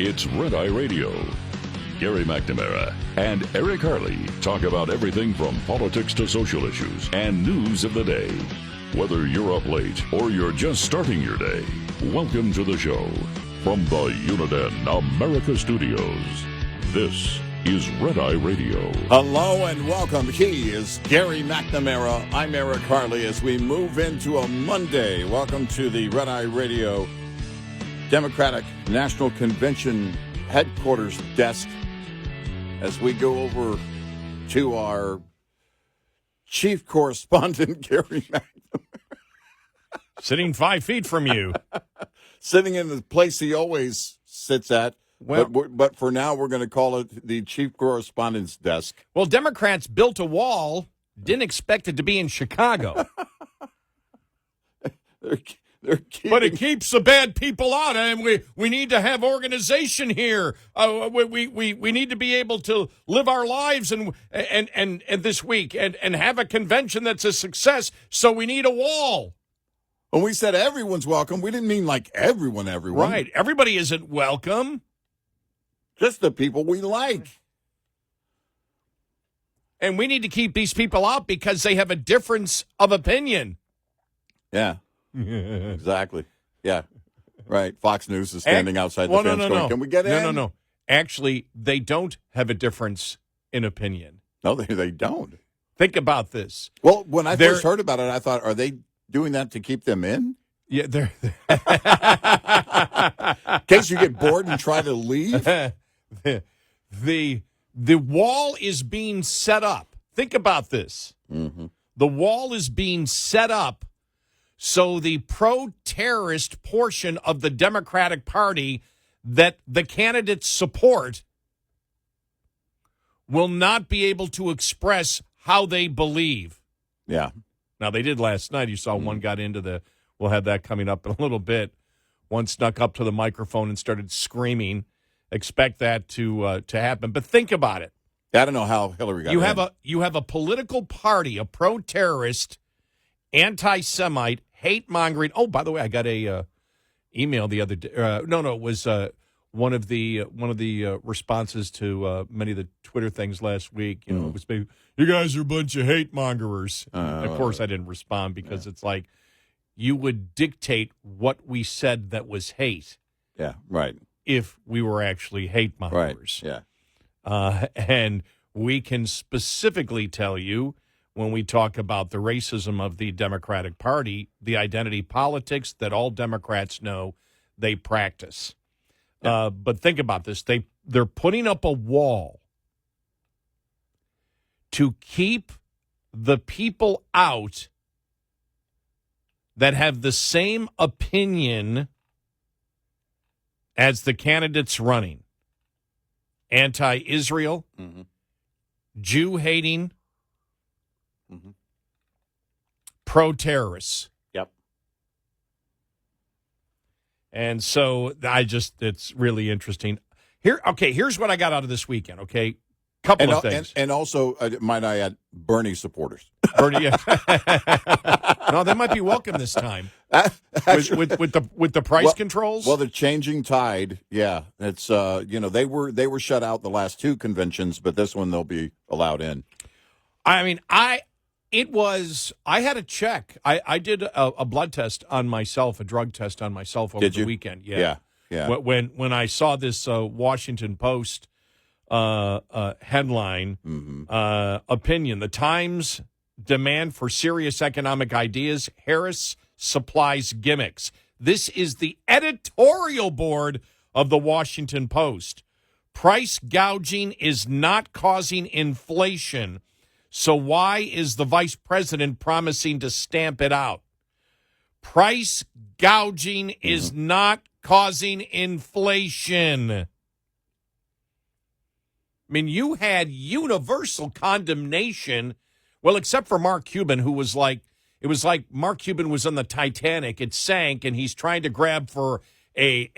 It's Red Eye Radio. Gary McNamara and Eric Harley talk about everything from politics to social issues and news of the day. Whether you're up late or you're just starting your day, welcome to the show. From the Uniden America Studios, this is Red Eye Radio. Hello and welcome. He is Gary McNamara. I'm Eric Harley as we move into a Monday. Welcome to the Red Eye Radio Democratic National Convention headquarters desk as we go over to our chief correspondent, Gary McNamara. Sitting 5 feet from you. Sitting in the place he always sits at. Well, but for now, we're going to call it the chief correspondent's desk. Well, Democrats built a wall, didn't expect it to be in Chicago. But it keeps the bad people out, and we need to have organization here. We need to be able to live our lives and this week and have a convention that's a success. So we need a wall. When we said everyone's welcome, we didn't mean like everyone. Right. Everybody isn't welcome. Just the people we like. And we need to keep these people out because they have a difference of opinion. Yeah. Exactly. Yeah. Right. Fox News is standing outside the fence going, can we get in? No. Actually, they don't have a difference in opinion. No, they don't. Think about this. Well, when I first heard about it, I thought, are they doing that to keep them in? Yeah, they're... In case you get bored and try to leave? The wall is being set up. Think about this. Mm-hmm. The wall is being set up so the pro-terrorist portion of the Democratic Party that the candidates support will not be able to express how they believe. Yeah. Now, they did last night. You saw one got into the, we'll have that coming up in a little bit. One snuck up to the microphone and started screaming. Expect that to happen. But think about it. I don't know how Hillary got in. You have a political party, a pro-terrorist, anti-Semite, hate-mongering. Oh, by the way, I got a email the other day. It was one of the responses to many of the Twitter things last week. You know, it was maybe, you guys are a bunch of hate-mongers. Of course, I didn't respond because it's like you would dictate what we said that was hate. Yeah, right. If we were actually hate-mongers. Right, yeah. And we can specifically tell you, when we talk about the racism of the Democratic Party, the identity politics that all Democrats know they practice. Yeah. But think about this. They're putting up a wall to keep the people out that have the same opinion as the candidates running. Anti-Israel, Jew-hating, pro-terrorists. Yep. And so it's really interesting. Here's what I got out of this weekend, okay? Couple of things. And also, might I add, Bernie supporters. Bernie, yeah. No, they might be welcome this time. With the price controls? Well, the changing tide, yeah. It's, they were shut out the last two conventions, but this one they'll be allowed in. I mean, I had a check. I did a blood test on myself, a drug test on myself over the weekend. Yeah. When I saw this Washington Post headline, opinion, the Times demand for serious economic ideas, Harris supplies gimmicks. This is the editorial board of the Washington Post. Price gouging is not causing inflation. So why is the vice president promising to stamp it out? Price gouging is not causing inflation. I mean, you had universal condemnation, well, except for Mark Cuban, who was like, it was like Mark Cuban was on the Titanic. It sank, and he's trying to grab for a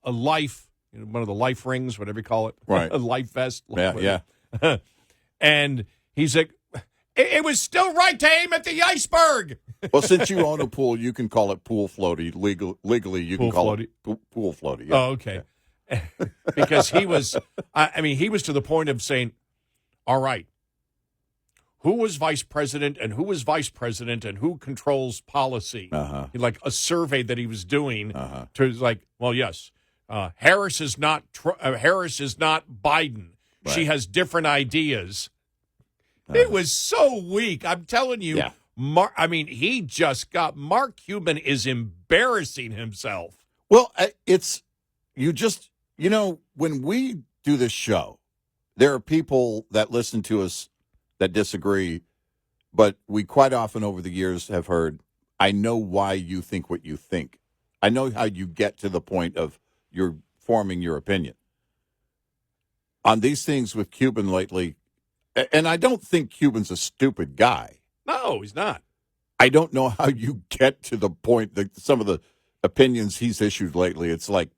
life, one of the life rings, whatever you call it, right? A life vest. Yeah. And he's like, it was still right to aim at the iceberg. Well, since you own a pool, you can call it pool floaty. Legally, you Pool can call floaty? it pool floaty. Yeah. Oh, okay. Because he was, I mean, he was to the point of saying, all right, who was vice president and who was vice president and who controls policy? Like a survey that he was doing to like, well, yes, Harris is not Biden. Right. She has different ideas. It was so weak. I'm telling you. Yeah. Mark Cuban is embarrassing himself. Well, when we do this show, there are people that listen to us that disagree, but we quite often over the years have heard, I know why you think what you think. I know how you get to the point of you're forming your opinion. On these things with Cuban lately, and I don't think Cuban's a stupid guy. No, he's not. I don't know how you get to the point that some of the opinions he's issued lately, it's like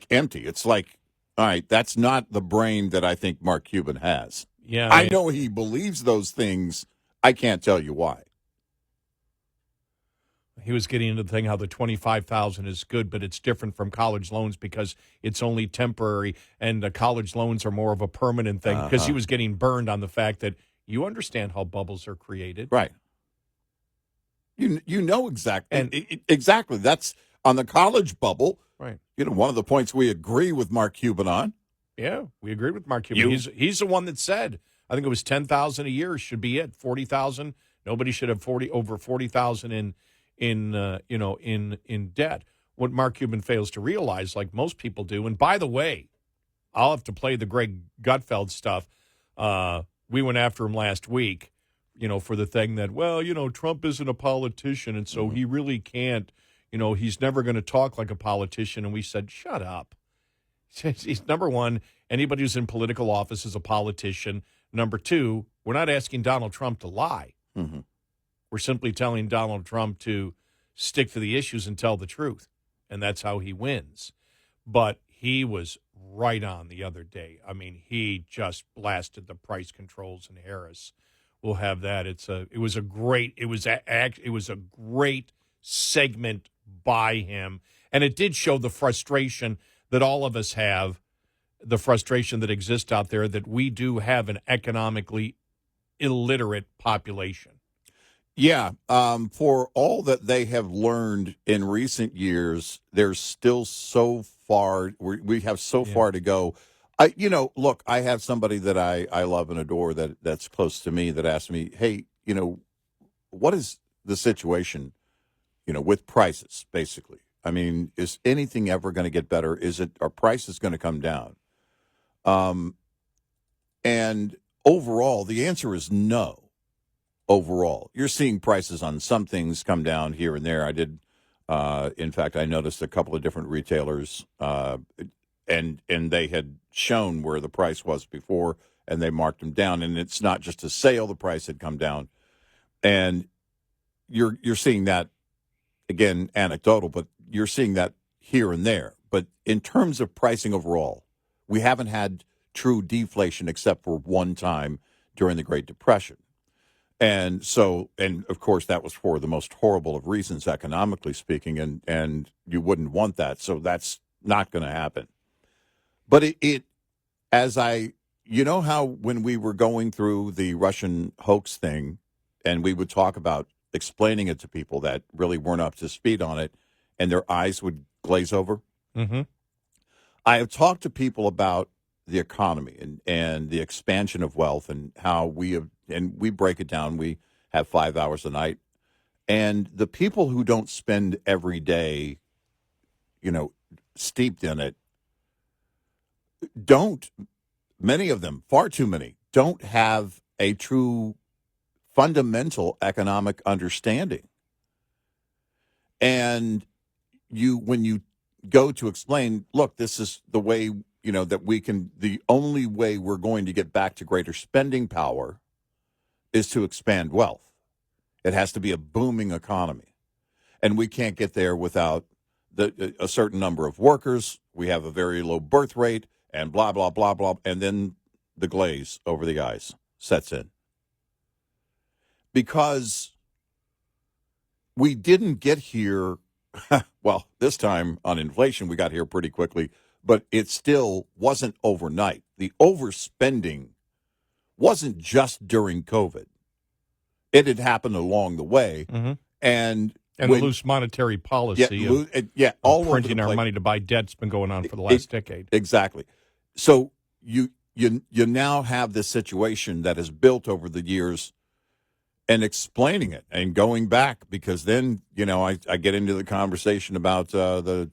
empty. It's like, all right, that's not the brain that I think Mark Cuban has. Yeah, I know he believes those things. I can't tell you why. He was getting into the thing how the $25,000 is good, but it's different from college loans because it's only temporary, and the college loans are more of a permanent thing. Because he was getting burned on the fact that you understand how bubbles are created, right? You know exactly, exactly. That's on the college bubble, right? One of the points we agree with Mark Cuban on. Yeah, we agreed with Mark Cuban. He's the one that said, I think it was $10,000 a year should be it. 40,000. Nobody should have over 40,000 in debt. What Mark Cuban fails to realize, like most people do, and by the way, I'll have to play the Greg Gutfeld stuff. We went after him last week, for the thing that, Trump isn't a politician, and so he really can't, he's never going to talk like a politician. And we said, shut up. He's number one, anybody who's in political office is a politician. Number two, we're not asking Donald Trump to lie. Mm-hmm. We're simply telling Donald Trump to stick to the issues and tell the truth, and that's how he wins. But he was right on the other day. I mean, he just blasted the price controls in Harris. We'll have that. It was a great segment by him, and it did show the frustration that all of us have, the frustration that exists out there that we do have an economically illiterate population. Yeah, for all that they have learned in recent years, there's still so far. We have so far to go. Look, I have somebody that I love and adore that's close to me that asked me, hey, what is the situation, with prices, basically? I mean, is anything ever going to get better? Are prices going to come down? And overall, the answer is no. Overall, you're seeing prices on some things come down here and there. I did, in fact, I noticed a couple of different retailers, and they had shown where the price was before, and they marked them down. And it's not just a sale; the price had come down, and you're seeing that again, anecdotal, but you're seeing that here and there. But in terms of pricing overall, we haven't had true deflation except for one time during the Great Depression. And so, and of course, that was for the most horrible of reasons, economically speaking, and you wouldn't want that. So that's not going to happen. But how when we were going through the Russian hoax thing, and we would talk about explaining it to people that really weren't up to speed on it, and their eyes would glaze over. Mm-hmm. I have talked to people about the economy and the expansion of wealth and how we break it down. We have 5 hours a night. And the people who don't spend every day, steeped in it, many of them, far too many, don't have a true fundamental economic understanding. And when you go to explain, look, this is the way, the only way we're going to get back to greater spending power is to expand wealth. It has to be a booming economy. And we can't get there without a certain number of workers. We have a very low birth rate and blah, blah, blah, blah. And then the glaze over the eyes sets in. Because we didn't get here, well, this time on inflation, we got here pretty quickly, but it still wasn't overnight. The overspending wasn't just during COVID. It had happened along the way. Mm-hmm. And the loose monetary policy all over printing the our place. money to buy debt's been going on for the last decade. Exactly. So you now have this situation that has built over the years, and explaining it and going back, because then, I get into the conversation about the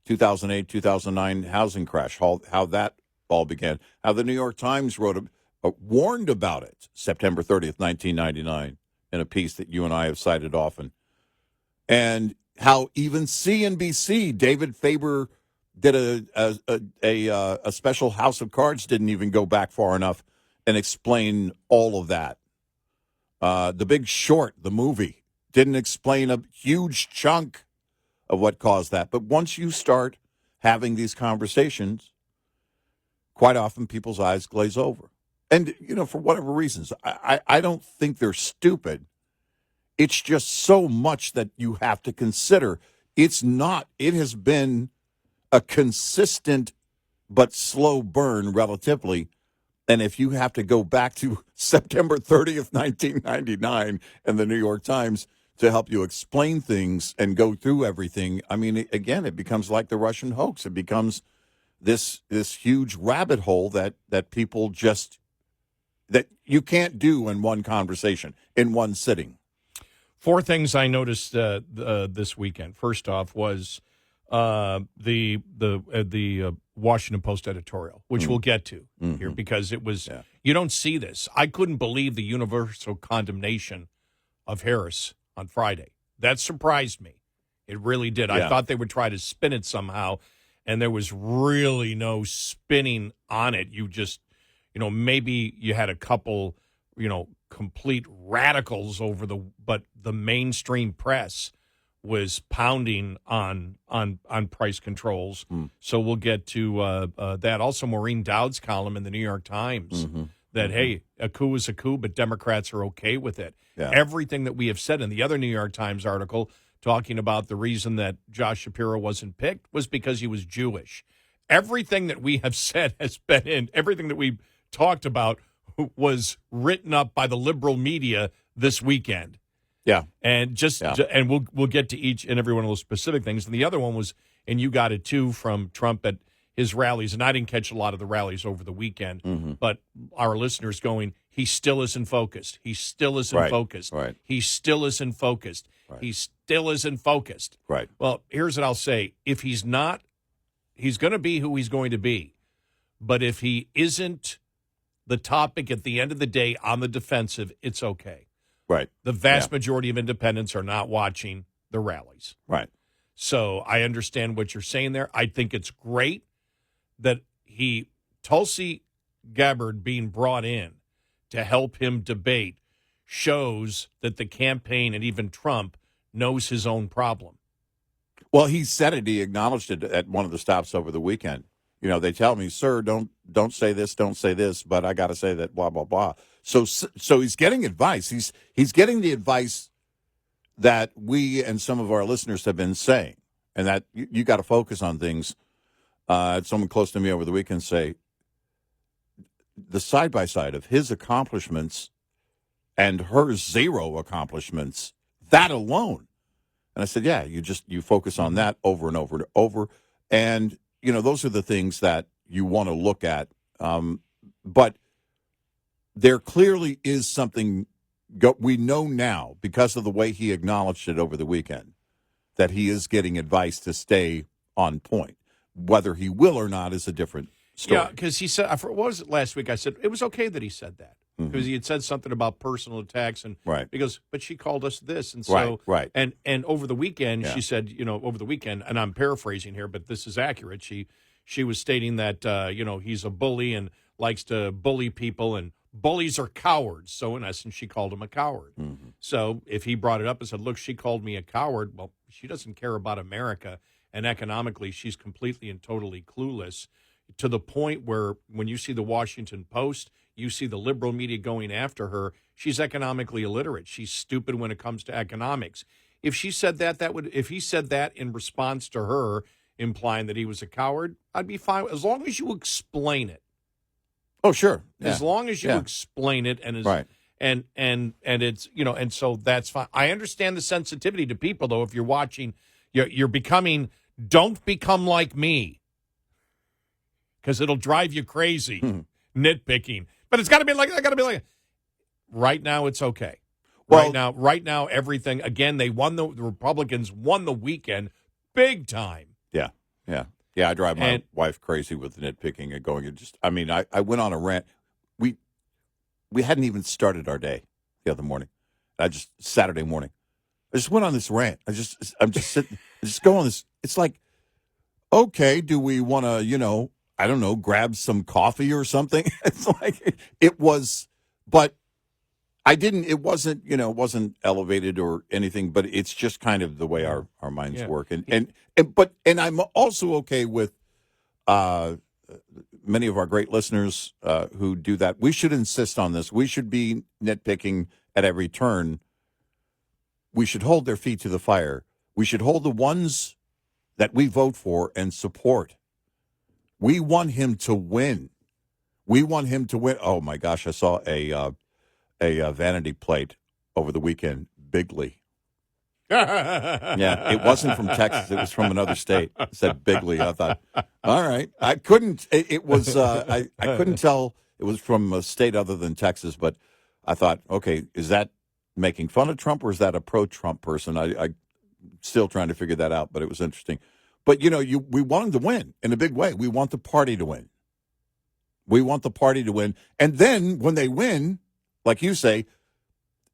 2008, 2009 housing crash, how that all began, how the New York Times warned about it September 30th, 1999, in a piece that you and I have cited often, and how even CNBC, David Faber did a special House of Cards, didn't even go back far enough and explain all of that. The Big Short, the movie, didn't explain a huge chunk of what caused that. But once you start having these conversations, quite often people's eyes glaze over. And, for whatever reasons, I don't think they're stupid. It's just so much that you have to consider. It has been a consistent but slow burn relatively. And if you have to go back to September 30th, 1999, and the New York Times to help you explain things and go through everything, I mean, again, it becomes like the Russian hoax. It becomes this huge rabbit hole that people that you can't do in one conversation, in one sitting. 4 things I noticed this weekend. First off was the Washington Post editorial, which we'll get to here, because it was, you don't see this. I couldn't believe the universal condemnation of Harris on Friday. That surprised me. It really did. I thought they would try to spin it somehow, and there was really no spinning on it. You just, maybe you had a couple, complete radicals but the mainstream press was pounding on price controls. So we'll get to that. Also, Maureen Dowd's column in the New York Times that, hey, a coup is a coup, but Democrats are okay with it. Yeah. Everything that we have said in the other New York Times article talking about the reason that Josh Shapiro wasn't picked was because he was Jewish. Everything that we have said has been in, everything that we talked about was written up by the liberal media this weekend. Yeah. And and we'll get to each and every one of those specific things. And the other one was, and you got it too, from Trump at his rallies. And I didn't catch a lot of the rallies over the weekend, but our listeners going, he still isn't focused. He still isn't focused. Right. He still isn't focused. Right. He still isn't focused. Right. Well, here's what I'll say. If he's not, he's going to be who he's going to be. But if he isn't the topic at the end of the day on the defensive, it's okay. Right. The vast majority of independents are not watching the rallies. Right. So I understand what you're saying there. I think it's great that Tulsi Gabbard being brought in to help him debate shows that the campaign and even Trump knows his own problem. Well, he said it. He acknowledged it at one of the stops over the weekend. They tell me, sir, don't say this, but I got to say that, blah, blah, blah. So he's getting advice. He's getting the advice that we and some of our listeners have been saying, and that you got to focus on things. Someone close to me over the weekend say the side-by-side of his accomplishments and her zero accomplishments, that alone. And I said, yeah, you focus on that over and over and over. And, those are the things that you want to look at. But there clearly is something we know now, because of the way he acknowledged it over the weekend, that he is getting advice to stay on point. Whether he will or not is a different story. Yeah, because he said, what was it last week? I said, it was okay that he said that. Because he had said something about personal attacks, and he goes, but she called us this, and so and over the weekend she said, over the weekend, and I'm paraphrasing here, but this is accurate. She was stating that he's a bully and likes to bully people, and bullies are cowards. So in essence, she called him a coward. So if he brought it up and said, look, she called me a coward, well, she doesn't care about America, and economically, she's completely and totally clueless, to the point where when you see the Washington Post, you see the liberal media going after her. She's economically illiterate. She's stupid when it comes to economics. if she said that, if he said that in response to her implying that he was a coward, I'd be fine as long as you explain it. Oh, sure. Yeah. As long as you explain it and right. And it's, and so that's fine. I understand the sensitivity to people, though. If you're watching, you're becoming, don't become like me, because it'll drive you crazy, nitpicking. But it's got to be like, right now it's okay. Well, Right now, everything, again, the Republicans won the weekend big time. Yeah. I drive my wife crazy with nitpicking and going, I went on a rant. We hadn't even started our day the other morning. Saturday morning. I just went on this rant. I'm just sitting, I just go on this. It's like, okay, do we want to, I don't know, grab some coffee or something? It's like, it was, but it wasn't elevated or anything, but it's just kind of the way our minds work. And I'm also okay with many of our great listeners who do that. We should insist on this. We should be nitpicking at every turn. We should hold their feet to the fire. We should hold the ones that we vote for and support. We want him to win. Oh my gosh, I saw a vanity plate over the weekend, Bigley. Yeah, it wasn't from Texas. It was from another state. It said Bigley. I thought, all right. I couldn't. It was. I couldn't tell it was from a state other than Texas. But I thought, okay, is that making fun of Trump or is that a pro-Trump person? I still trying to figure that out. But it was interesting. But we want him to win in a big way. We want the party to win. And then when they win, like you say,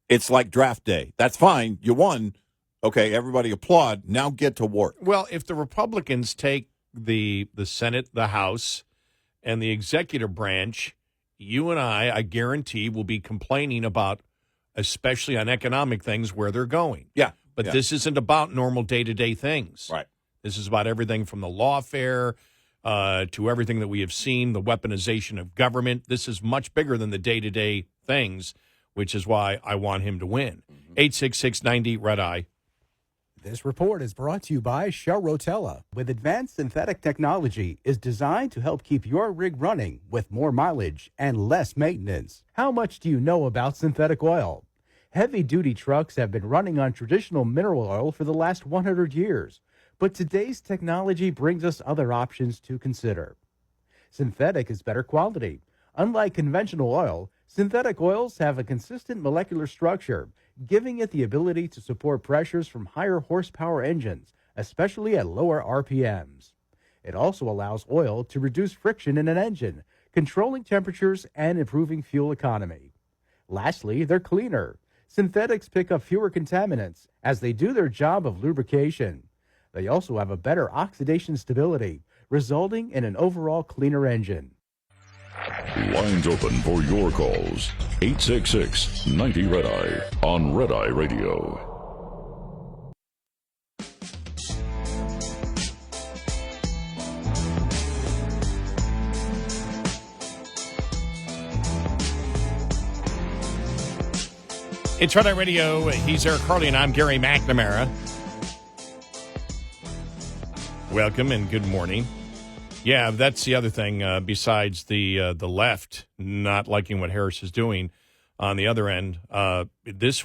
it's like draft day. That's fine. You won. Okay, everybody applaud. Now get to work. Well, if the Republicans take the Senate, the House, and the executive branch, you and I guarantee, will be complaining about, especially on economic things, where they're going. Yeah. But this isn't about normal day-to-day things. Right. This is about everything from the lawfare to everything that we have seen, the weaponization of government. This is much bigger than the day-to-day things, which is why I want him to win. 866-90 Red Eye. This report is brought to you by Chevron. With advanced synthetic technology, is designed to help keep your rig running with more mileage and less maintenance. How much do you know about synthetic oil? Heavy-duty trucks have been running on traditional mineral oil for the last 100 years, but today's technology brings us other options to consider. Synthetic is better quality. Unlike conventional oil, synthetic oils have a consistent molecular structure, giving it the ability to support pressures from higher horsepower engines, especially at lower RPMs. It also allows oil to reduce friction in an engine, controlling temperatures and improving fuel economy. Lastly, they're cleaner. Synthetics pick up fewer contaminants as they do their job of lubrication. They also have a better oxidation stability, resulting in an overall cleaner engine. Lines open for your calls. 866-90 Red Eye on Red Eye Radio. It's Red Eye Radio. He's Eric Harley, and I'm Gary McNamara. Welcome and good morning. Yeah, that's the other thing. Besides the left not liking what Harris is doing, on the other end, this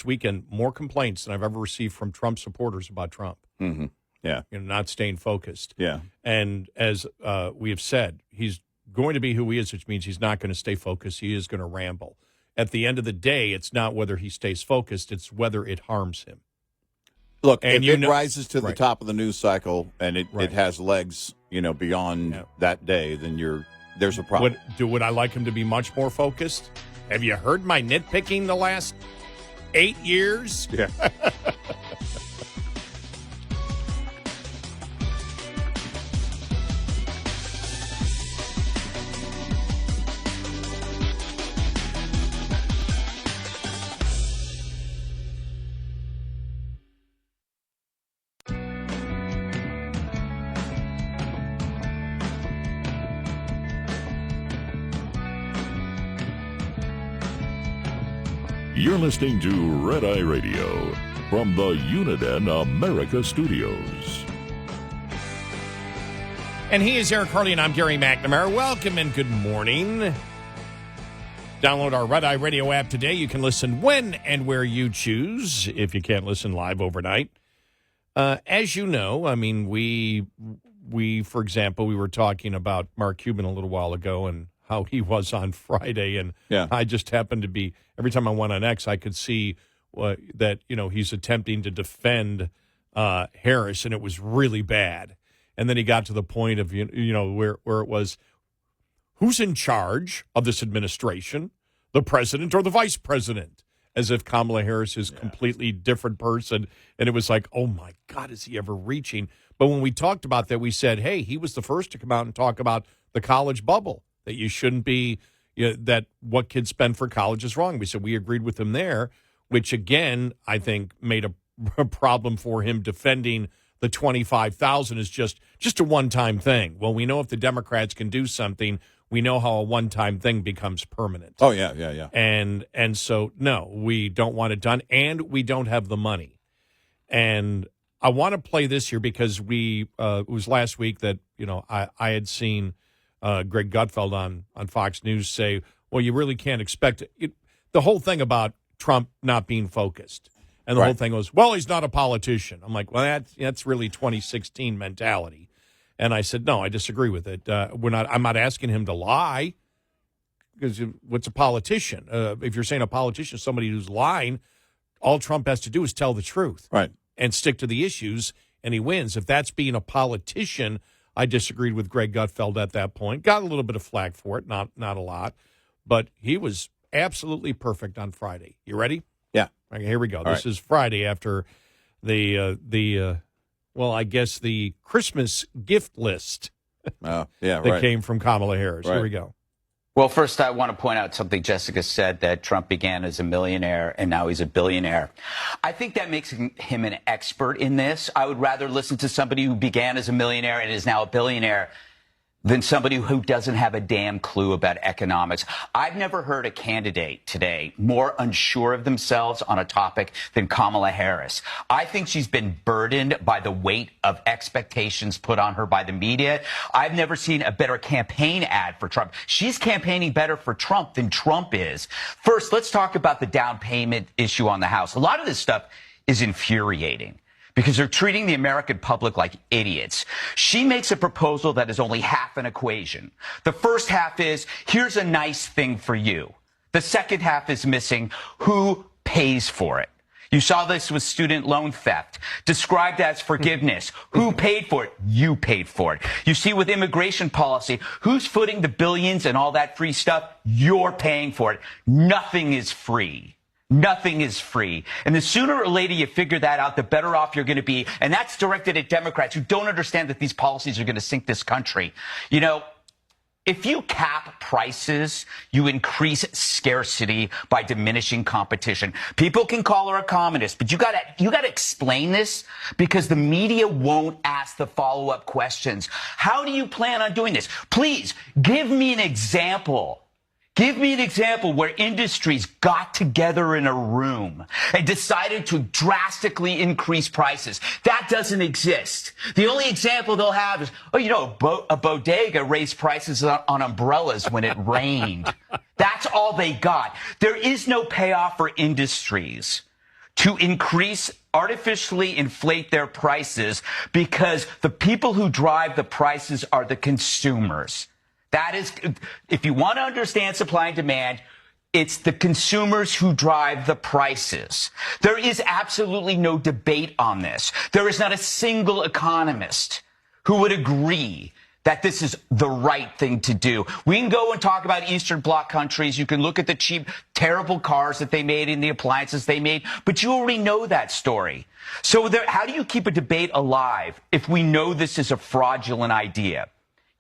weekend more complaints than I've ever received from Trump supporters about Trump. Mm-hmm. Yeah, not staying focused. Yeah, and as we have said, he's going to be who he is, which means he's not going to stay focused. He is going to ramble. At the end of the day, it's not whether he stays focused; it's whether it harms him. Look, and if it rises to the top of the news cycle and it has legs, beyond that day, then there's a problem. Would I like him to be much more focused? Have you heard my nitpicking the last 8 years? Yeah. You're listening to Red Eye Radio. from the Uniden America Studios. And he is Eric Harley, and I'm Gary McNamara. Welcome and good morning. Download our Red Eye Radio app today. You can listen when and where you choose if you can't listen live overnight. As you know, I mean, we, for example, we were talking about Mark Cuban a little while ago and how he was on Friday. And I just happened to be, every time I went on X, I could see that, he's attempting to defend Harris, and it was really bad. And then he got to the point of, where it was, who's in charge of this administration, the president or the vice president? As if Kamala Harris is a completely different person. And it was like, oh, my God, is he ever reaching? But when we talked about that, we said, hey, he was the first to come out and talk about the college bubble, that you shouldn't be, that what kids spend for college is wrong. We said we agreed with him there, which, again, I think made a problem for him defending the $25,000 is just a one-time thing. Well, we know if the Democrats can do something, we know how a one-time thing becomes permanent. Oh, yeah. And so, no, we don't want it done, and we don't have the money. And I want to play this here because it was last week that, I had seen Greg Gutfeld on Fox News say, well, you really can't expect it. The whole thing about Trump not being focused. And the whole thing was, well, he's not a politician. I'm like, well, that's really 2016 mentality. And I said, no, I disagree with it. I'm not asking him to lie, because what's a politician? If you're saying a politician is somebody who's lying, all Trump has to do is tell the truth, and stick to the issues, and he wins. If that's being a politician, I disagreed with Greg Gutfeld at that point. Got a little bit of flack for it, not a lot, but he was absolutely perfect on Friday. You ready? Yeah. Okay, here we go. This is Friday after the Christmas gift list that came from Kamala Harris. Here we go. Well, first, I want to point out something Jessica said, that Trump began as a millionaire and now he's a billionaire. I think that makes him an expert in this. I would rather listen to somebody who began as a millionaire and is now a billionaire than somebody who doesn't have a damn clue about economics. I've never heard a candidate today more unsure of themselves on a topic than Kamala Harris. I think she's been burdened by the weight of expectations put on her by the media. I've never seen a better campaign ad for Trump. She's campaigning better for Trump than Trump is. First, let's talk about the down payment issue on the House. A lot of this stuff is infuriating, because they're treating the American public like idiots. She makes a proposal that is only half an equation. The first half is, here's a nice thing for you. The second half is missing, who pays for it? You saw this with student loan theft, described as forgiveness. Who paid for it? You paid for it. You see with immigration policy, who's footing the billions and all that free stuff? You're paying for it. Nothing is free. Nothing is free. And the sooner or later you figure that out, the better off you're going to be. And that's directed at Democrats who don't understand that these policies are going to sink this country. If you cap prices, you increase scarcity by diminishing competition. People can call her a communist, but you gotta explain this, because the media won't ask the follow-up questions. How do you plan on doing this? Please give me an example. Give me an example where industries got together in a room and decided to drastically increase prices. That doesn't exist. The only example they'll have is, a bodega raised prices on umbrellas when it rained. That's all they got. There is no payoff for industries to artificially inflate their prices, because the people who drive the prices are the consumers. That is, if you want to understand supply and demand, it's the consumers who drive the prices. There is absolutely no debate on this. There is not a single economist who would agree that this is the right thing to do. We can go and talk about Eastern Bloc countries. You can look at the cheap, terrible cars that they made and the appliances they made, but you already know that story. So how do you keep a debate alive if we know this is a fraudulent idea?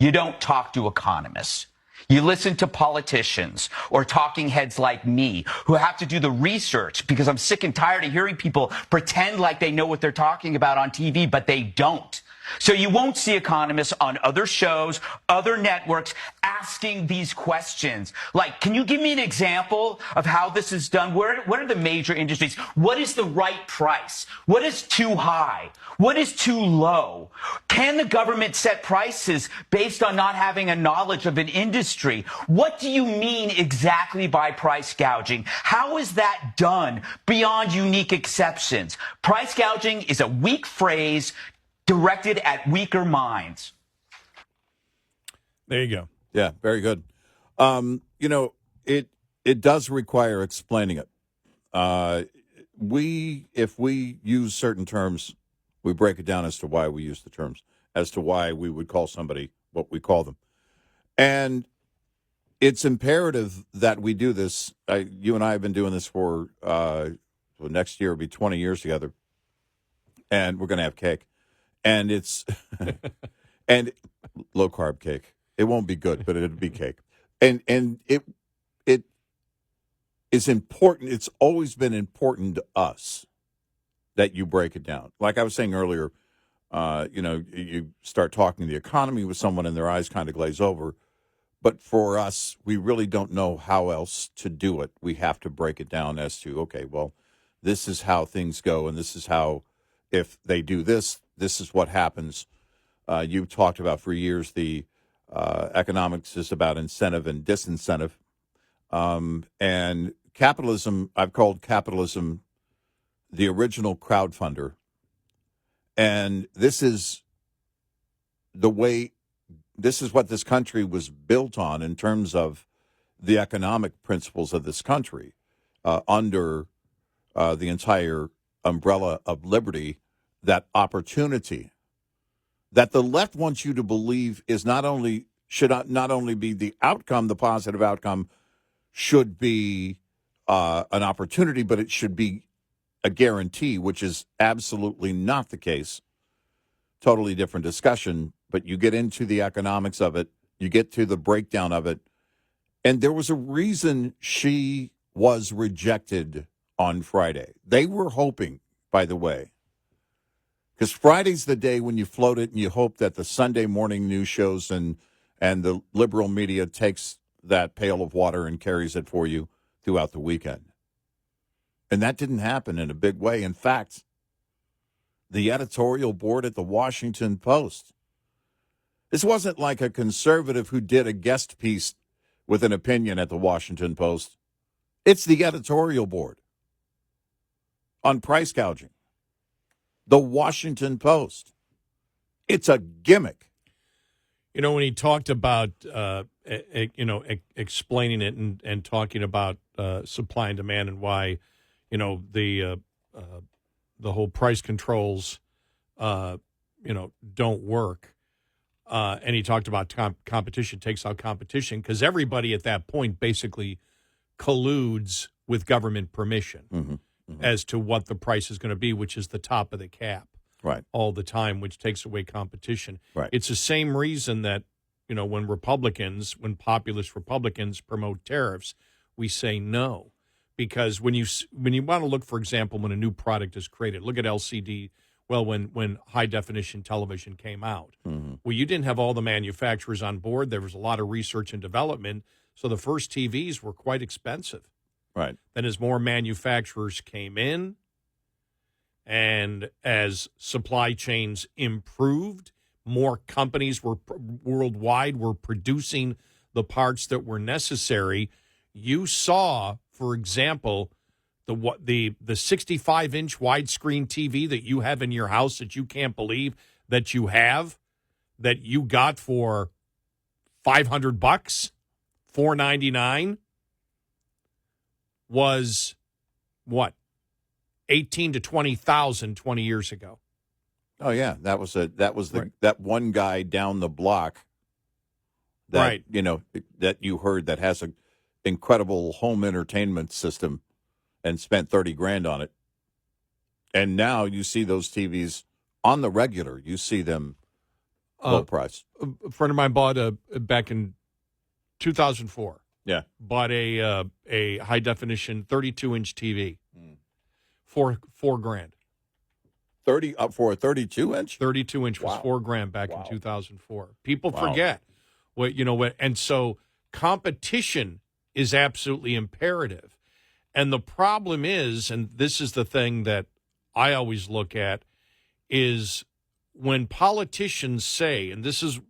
You don't talk to economists. You listen to politicians or talking heads like me who have to do the research, because I'm sick and tired of hearing people pretend like they know what they're talking about on TV, but they don't. So you won't see economists on other shows, other networks asking these questions. Like, can you give me an example of how this is done? What are the major industries? What is the right price? What is too high? What is too low? Can the government set prices based on not having a knowledge of an industry? What do you mean exactly by price gouging? How is that done beyond unique exceptions? Price gouging is a weak phrase directed at weaker minds. There you go. Yeah, very good. It does require explaining it. If we use certain terms, we break it down as to why we use the terms, as to why we would call somebody what we call them. And it's imperative that we do this. You and I have been doing this for next year will be 20 years together, and we're going to have cake. And it's and low carb cake. It won't be good, but it'll be cake. And it is important. It's always been important to us that you break it down. Like I was saying earlier, you start talking the economy with someone and their eyes kind of glaze over. But for us, we really don't know how else to do it. We have to break it down as to, okay, well, this is how things go, and this is how, if they do this, this is what happens. You've talked about for years the economics is about incentive and disincentive. And capitalism, I've called capitalism the original crowdfunder. And this is what this country was built on in terms of the economic principles of this country under the entire umbrella of liberty, that opportunity that the left wants you to believe is should not only be the outcome, the positive outcome should be an opportunity, but it should be a guarantee, which is absolutely not the case. Totally different discussion, but you get into the economics of it, you get to the breakdown of it, and there was a reason she was rejected on Friday. They were hoping, by the way, because Friday's the day when you float it and you hope that the Sunday morning news shows and the liberal media takes that pail of water and carries it for you throughout the weekend. And that didn't happen in a big way. In fact, the editorial board at the Washington Post, this wasn't like a conservative who did a guest piece with an opinion at the Washington Post. It's the editorial board on price gouging. The Washington Post. It's a gimmick. You know, when he talked about, explaining it and talking about supply and demand and why, the whole price controls, don't work. And he talked about competition takes out competition because everybody at that point basically colludes with government permission as to what the price is going to be, which is the top of the cap all the time, which takes away competition. Right. It's the same reason that, when populist Republicans promote tariffs, we say no. Because when you want to look, for example, when a new product is created, look at LCD. Well, when high-definition television came out, well, you didn't have all the manufacturers on board. There was a lot of research and development, so the first TVs were quite expensive. Right. Then as more manufacturers came in and as supply chains improved, more companies worldwide were producing the parts that were necessary. You saw, for example, the 65-inch widescreen TV that you have in your house that you can't believe that you have, that you got for $500, $499, was what, 18 to 20,000 20 years ago. Oh yeah, that was that one guy down the block that that you heard that has an incredible home entertainment system and spent $30,000 on it. And now you see those TVs on the regular. You see them low price. A friend of mine bought back in 2004. Yeah, bought a high definition 32-inch TV for $4,000. 30 up for a 32-inch? 32-inch was Wow. $4,000 back in 2004. People Wow. forget and so competition is absolutely imperative. And the problem is, and this is the thing that I always look at, is when politicians say, and this is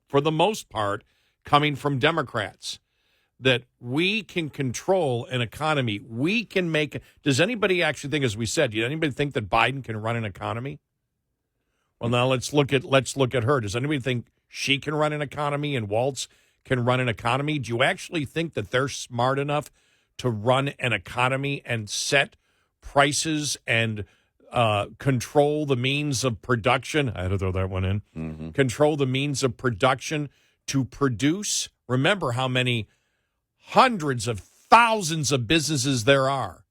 for the most part coming from Democrats, that we can control an economy. We can make. Does anybody actually think, as we said, does anybody think that Biden can run an economy? Well, now let's look at her. Does anybody think she can run an economy and Waltz can run an economy? Do you actually think that they're smart enough to run an economy and set prices and control the means of production? I had to throw that one in. Mm-hmm. Control the means of production to produce. Remember how many hundreds of thousands of businesses there are.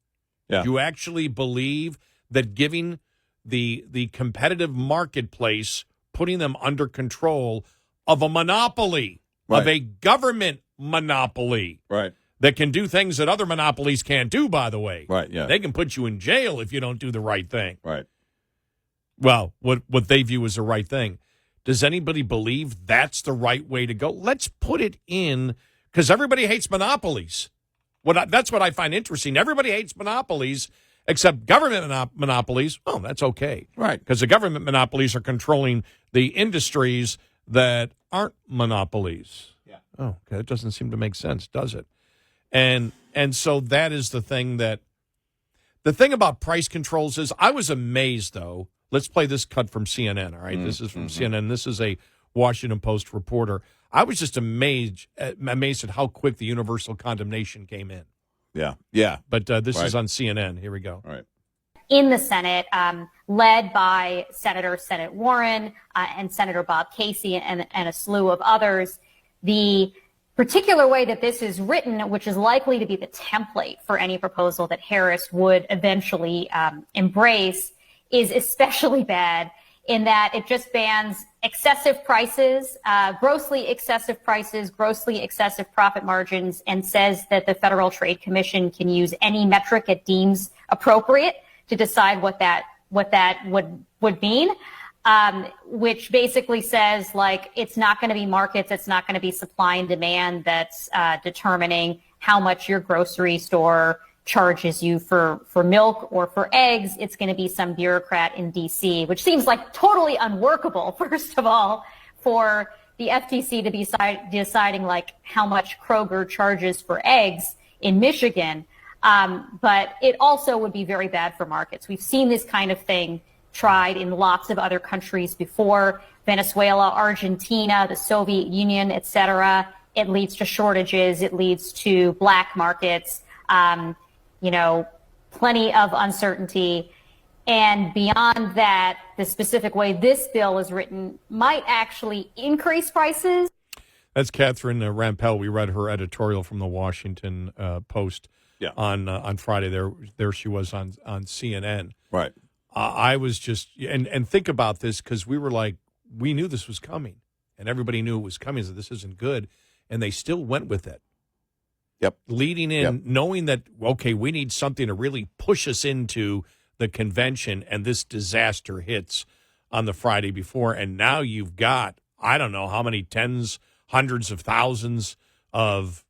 Yeah. Do you actually believe that giving the competitive marketplace, putting them under control of a monopoly, right. of a government monopoly, right, that can do things that other monopolies can't do, by the way. Right, yeah. They can put you in jail if you don't do the right thing. Right. Well, what they view as the right thing. Does anybody believe that's the right way to go? Let's put it in, because everybody hates monopolies. That's what I find interesting. Everybody hates monopolies except government monopolies. Oh, that's okay. Right. Because the government monopolies are controlling the industries that aren't monopolies. Yeah. Oh, okay. That doesn't seem to make sense, does it? And so that is the thing about price controls is, I was amazed, though. Let's play this cut from CNN, all right? This is from CNN. This is a Washington Post reporter. I was just amazed at how quick the universal condemnation came in. Yeah, yeah. But this is on CNN. Here we go. All right. In the Senate, led by Senate Warren and Senator Bob Casey and a slew of others, the particular way that this is written, which is likely to be the template for any proposal that Harris would eventually embrace, is especially bad in that it just bans excessive prices, grossly excessive prices, grossly excessive profit margins, and says that the Federal Trade Commission can use any metric it deems appropriate to decide what that would mean, which basically says, like, it's not going to be markets, it's not going to be supply and demand that's determining how much your grocery store charges you for milk or for eggs. It's going to be some bureaucrat in D.C., which seems like totally unworkable, first of all, for the FTC to be deciding like how much Kroger charges for eggs in Michigan. But it also would be very bad for markets. We've seen this kind of thing tried in lots of other countries before: Venezuela, Argentina, the Soviet Union, et cetera. It leads to shortages. It leads to black markets. Plenty of uncertainty. And beyond that, the specific way this bill is written might actually increase prices. That's Catherine Rampell. We read her editorial from the Washington Post on Friday. There she was on CNN. Right. I was just, and think about this, because we knew this was coming, and everybody knew it was coming, so this isn't good, and they still went with it. Yep. Leading in, knowing that, okay, we need something to really push us into the convention, and this disaster hits on the Friday before, and now you've got, I don't know how many tens, hundreds of thousands of,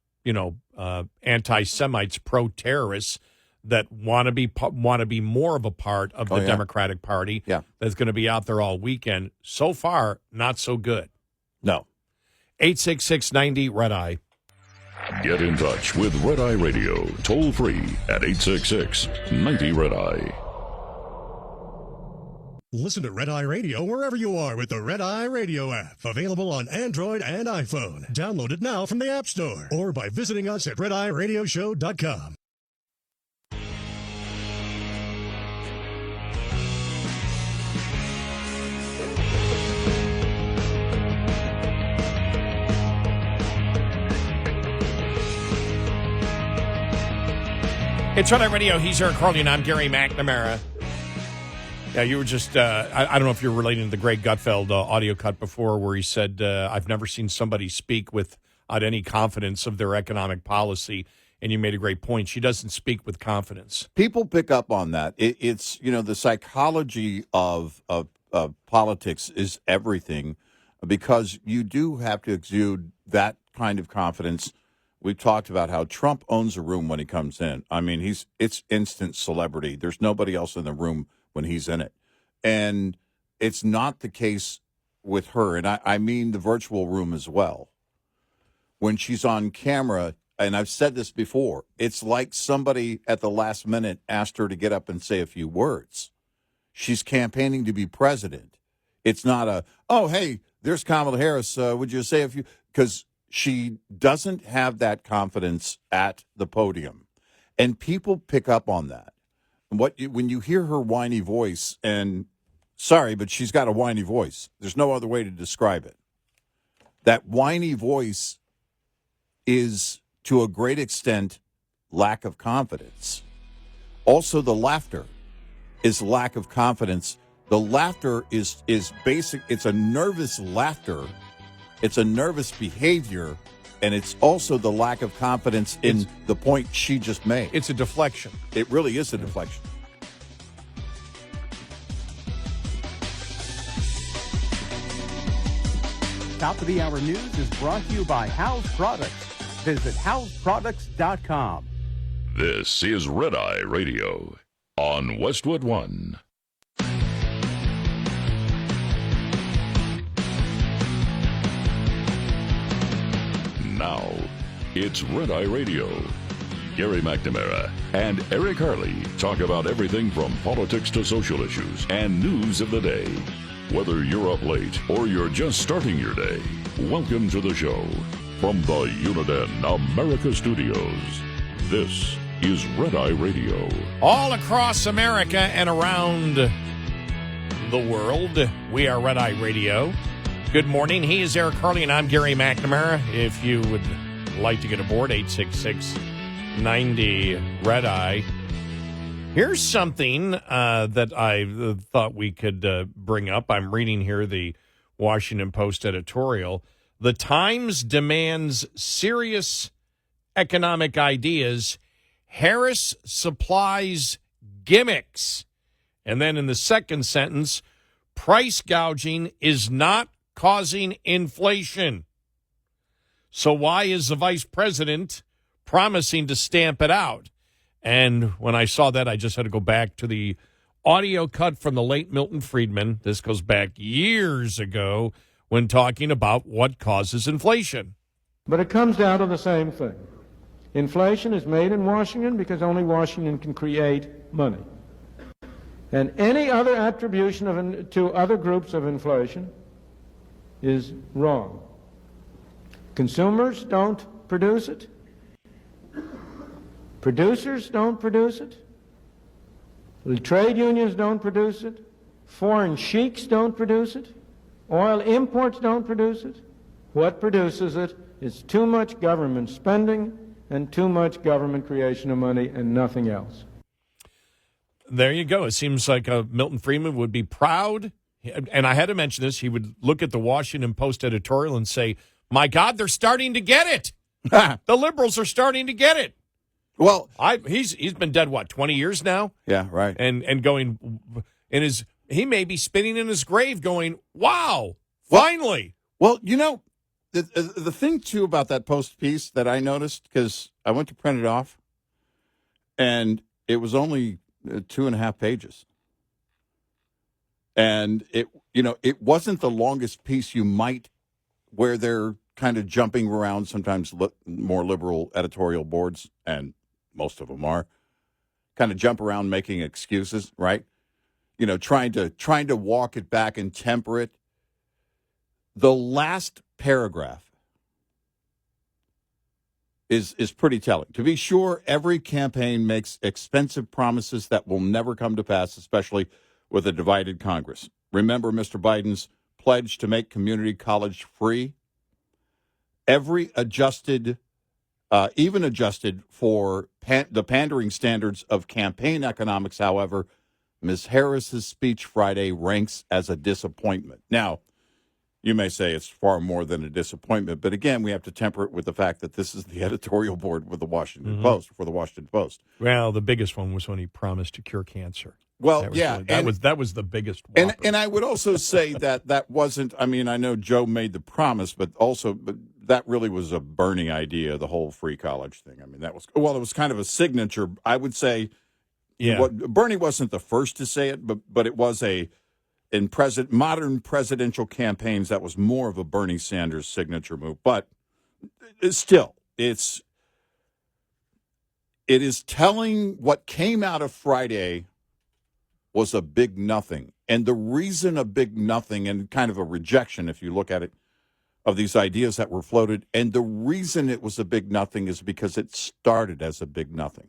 anti-Semites, pro-terrorists that want to be more of a part of the Democratic Party. Yeah. That's going to be out there all weekend. So far, not so good. No. 866-90-RED-EYE. Get in touch with Red Eye Radio, toll free at 866-90-RED-EYE. Listen to Red Eye Radio wherever you are with the Red Eye Radio app. Available on Android and iPhone. Download it now from the App Store or by visiting us at RedEyeRadioshow.com. It's Red Eye Radio. He's Eric Harley, and I'm Gary McNamara. Yeah, you were just, I don't know if you're relating to the Greg Gutfeld audio cut before where he said, I've never seen somebody speak without any confidence of their economic policy. and you made a great point. She doesn't speak with confidence. People pick up on that. It's, the psychology of politics is everything, because you do have to exude that kind of confidence. We've talked about how Trump owns a room when he comes in. I mean, it's instant celebrity. There's nobody else in the room when he's in it. And it's not the case with her. And I mean the virtual room as well. When she's on camera, and I've said this before, it's like somebody at the last minute asked her to get up and say a few words. She's campaigning to be president. It's not oh, hey, there's Kamala Harris. Would you say a few? Because she doesn't have that confidence at the podium. And people pick up on that. When you hear her whiny voice, and sorry, but she's got a whiny voice. There's no other way to describe it. That whiny voice is, to a great extent, lack of confidence. Also, the laughter is lack of confidence. The laughter is basic. It's a nervous laughter. It's a nervous behavior, and it's also the lack of confidence in the point she just made. It's a deflection. It really is a deflection. Top of the hour news is brought to you by House Products. Visit houseproducts.com. This is Red Eye Radio on Westwood One. Now, it's Red Eye Radio. Gary McNamara and Eric Harley talk about everything from politics to social issues and news of the day. Whether you're up late or you're just starting your day, welcome to the show. From the Uniden America Studios, this is Red Eye Radio. All across America and around the world, we are Red Eye Radio. Good morning. He is Eric Harley, and I'm Gary McNamara. If you would like to get aboard, 866-90-RED-EYE. Here's something that I thought we could bring up. I'm reading here the Washington Post editorial. The Times demands serious economic ideas. Harris supplies gimmicks. And then in the second sentence, price gouging is not causing inflation. So why is the vice president promising to stamp it out? And when I saw that, I just had to go back to the audio cut from the late Milton Friedman. This goes back years ago when talking about what causes inflation. But it comes down to the same thing. Inflation is made in Washington because only Washington can create money. And any other attribution to other groups of inflation is wrong. Consumers don't produce it. Producers don't produce it. The trade unions don't produce it. Foreign sheiks don't produce it. Oil imports don't produce it. What produces it is too much government spending and too much government creation of money and nothing else. There you go. It seems like Milton Friedman would be proud. And I had to mention this. He would look at the Washington Post editorial and say, my God, they're starting to get it. The liberals are starting to get it. Well, he's been dead, 20 years now? Yeah, right. And going he may be spinning in his grave going, wow, finally. Well, the thing, too, about that Post piece that I noticed, because I went to print it off, and it was only 2.5 pages. And it wasn't the longest piece where they're kind of jumping around, sometimes more liberal editorial boards, and most of them are, kind of jump around making excuses, right? Trying to walk it back and temper it. The last paragraph is pretty telling. To be sure, every campaign makes expensive promises that will never come to pass, especially with a divided Congress. Remember Mr. Biden's pledge to make community college free? Every adjusted, even adjusted for the pandering standards of campaign economics, however, Ms. Harris's speech Friday ranks as a disappointment. Now, You may say it's far more than a disappointment, but again, we have to temper it with the fact that this is the editorial board with the Washington Post, for the Washington Post. Well, the biggest one was when he promised to cure cancer. Well, that was the biggest one. whopper. And I would also say that wasn't, I mean, I know Joe made the promise, but that really was a burning idea, the whole free college thing. I mean, it was kind of a signature, I would say. Yeah. Bernie wasn't the first to say it, but it was in modern presidential campaigns, that was more of a Bernie Sanders signature move. But still, it is telling what came out of Friday was a big nothing. And the reason a big nothing, and kind of a rejection, if you look at it, of these ideas that were floated, and the reason it was a big nothing is because it started as a big nothing.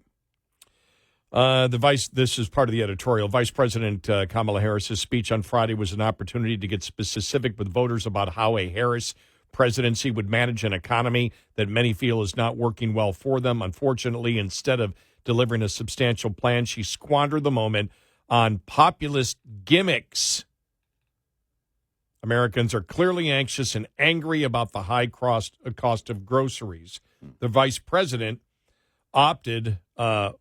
This is part of the editorial. Vice President Kamala Harris's speech on Friday was an opportunity to get specific with voters about how a Harris presidency would manage an economy that many feel is not working well for them. Unfortunately, instead of delivering a substantial plan, she squandered the moment on populist gimmicks. Americans are clearly anxious and angry about the high cost of groceries. The vice president opted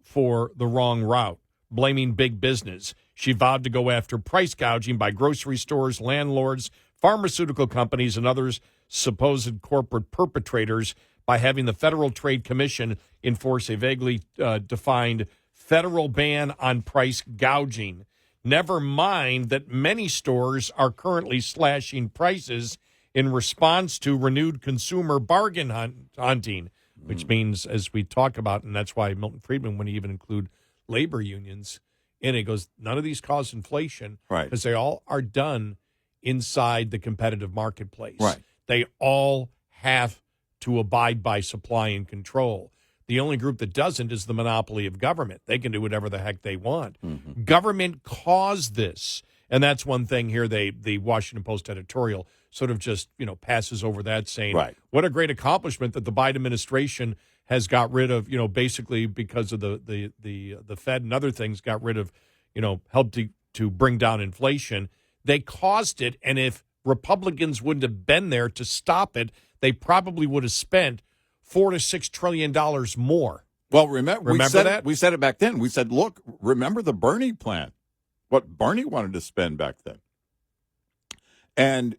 for the wrong route, blaming big business. She vowed to go after price gouging by grocery stores, landlords, pharmaceutical companies, and others supposed corporate perpetrators by having the Federal Trade Commission enforce a vaguely defined federal ban on price gouging. Never mind that many stores are currently slashing prices in response to renewed consumer bargain hunting, which means, as we talk about, and that's why Milton Friedman wouldn't even include labor unions in it, goes, none of these cause inflation, right? Because they all are done inside the competitive marketplace. Right. They all have to abide by supply and control. The only group that doesn't is the monopoly of government. They can do whatever the heck they want. Mm-hmm. Government caused this. And that's one thing here the Washington Post editorial sort of just, passes over that, saying, right, what a great accomplishment that the Biden administration has got rid of, basically because of the Fed and other things, got rid of, helped to bring down inflation. They caused it, and if Republicans wouldn't have been there to stop it, they probably would have spent $4 to $6 trillion more. Well, remember that? We said it back then. We said, look, remember the Bernie plan, what Bernie wanted to spend back then. And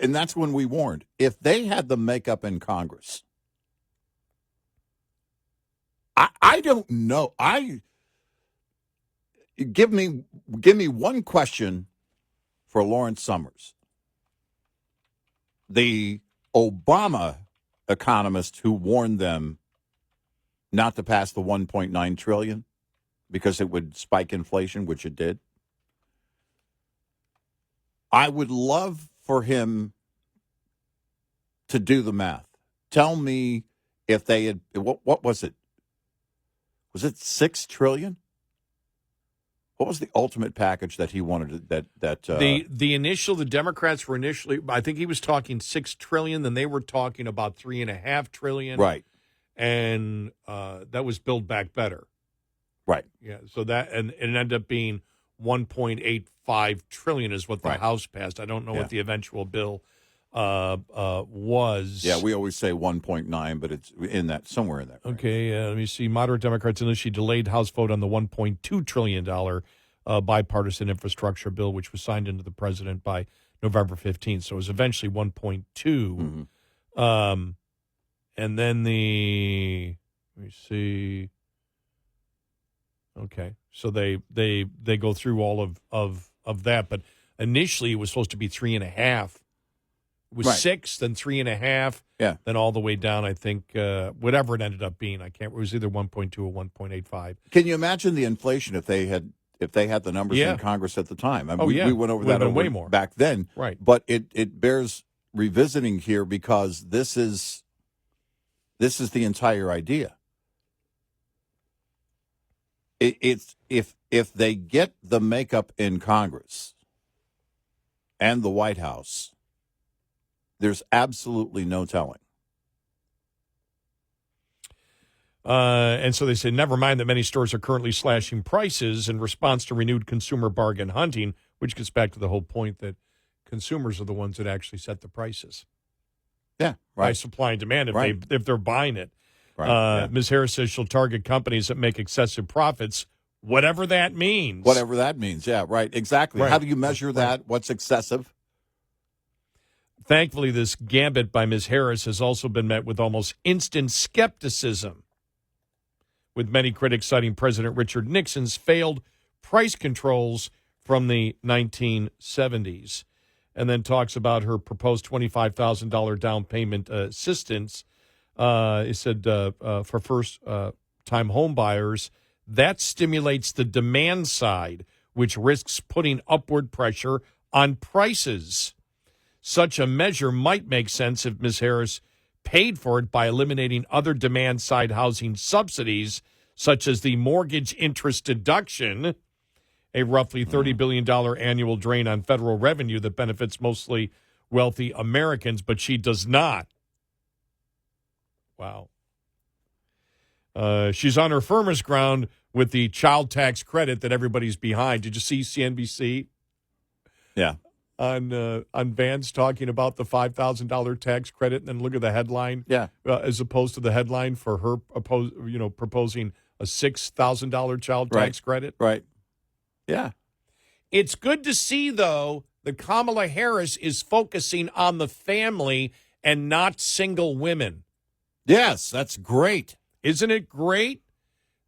that's when we warned, if they had the makeup in Congress, I don't know. Give me one question for Lawrence Summers, the Obama economist who warned them not to pass the $1.9 trillion because it would spike inflation, which it did. I would love for him to do the math. Tell me if they had, what was it? Was it $6 trillion? What was the ultimate package that he wanted? The Democrats were initially, I think he was talking $6 trillion, then they were talking about $3.5 trillion, right? And that was Build Back Better, right? Yeah. So that and it ended up being $1.85 trillion is what the House passed. I don't know what the eventual bill was. Yeah, we always say 1.9, but it's in that somewhere in that range. Okay, let me see. Moderate Democrats initially delayed House vote on the $1.2 trillion bipartisan infrastructure bill, which was signed into the president by November 15th. So it was eventually 1.2. Mm-hmm. And then let me see. Okay, so they go through all of that, but initially it was supposed to be 3.5. It was 6, then 3.5, then all the way down. I think whatever it ended up being, it was either 1.2 or 1.85. Can you imagine the inflation if they had the numbers in Congress at the time? I mean, we went over that way more back then, right? But it bears revisiting here because this is the entire idea. It's if they get the makeup in Congress and the White House, there's absolutely no telling. And so they say, never mind that many stores are currently slashing prices in response to renewed consumer bargain hunting, which gets back to the whole point that, consumers are the ones that actually set the prices. Yeah, By right. supply and demand Right. if they're buying it. Right, Ms. Harris says she'll target companies that make excessive profits, whatever that means. Whatever that means. Yeah, right. Exactly. Right. How do you measure that? What's excessive? Thankfully, this gambit by Ms. Harris has also been met with almost instant skepticism, with many critics citing President Richard Nixon's failed price controls from the 1970s, and then talks about her proposed $25,000 down payment assistance. It said for first-time home buyers, that stimulates the demand side, which risks putting upward pressure on prices. Such a measure might make sense if Ms. Harris paid for it by eliminating other demand-side housing subsidies, such as the mortgage interest deduction, a roughly $30 billion annual drain on federal revenue that benefits mostly wealthy Americans, but she does not. Wow. She's on her firmest ground with the child tax credit that everybody's behind. Did you see CNBC? Yeah. On Vance talking about the $5,000 tax credit, and then look at the headline. Yeah. As opposed to the headline for her proposing a $6,000 child tax credit. Right. Yeah. It's good to see, though, that Kamala Harris is focusing on the family and not single women. Yes, that's great. Isn't it great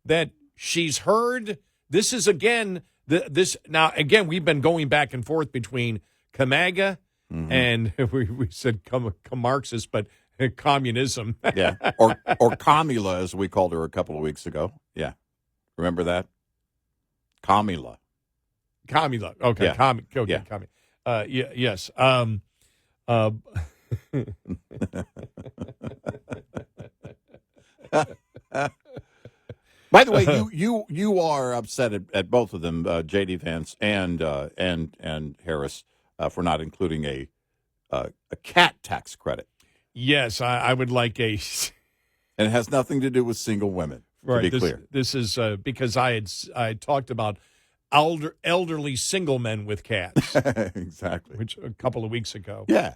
that she's heard? This is, again, we've been going back and forth between Kamaga and we said Marxist, but communism. Yeah. Or Kamila, as we called her a couple of weeks ago. Yeah. Remember that? Kamila. Okay. Yeah. Okay. Yeah. Yes. By the way, you are upset at both of them, J.D. Vance and Harris, for not including a cat tax credit. Yes, I would like a. And it has nothing to do with single women. Right. To be clear, this is because I had talked about elderly single men with cats. Exactly. Which a couple of weeks ago. Yeah.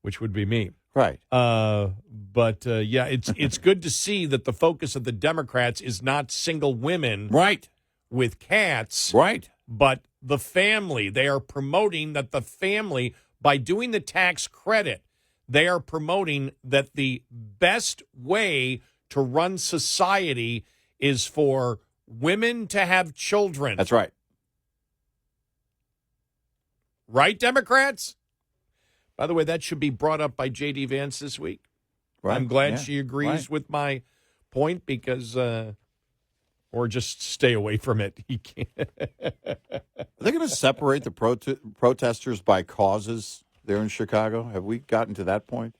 Which would be me. Right. But it's good to see that the focus of the Democrats is not single women right. with cats. Right. But the family. They are promoting that the family, by doing the tax credit, they are promoting that the best way to run society is for women to have children. That's right. Right, Democrats? By the way, that should be brought up by J.D. Vance this week. Right. I'm glad she agrees with my point because, or just stay away from it. He can't. Are they going to separate the protesters by causes there in Chicago? Have we gotten to that point?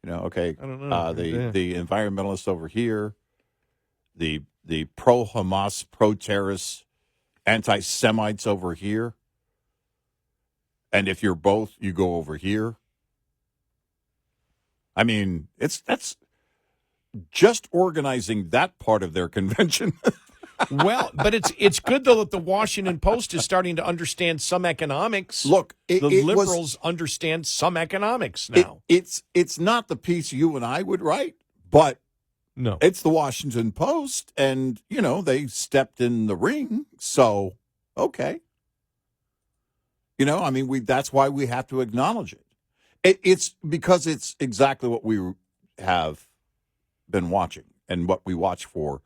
Okay. I don't know. The environmentalists over here, the pro-Hamas, pro-terrorist, anti-Semites over here. And if you're both, you go over here. I mean, that's just organizing that part of their convention. Well, but it's good, though, that the Washington Post is starting to understand some economics. Look, the liberals understand some economics now. It's not the piece you and I would write, but no, it's the Washington Post, and, they stepped in the ring, so, okay. That's why we have to acknowledge it. It's because it's exactly what we have been watching and what we watch for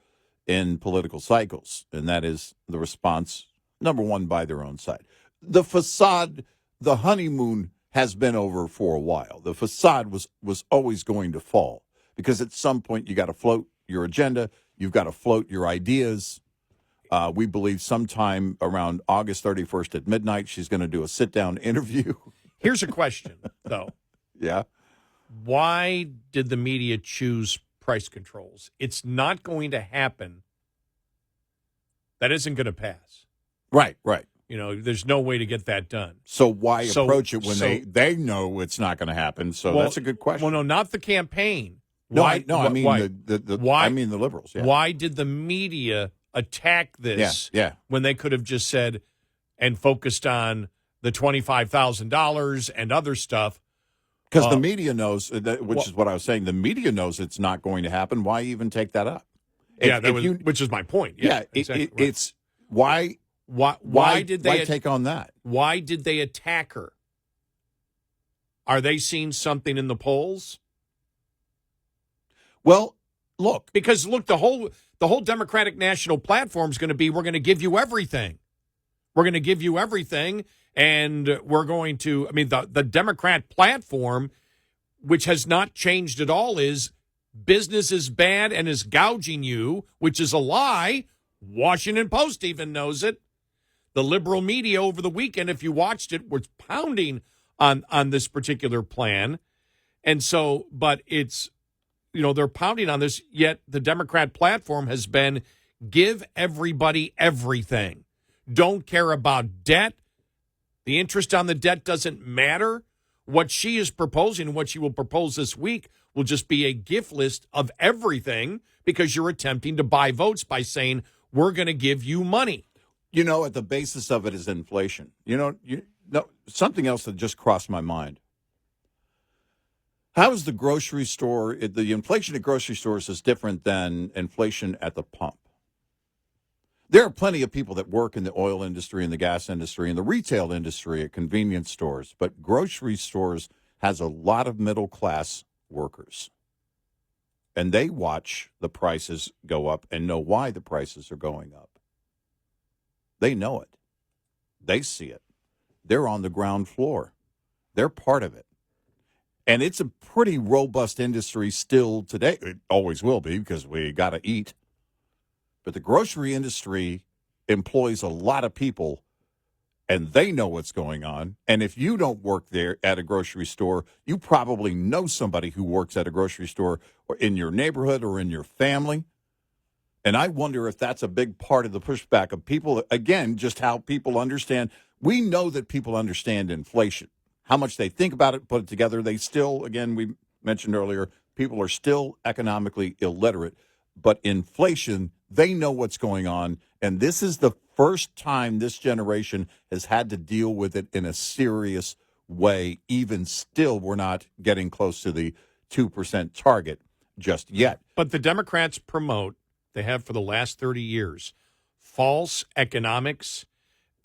in political cycles, and that is the response, number one, by their own side. The facade, the honeymoon has been over for a while. The facade was always going to fall because at some point you got to float your agenda, you've got to float your ideas. We believe sometime around August 31st at midnight, she's going to do a sit-down interview. Here's a question, though. Yeah. Why did the media choose price controls? It's not going to happen. That isn't going to pass. Right. There's no way to get that done. So why approach it when they know it's not going to happen? So that's a good question. Well, no, not the campaign. I mean the liberals. Yeah. Why did the media attack this yeah. when they could have just said and focused on the $25,000 and other stuff. Because the media knows, which is what I was saying, the media knows it's not going to happen. Why even take that up? Which is my point. Yeah, exactly right. It's why did they take on that? Why did they attack her? Are they seeing something in the polls? Well, look, the whole Democratic National Platform is going to be, we're going to give you everything. We're going to give you everything, and we're going to, the Democrat platform, which has not changed at all, is business is bad and is gouging you, which is a lie. Washington Post even knows it. The liberal media over the weekend, if you watched it, was pounding on this particular plan. And so, but it's, they're pounding on this, yet the Democrat platform has been give everybody everything. Don't care about debt. The interest on the debt doesn't matter. What she is proposing, what she will propose this week, will just be a gift list of everything because you're attempting to buy votes by saying, we're going to give you money. At the basis of it is inflation. Something else that just crossed my mind. How is the grocery store, the inflation at grocery stores is different than inflation at the pump? There are plenty of people that work in the oil industry and the gas industry and the retail industry at convenience stores, but grocery stores has a lot of middle-class workers. And they watch the prices go up and know why the prices are going up. They know it. They see it. They're on the ground floor. They're part of it. And it's a pretty robust industry still today. It always will be because we got to eat. But the grocery industry employs a lot of people, and they know what's going on. And if you don't work there at a grocery store, you probably know somebody who works at a grocery store or in your neighborhood or in your family. And I wonder if that's a big part of the pushback of people, again, just how people understand. We know that people understand inflation, how much they think about it, put it together. They still, again, we mentioned earlier, people are still economically illiterate. But inflation, they know what's going on. And this is the first time this generation has had to deal with it in a serious way. Even still, we're not getting close to the 2% target just yet. But the Democrats promote, they have for the last 30 years, false economics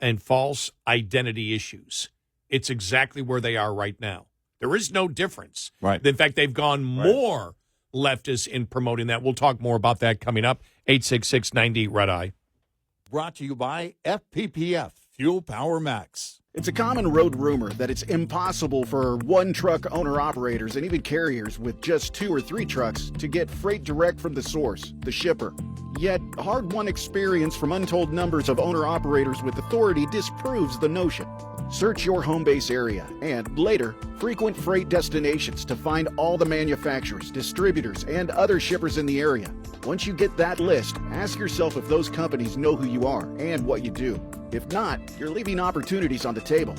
and false identity issues. It's exactly where they are right now. There is no difference. Right. In fact, they've gone more leftists in promoting that. We'll talk more about that coming up. 866-90 Red Eye. Brought to you by FPPF, Fuel Power Max. It's a common road rumor that it's impossible for one-truck owner-operators and even carriers with just 2 or 3 trucks to get freight direct from the source, the shipper. Yet, hard-won experience from untold numbers of owner-operators with authority disproves the notion. Search your home base area and, later, frequent freight destinations to find all the manufacturers, distributors, and other shippers in the area. Once you get that list, ask yourself if those companies know who you are and what you do. If not, you're leaving opportunities on the table.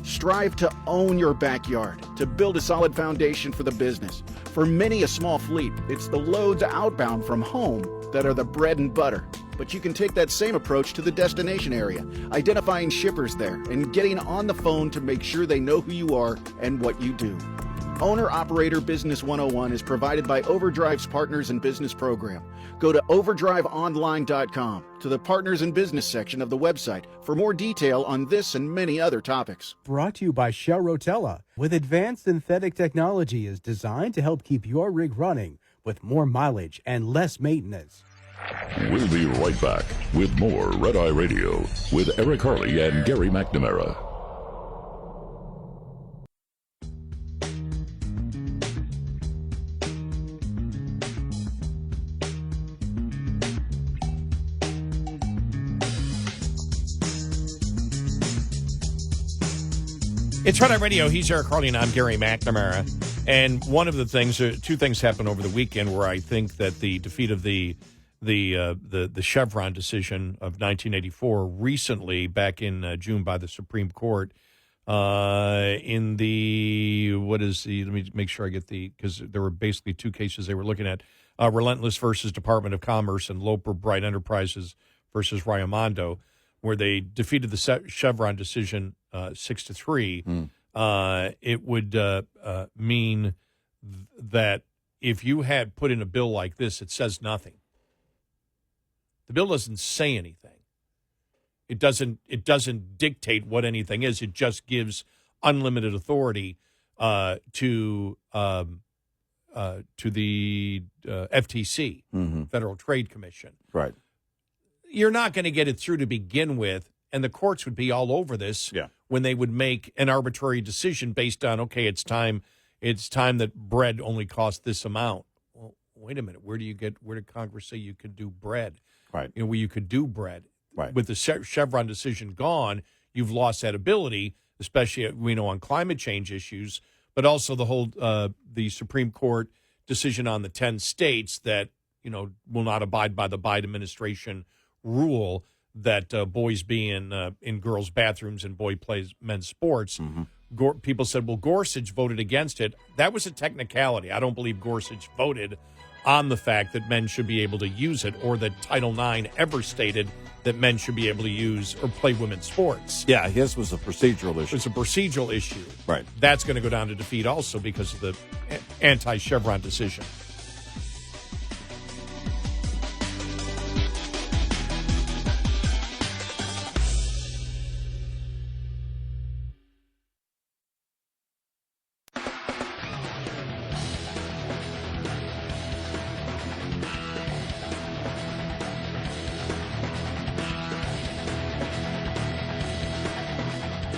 Strive to own your backyard, to build a solid foundation for the business. For many a small fleet, it's the loads outbound from home that are the bread and butter. But you can take that same approach to the destination area, identifying shippers there and getting on the phone to make sure they know who you are and what you do. Owner-Operator Business 101 is provided by Overdrive's Partners in Business program. Go to overdriveonline.com to the Partners in Business section of the website for more detail on this and many other topics. Brought to you by Chevron. With advanced synthetic technology is designed to help keep your rig running with more mileage and less maintenance. We'll be right back with more Red Eye Radio with Eric Harley and Gary McNamara. It's Red Eye Radio. He's Eric Harley, and I'm Gary McNamara. And one of the things, 2 things happened over the weekend where I think that the defeat of the Chevron decision of 1984 recently, back in June by the Supreme Court, in the, let me make sure I get because there were basically 2 cases they were looking at, Relentless versus Department of Commerce and Loper Bright Enterprises versus Raimondo, where they defeated the Chevron decision 6-3, it would mean that if you had put in a bill like this, it says nothing. The bill doesn't say anything. It doesn't dictate what anything is. It just gives unlimited authority to the FTC, Federal Trade Commission. Right. You're not going to get it through to begin with, and the courts would be all over this when they would make an arbitrary decision based on, okay, it's time that bread only costs this amount. Well, wait a minute. Where did Congress say you could do bread? Right. Where you could do bread. Right. With the Chevron decision gone, you've lost that ability, especially on climate change issues, but also the whole the Supreme Court decision on the 10 states that will not abide by the Biden administration rule that boys be in girls' bathrooms and boy plays men's sports. People said, well, Gorsuch voted against it. That was a technicality. I don't believe Gorsuch voted on the fact that men should be able to use it, or that Title IX ever stated that men should be able to use or play women's sports. Yeah, his was a procedural issue. It's a procedural issue. Right. That's going to go down to defeat also because of the anti-Chevron decision.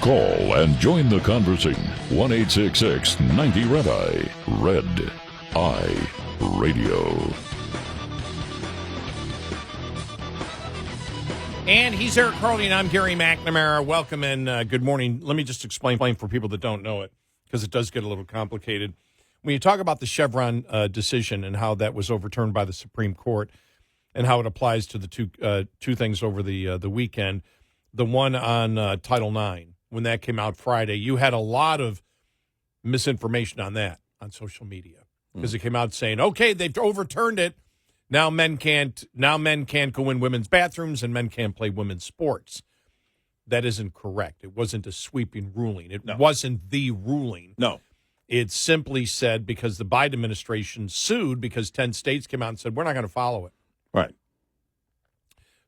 Call and join the conversation. 1-866-90-RED-EYE. Red Eye Radio. And he's Eric Harley, and I'm Gary McNamara. Welcome and good morning. Let me just explain for people that don't know it, because it does get a little complicated. When you talk about the Chevron decision and how that was overturned by the Supreme Court and how it applies to the two things over the weekend, the one on Title IX, when that came out Friday, you had a lot of misinformation on that on social media, because it came out saying, okay, they've overturned it. Now men can't go in women's bathrooms and men can't play women's sports. That isn't correct. It wasn't a sweeping ruling. It wasn't the ruling. No. It simply said, because the Biden administration sued because 10 states came out and said, we're not going to follow it. Right.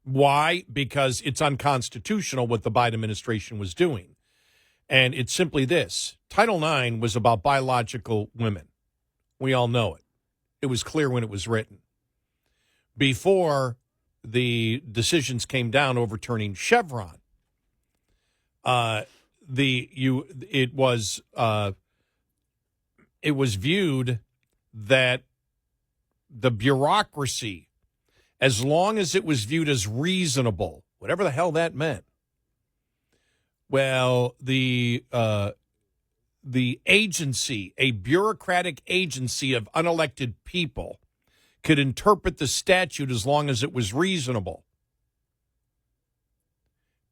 Why? Because it's unconstitutional what the Biden administration was doing. And it's simply this. Title IX was about biological women. We all know it. It was clear when it was written. Before the decisions came down overturning Chevron, it was viewed that the bureaucracy, as long as it was viewed as reasonable, whatever the hell that meant, well, the agency, a bureaucratic agency of unelected people, could interpret the statute as long as it was reasonable.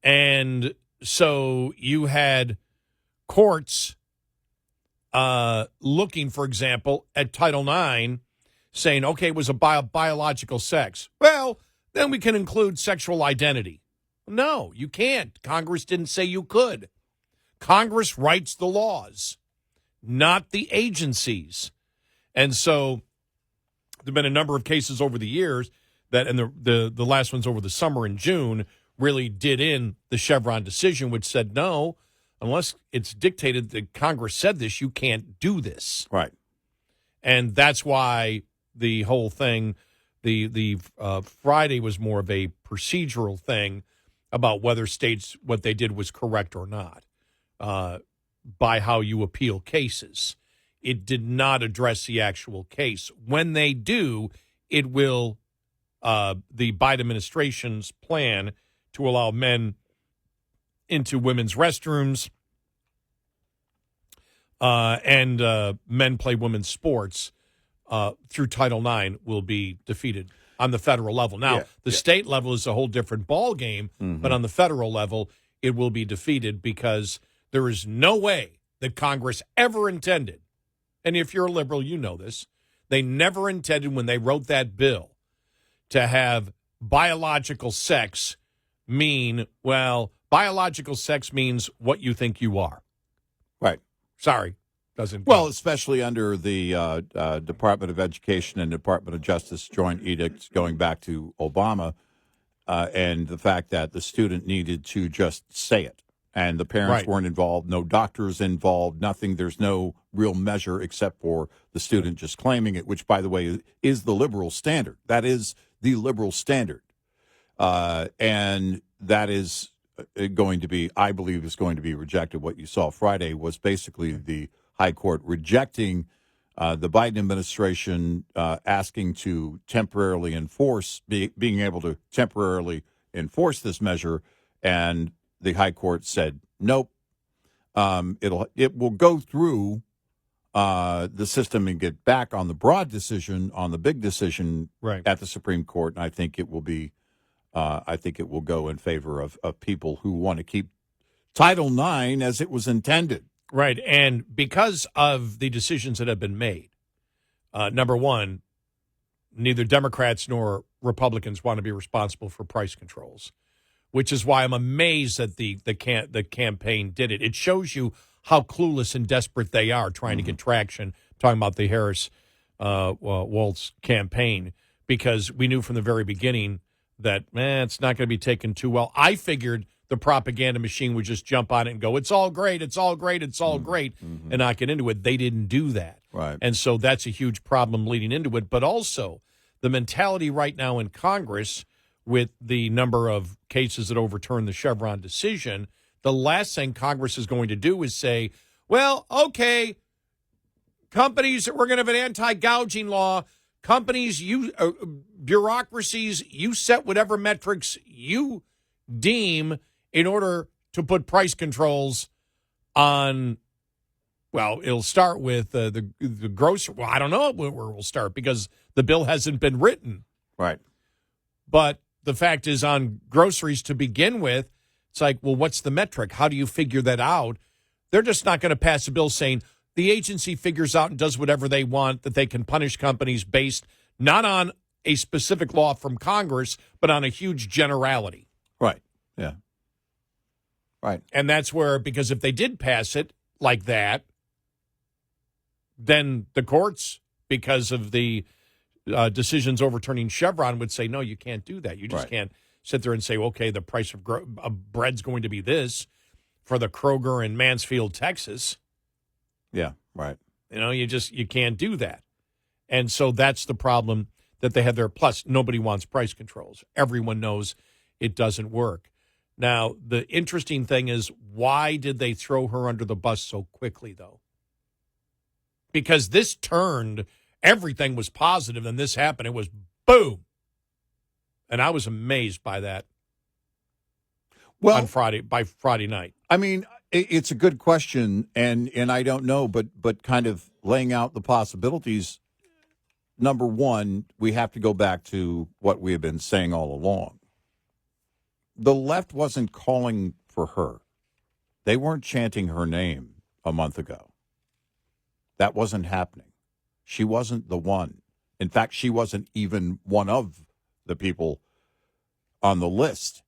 And so you had courts looking, for example, at Title IX, saying, okay, it was a biological sex. Well, then we can include sexual identity. No, you can't. Congress didn't say you could. Congress writes the laws, not the agencies. And so there have been a number of cases over the years that, and the last ones over the summer in June, really did in the Chevron decision, which said, no, unless it's dictated that Congress said this, you can't do this. Right. And that's why the whole thing, the Friday was more of a procedural thing about whether states, what they did was correct or not, by how you appeal cases. It did not address the actual case. When they do, it will, the Biden administration's plan to allow men into women's restrooms and men play women's sports through Title IX will be defeated on the federal level. Now, the state level is a whole different ballgame, but on the federal level, it will be defeated because there is no way that Congress ever intended, and if you're a liberal, you know this, they never intended when they wrote that bill to have biological sex mean, well, biological sex means what you think you are. Right. Sorry. Doesn't. Well, especially under the Department of Education and Department of Justice joint edicts going back to Obama, and the fact that the student needed to just say it. And the parents weren't involved, no doctors involved, nothing. There's no real measure except for the student just claiming it, which, by the way, is the liberal standard. That is the liberal standard. And that is going to be, I believe, is going to be rejected. What you saw Friday was basically the High Court rejecting the Biden administration asking to temporarily enforce, being able to temporarily enforce this measure, and the High Court said, nope, it will go through the system and get back on the broad decision, on the big decision at the Supreme Court. And I think it will be, I think it will go in favor of people who want to keep Title IX as it was intended. Right. And because of the decisions that have been made, number one, neither Democrats nor Republicans want to be responsible for price controls, which is why I'm amazed that the campaign did it. It shows you how clueless and desperate they are trying to get traction, talking about the Harris-Walz campaign, because we knew from the very beginning that, it's not going to be taken too well. I figured the propaganda machine would just jump on it and go, it's all great, it's all great, it's all great, and not get into it. They didn't do that. Right. And so that's a huge problem leading into it. But also the mentality right now in Congress with the number of cases that overturn the Chevron decision, the last thing Congress is going to do is say, well, okay, companies, we're going to have an anti-gouging law. Companies, bureaucracies, you set whatever metrics you deem in order to put price controls on. Well, it'll start with the grocery. Well, I don't know where we'll start because the bill hasn't been written. Right. But the fact is, on groceries to begin with, it's like, well, what's the metric? How do you figure that out? They're just not going to pass a bill saying the agency figures out and does whatever they want, that they can punish companies based not on a specific law from Congress, but on a huge generality. Right. Yeah. Right. And that's where, because if they did pass it like that, then the courts, because of the decisions overturning Chevron, would say, no, you can't do that. You just can't sit there and say, okay, the price of bread's going to be this for the Kroger in Mansfield, Texas. Yeah, right. You can't do that. And so that's the problem that they have there. Plus, nobody wants price controls. Everyone knows it doesn't work. Now, the interesting thing is, why did they throw her under the bus so quickly, though? Because this turned, everything was positive, and this happened. It was boom. And I was amazed by that. Well, by Friday night. I mean, it's a good question, and I don't know, but kind of laying out the possibilities. Number one, we have to go back to what we have been saying all along. The left wasn't calling for her. They weren't chanting her name a month ago. That wasn't happening. She wasn't the one. In fact, she wasn't even one of the people on the list.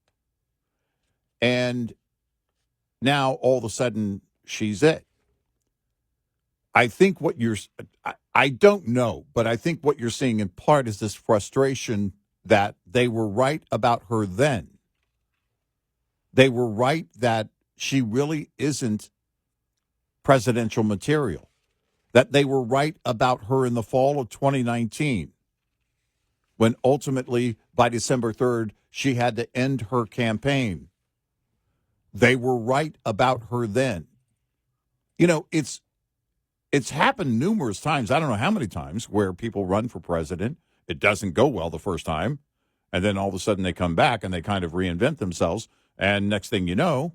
And now, all of a sudden, she's it. I think I don't know, but I think what you're seeing in part is this frustration that they were right about her then. They were right that she really isn't presidential material. That they were right about her in the fall of 2019, when ultimately, by December 3rd, she had to end her campaign. They were right about her then. It's happened numerous times. I don't know how many times where people run for president. It doesn't go well the first time. And then all of a sudden they come back and they kind of reinvent themselves. And next thing you know,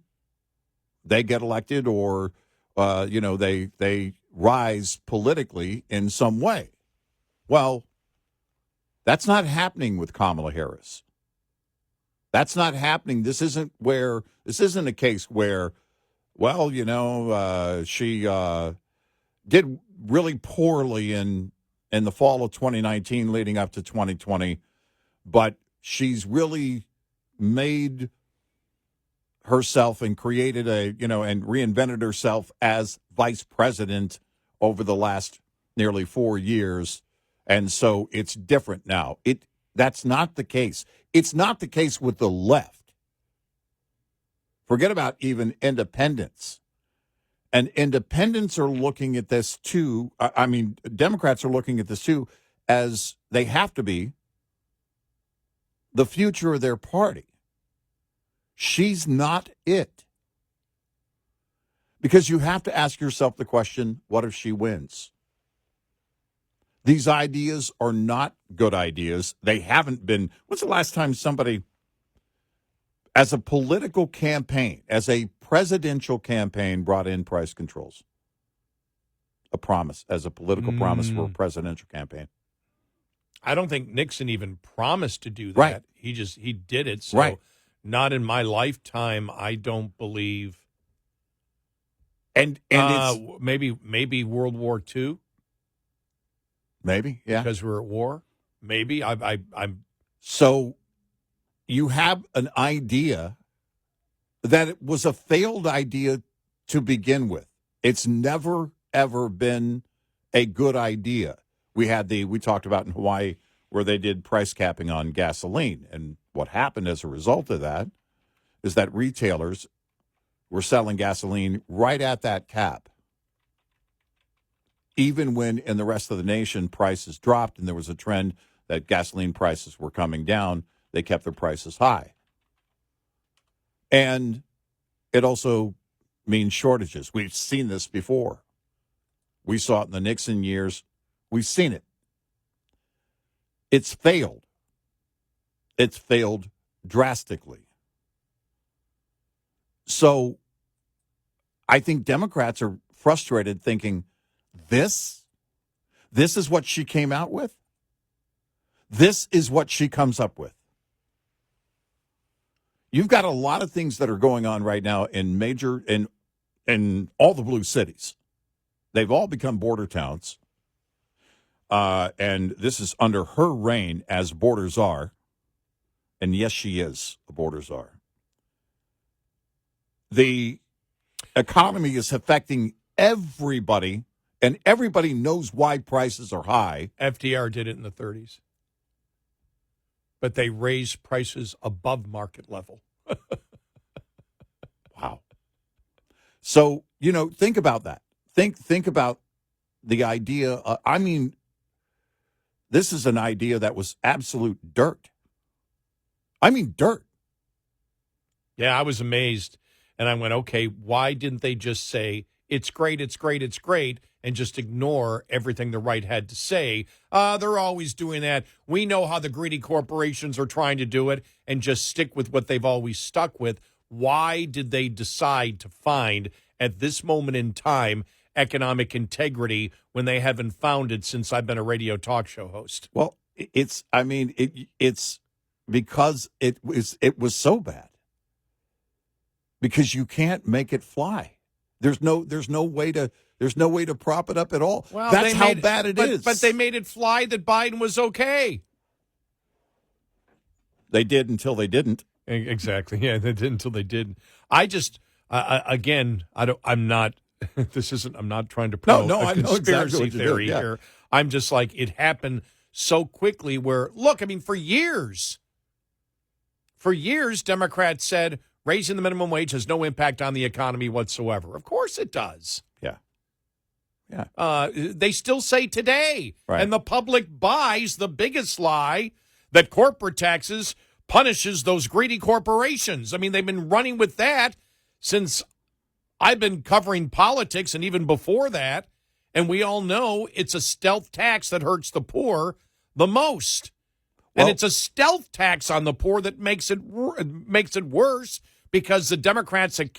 they get elected or, they rise politically in some way. Well, that's not happening with Kamala Harris. That's not happening. This isn't a case where, she did really poorly in the fall of 2019 leading up to 2020, but she's really made herself and created and reinvented herself as vice president over the last nearly 4 years. And so it's different now. That's not the case. It's not the case with the left. Forget about even independents. And independents are looking at this too. Democrats are looking at this too, as they have to be the future of their party. She's not it. Because you have to ask yourself the question, what if she wins? These ideas are not good ideas. They haven't been. When's the last time somebody, as a political campaign, as a presidential campaign, brought in price controls? A promise, as a political promise for a presidential campaign. I don't think Nixon even promised to do that. Right. He did it. So right. Not in my lifetime, I don't believe. And it's, maybe World War II. Maybe, yeah. Because we're at war. Maybe I'm. So you have an idea that it was a failed idea to begin with. It's never ever been a good idea. We talked about in Hawaii where they did price capping on gasoline, and what happened as a result of that is that retailers were selling gasoline right at that cap. Even when in the rest of the nation prices dropped and there was a trend that gasoline prices were coming down, they kept their prices high. And it also means shortages. We've seen this before. We saw it in the Nixon years. We've seen it. It's failed. It's failed drastically. So I think Democrats are frustrated thinking, This is what she came out with? This is what she comes up with. You've got a lot of things that are going on right now in all the blue cities. They've all become border towns. And this is under her reign as border czar. And yes, she is a border czar. The economy is affecting everybody. And everybody knows why prices are high. FDR did it in the 30s. But they raised prices above market level. Wow. So, think about that. Think about the idea. This is an idea that was absolute dirt. Dirt. Yeah, I was amazed. And I went, okay, why didn't they just say, it's great, it's great, it's great, and just ignore everything the right had to say? They're always doing that. We know how the greedy corporations are trying to do it, and just stick with what they've always stuck with. Why did they decide to find, at this moment in time, economic integrity when they haven't found it since I've been a radio talk show host? Well, it's because it was so bad. Because you can't make it fly. There's no way to prop it up at all. Well, that's how bad it is. But they made it fly that Biden was okay. They did until they didn't. Exactly. Yeah, they did until they didn't. I just I'm not trying to promote a conspiracy theory here. I'm just like, it happened so quickly where, look, for years, Democrats said raising the minimum wage has no impact on the economy whatsoever. Of course it does. Yeah. They still say today. Right. And the public buys the biggest lie that corporate taxes punishes those greedy corporations. They've been running with that since I've been covering politics and even before that. And we all know it's a stealth tax that hurts the poor the most. And it's a stealth tax on the poor that makes it worse, because the Democrats that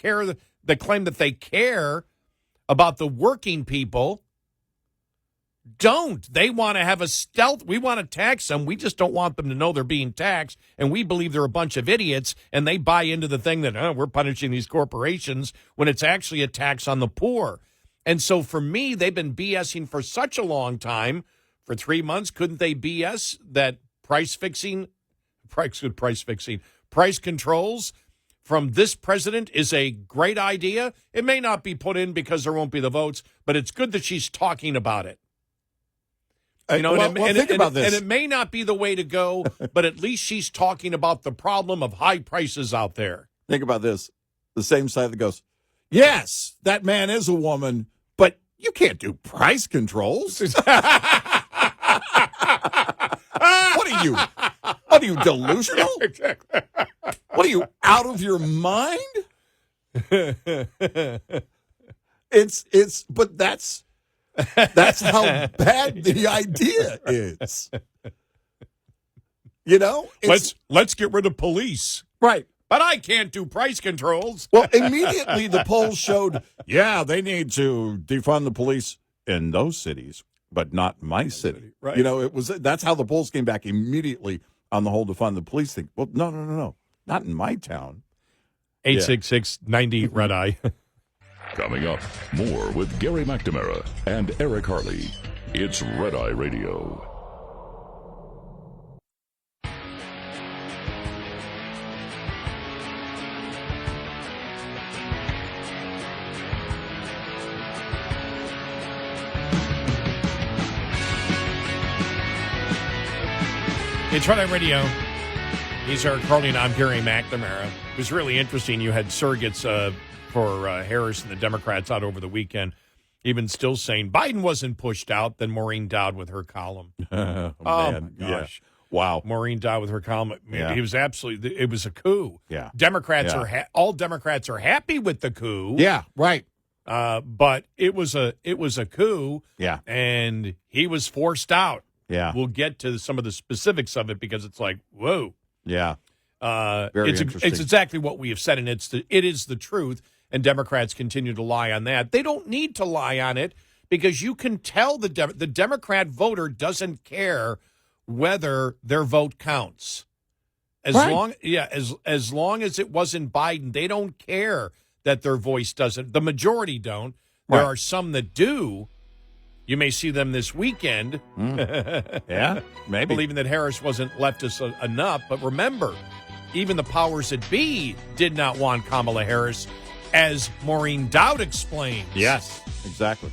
claim that they care about the working people don't. They want to have a stealth. We want to tax them. We just don't want them to know they're being taxed. And we believe they're a bunch of idiots, and they buy into the thing that we're punishing these corporations when it's actually a tax on the poor. And so for me, they've been BSing for such a long time. For 3 months, couldn't they BS that price controls from this president is a great idea. It may not be put in because there won't be the votes, but it's good that she's talking about it. You know, think about this. And it may not be the way to go, but at least she's talking about the problem of high prices out there. Think about this. The same side that goes, yes, that man is a woman, but you can't do price controls. What are you? What are you, delusional? What are you, out of your mind? But that's how bad the idea is. You know? Let's get rid of police. Right. But I can't do price controls. Well, immediately the polls showed, yeah, they need to defund the police in those cities, but not my city. Right. You know, that's how the polls came back immediately on the whole defund the police thing. Well, no. Not in my town. 866-90 Red Eye. Coming up, more with Gary McNamara and Eric Harley. It's Red Eye Radio. It's Red Eye Radio. He's Eric Harley, and I'm Gary McNamara. It was really interesting. You had surrogates for Harris and the Democrats out over the weekend, even still saying Biden wasn't pushed out. Then Maureen Dowd with her column. Man. My gosh. Yeah. Wow. Maureen Dowd with her column. Yeah. It was absolutely, it was a coup. Yeah. Democrats all Democrats are happy with the coup. Yeah, right. But it was a coup. Yeah. And he was forced out. Yeah. We'll get to some of the specifics of it because it's like, whoa. Yeah. Very interesting. It's exactly what we have said, and it is the truth, and Democrats continue to lie on that. They don't need to lie on it because you can tell the Democrat voter doesn't care whether their vote counts. As long as it wasn't Biden, they don't care that their voice doesn't. The majority don't. There are some that do. You may see them this weekend. Yeah, maybe. Believing that Harris wasn't leftist enough. But remember, even the powers that be did not want Kamala Harris, as Maureen Dowd explains. Yes, exactly.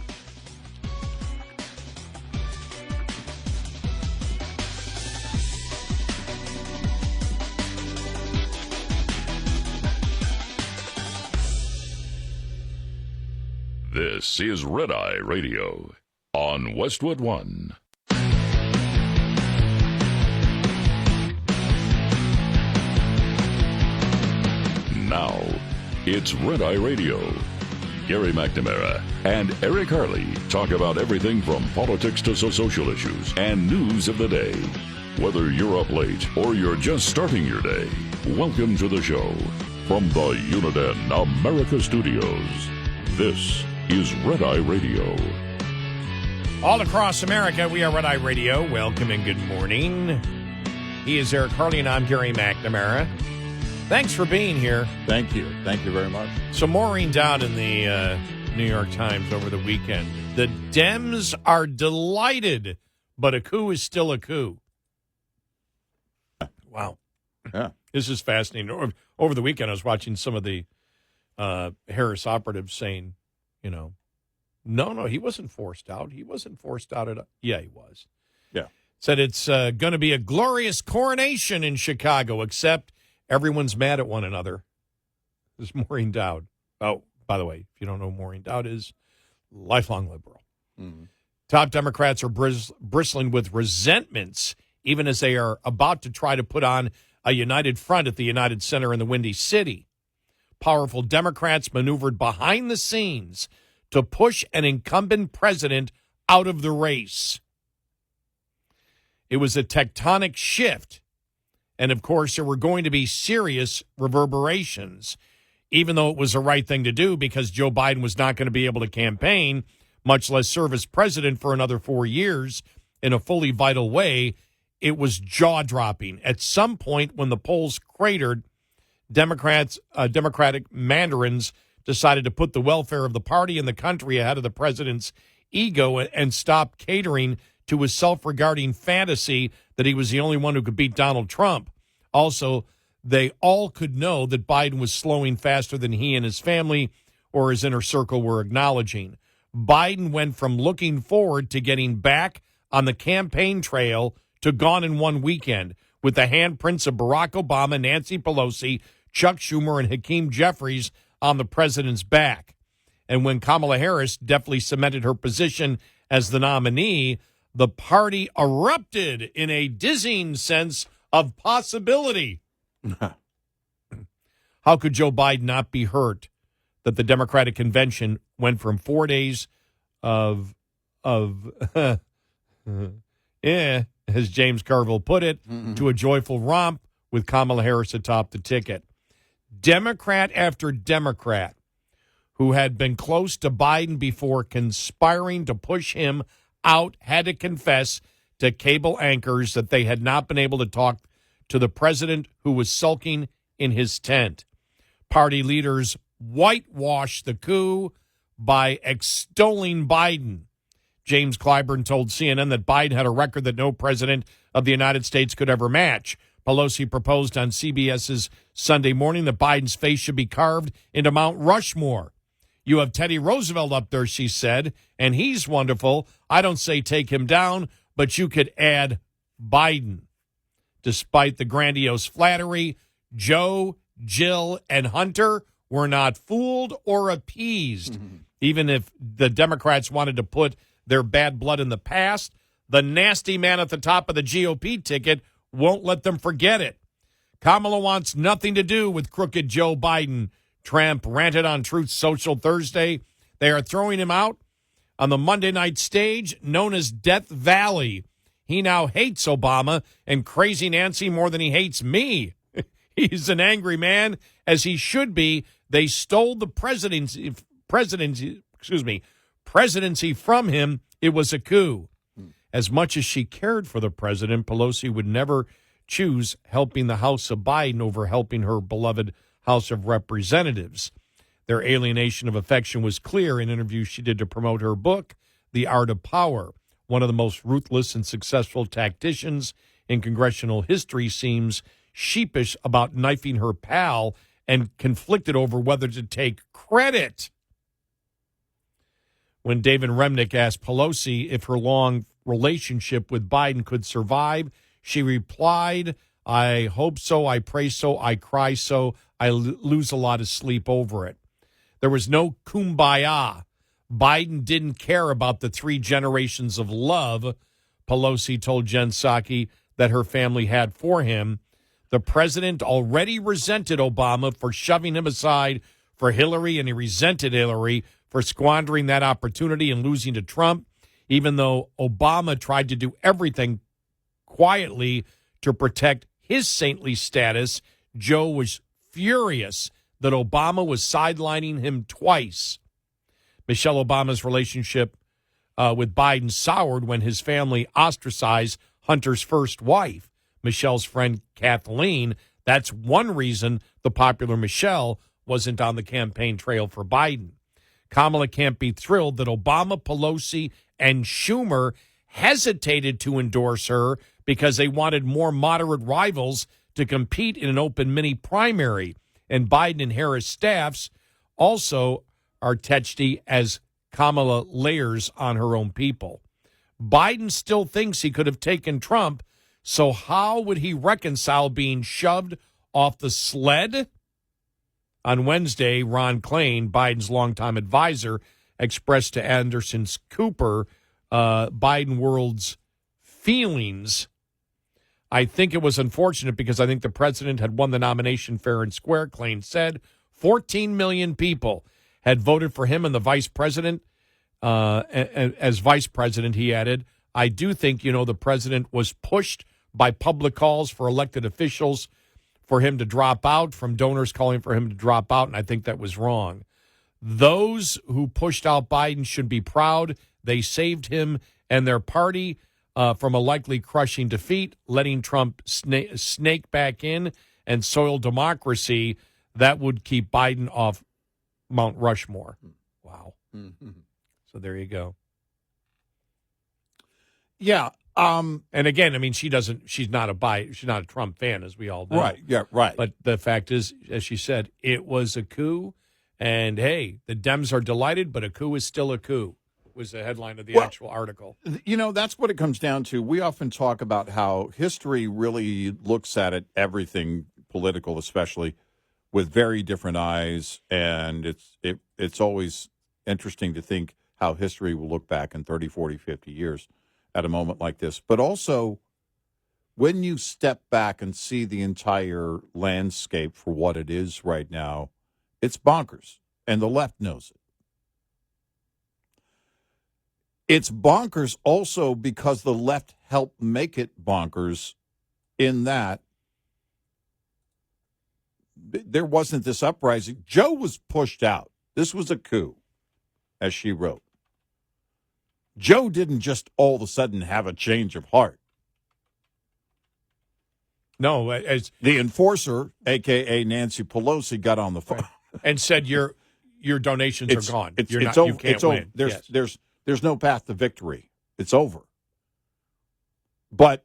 This is Red Eye Radio on Westwood One. Now, it's Red Eye Radio. Gary McNamara and Eric Harley talk about everything from politics to social issues and news of the day. Whether you're up late or you're just starting your day, welcome to the show. From the Uniden America Studios, this is Red Eye Radio. All across America, we are Red Eye Radio. Welcome and good morning. He is Eric Harley, and I'm Gary McNamara. Thanks for being here. Thank you. Thank you very much. So Maureen Dowd in the New York Times over the weekend. The Dems are delighted, but a coup is still a coup. Wow. Yeah. This is fascinating. Over the weekend, I was watching some of the Harris operatives saying, no, he wasn't forced out. He wasn't forced out at all. Yeah, he was. Yeah. Said it's going to be a glorious coronation in Chicago, except everyone's mad at one another. This is Maureen Dowd. Oh, by the way, if you don't know who Maureen Dowd is, lifelong liberal. Mm-hmm. Top Democrats are bristling with resentments, even as they are about to try to put on a united front at the United Center in the Windy City. Powerful Democrats maneuvered behind the scenes to push an incumbent president out of the race. It was a tectonic shift, and of course there were going to be serious reverberations, even though it was the right thing to do because Joe Biden was not going to be able to campaign, much less serve as president for another 4 years in a fully vital way. It was jaw-dropping. At some point when the polls cratered, Democratic mandarins decided to put the welfare of the party and the country ahead of the president's ego and stop catering to his self-regarding fantasy that he was the only one who could beat Donald Trump. Also, they all could know that Biden was slowing faster than he and his family or his inner circle were acknowledging. Biden went from looking forward to getting back on the campaign trail to gone in one weekend with the handprints of Barack Obama, Nancy Pelosi, Chuck Schumer, and Hakeem Jeffries on the president's back. And when Kamala Harris deftly cemented her position as the nominee, the party erupted in a dizzying sense of possibility. How could Joe Biden not be hurt that the Democratic convention went from 4 days of as James Carville put it, to a joyful romp with Kamala Harris atop the ticket? Democrat after Democrat who had been close to Biden before conspiring to push him out had to confess to cable anchors that they had not been able to talk to the president who was sulking in his tent. Party leaders whitewashed the coup by extolling Biden. James Clyburn told CNN that Biden had a record that no president of the United States could ever match. Pelosi proposed on CBS's Sunday Morning that Biden's face should be carved into Mount Rushmore. You have Teddy Roosevelt up there, she said, and he's wonderful. I don't say take him down, but you could add Biden. Despite the grandiose flattery, Joe, Jill, and Hunter were not fooled or appeased. Even if the Democrats wanted to put their bad blood in the past, the nasty man at the top of the GOP ticket won't let them forget it. Kamala wants nothing to do with crooked Joe Biden. Trump ranted on Truth Social Thursday. They are throwing him out on the Monday night stage known as Death Valley. He now hates Obama and Crazy Nancy more than he hates me. He's an angry man, as he should be. They stole the presidency from him. It was a coup. As much as she cared for the president, Pelosi would never choose helping the House of Biden over helping her beloved House of Representatives. Their alienation of affection was clear in interviews she did to promote her book, The Art of Power. One of the most ruthless and successful tacticians in congressional history seems sheepish about knifing her pal and conflicted over whether to take credit. When David Remnick asked Pelosi if her long relationship with Biden could survive, she replied, I hope so, I pray so, I cry so, I lose a lot of sleep over it. There was no kumbaya. Biden didn't care about the 3 generations of love Pelosi told Jen Psaki that her family had for him. The president already resented Obama for shoving him aside for Hillary, and he resented Hillary for squandering that opportunity and losing to Trump, even though Obama tried to do everything quietly to protect his saintly status. Joe was furious that Obama was sidelining him twice. Michelle Obama's relationship with Biden soured when his family ostracized Hunter's first wife, Michelle's friend Kathleen. That's one reason the popular Michelle wasn't on the campaign trail for Biden. Kamala can't be thrilled that Obama, Pelosi, and Schumer hesitated to endorse her because they wanted more moderate rivals to compete in an open mini primary. And Biden and Harris staffs also are touchy as Kamala layers on her own people. Biden still thinks he could have taken Trump, so how would he reconcile being shoved off the sled? On Wednesday, Ron Klain, Biden's longtime advisor, expressed to Anderson Cooper Biden world's feelings. I think it was unfortunate because I think the president had won the nomination fair and square, Klain said. 14 million people had voted for him and the vice president. As vice president, he added, I do think, the president was pushed by public calls for elected officials for him to drop out, from donors calling for him to drop out, and I think that was wrong. Those who pushed out Biden should be proud. They saved him and their party from a likely crushing defeat, letting Trump snake back in and soil democracy. That would keep Biden off Mount Rushmore. Wow. Mm-hmm. So there you go. Yeah, And again, I mean, she's not a Trump fan, as we all know. Right, yeah, right. But the fact is, as she said, it was a coup. And, hey, the Dems are delighted, but a coup is still a coup, was the headline of the actual article. You know, that's what it comes down to. We often talk about how history really looks at it, everything political especially, with very different eyes. And it's always interesting to think how history will look back in 30, 40, 50 years at a moment like this. But also, when you step back and see the entire landscape for what it is right now, it's bonkers, and the left knows it. It's bonkers also because the left helped make it bonkers in that there wasn't this uprising. Joe was pushed out. This was a coup, as she wrote. Joe didn't just all of a sudden have a change of heart. No, as the enforcer, a.k.a. Nancy Pelosi, got on the phone. Right. And said your donations are gone. It's You over. can't win. There's no path to victory. It's over. But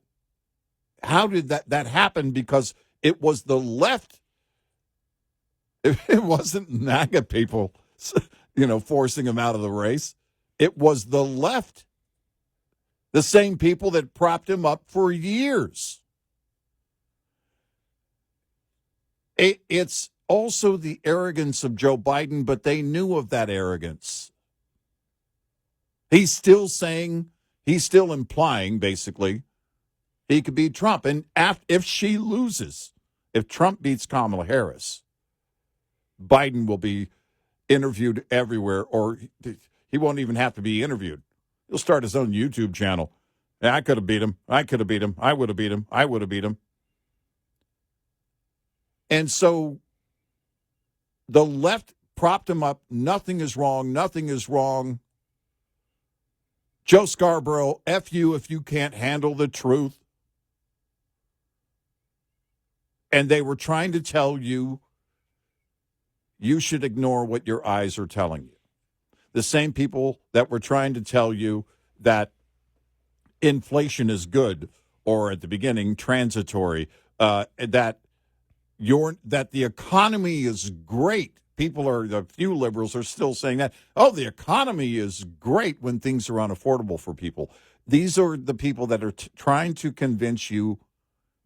how did that happen? Because it was the left. It wasn't MAGA people, forcing him out of the race. It was the left, the same people that propped him up for years. It's also the arrogance of Joe Biden, but they knew of that arrogance. He's still implying, basically, he could beat Trump. And if she loses, if Trump beats Kamala Harris, Biden will be interviewed everywhere, or he won't even have to be interviewed. He'll start his own YouTube channel. Yeah, I could have beat him. I could have beat him. I would have beat him. I would have beat him. And so the left propped him up. Nothing is wrong. Nothing is wrong. Joe Scarborough, F you if you can't handle the truth. And they were trying to tell you, you should ignore what your eyes are telling you. The same people that were trying to tell you that inflation is good, or at the beginning, transitory, that the economy is great. The few liberals are still saying that. Oh, the economy is great when things are unaffordable for people. These are the people that are trying to convince you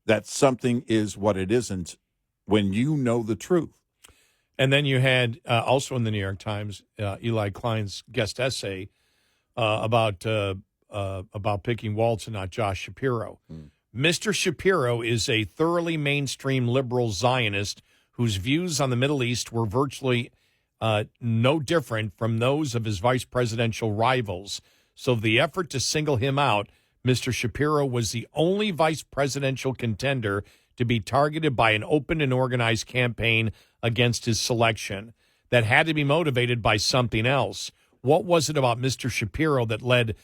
that something is what it isn't when you know the truth. And then you had also in the New York Times, Eli Klein's guest essay about picking Waltz and not Josh Shapiro. Mr. Shapiro is a thoroughly mainstream liberal Zionist whose views on the Middle East were virtually no different from those of his vice presidential rivals. So the effort to single him out, Mr. Shapiro was the only vice presidential contender to be targeted by an open and organized campaign against his selection that had to be motivated by something else. What was it about Mr. Shapiro that led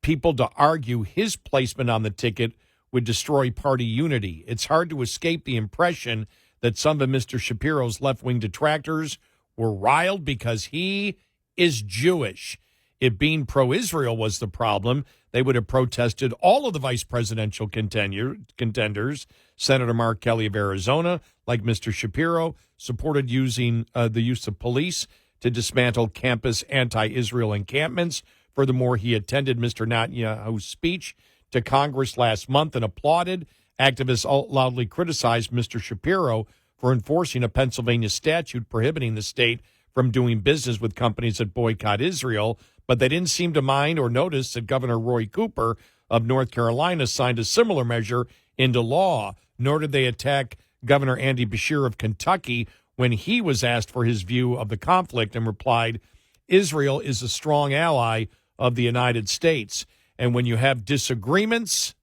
people to argue his placement on the ticket would destroy party unity? It's hard to escape the impression that some of Mr. Shapiro's left-wing detractors were riled because he is Jewish. If being pro-Israel was the problem, they would have protested all of the vice presidential contenders. Senator Mark Kelly of Arizona, like Mr. Shapiro, supported using the use of police to dismantle campus anti-Israel encampments. Furthermore, he attended Mr. Netanyahu's speech to Congress last month and applauded. Activists loudly criticized Mr. Shapiro for enforcing a Pennsylvania statute prohibiting the state from doing business with companies that boycott Israel, but they didn't seem to mind or notice that Governor Roy Cooper of North Carolina signed a similar measure into law, nor did they attack Governor Andy Beshear of Kentucky when he was asked for his view of the conflict and replied, Israel is a strong ally of the United States. And when you have disagreements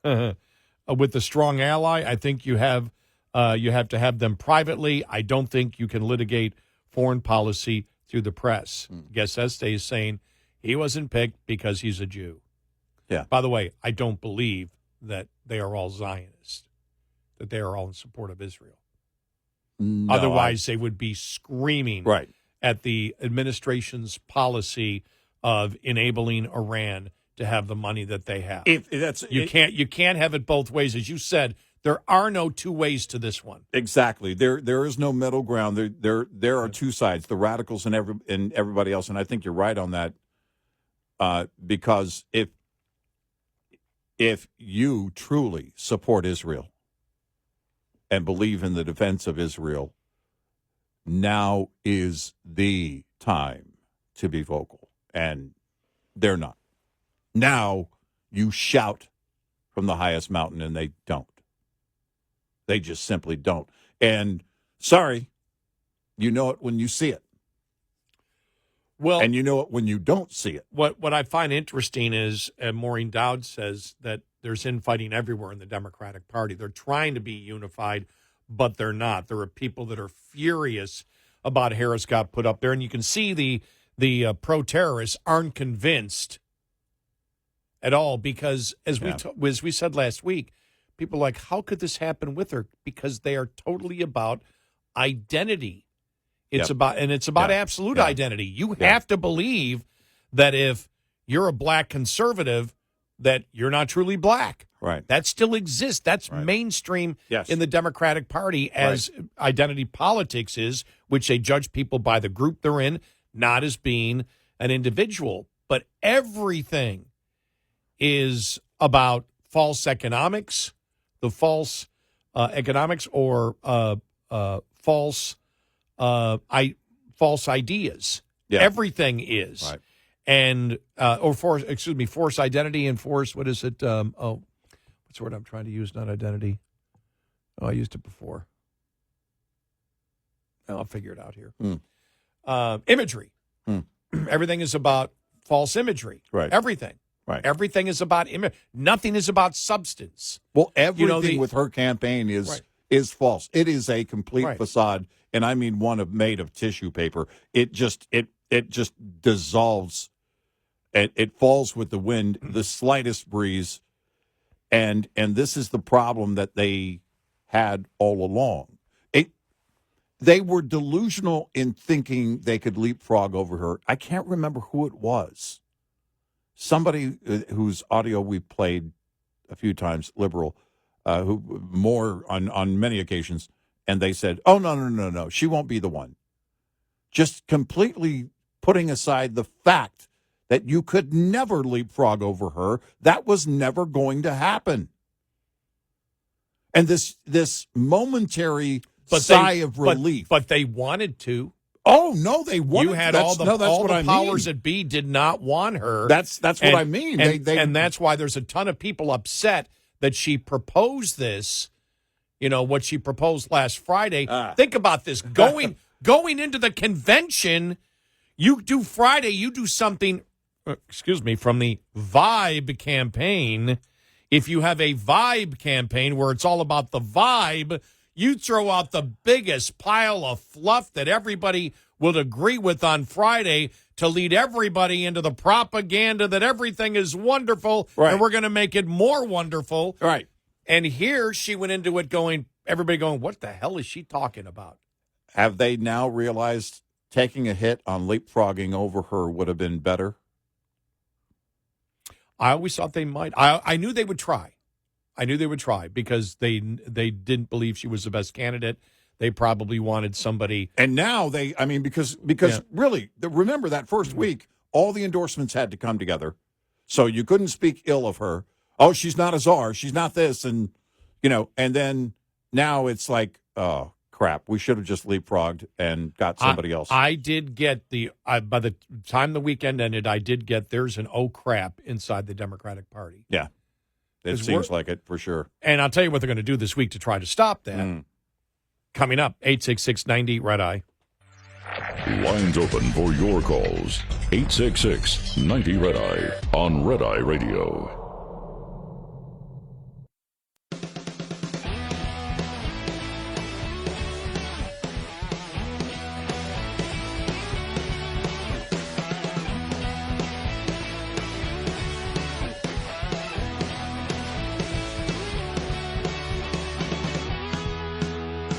with the strong ally, I think you have to have them privately. I don't think you can litigate foreign policy through the press. Guest Estee is saying he wasn't picked because he's a Jew. Yeah. By the way, I don't believe that they are all Zionists, that they are all in support of Israel. No, Otherwise, they would be screaming at the administration's policy of enabling Iran to have the money that they have. You can't have it both ways. As you said, there are no two ways to this one. Exactly. There is no middle ground. There are two sides, the radicals and everybody else. And I think you're right on that. Because if you truly support Israel and believe in the defense of Israel, now is the time to be vocal. And they're not. Now you shout from the highest mountain, and they don't. They just simply don't. And sorry, you know it when you see it. Well, and you know it when you don't see it. What I find interesting is Maureen Dowd says that there's infighting everywhere in the Democratic Party. They're trying to be unified, but they're not. There are people that are furious about Harris got put up there, and you can see the pro-terrorists aren't convinced at all because, as we said last week, people are like, how could this happen with her? Because they are totally about identity. It's about absolute identity. You have to believe that if you're a black conservative, that you're not truly black. Right. That still exists. That's mainstream in the Democratic Party as identity politics is, which they judge people by the group they're in, not as being an individual. But everything is about false economics, the false economics or false ideas. Yeah. Everything is. Right. And forced identity and forced, what is it? What's the word I'm trying to use? Not identity. Oh, I used it before. I'll figure it out here. Imagery. Everything is about false imagery. Right. Everything. Right. Everything is about image. Nothing is about substance. Well, everything with her campaign is false. It is a complete facade, and I mean one made of tissue paper. It just dissolves. It falls with the wind, the slightest breeze, and this is the problem that they had all along. They were delusional in thinking they could leapfrog over her. I can't remember who it was. Somebody whose audio we played a few times, liberal, who more on many occasions, and they said, "Oh no, she won't be the one." Just completely putting aside the fact that you could never leapfrog over her. That was never going to happen. And this momentary sigh of relief. But they wanted to. Oh, no, they wanted to. You had all the powers that be did not want her. That's what I mean. And that's why there's a ton of people upset that she proposed this, what she proposed last Friday. Think about this. Going into the convention, you do something, from the Vibe campaign. If you have a Vibe campaign where it's all about the vibe, you throw out the biggest pile of fluff that everybody would agree with on Friday to lead everybody into the propaganda that everything is wonderful and we're going to make it more wonderful. Right. And here she went into it everybody going, what the hell is she talking about? Have they now realized taking a hit on leapfrogging over her would have been better? I always thought they might. I knew they would try. I knew they would try because they didn't believe she was the best candidate. They probably wanted somebody. And now because really, remember that first week, all the endorsements had to come together. So you couldn't speak ill of her. Oh, she's not a czar. She's not this. And, and then now it's like, oh, crap. We should have just leapfrogged and got somebody else. I did get by the time the weekend ended, there's an oh crap inside the Democratic Party. Yeah. It seems like it for sure. And I'll tell you what they're going to do this week to try to stop that. Coming up, 866-90 Red Eye. Lines open for your calls. 866-90 Red Eye on Red Eye Radio.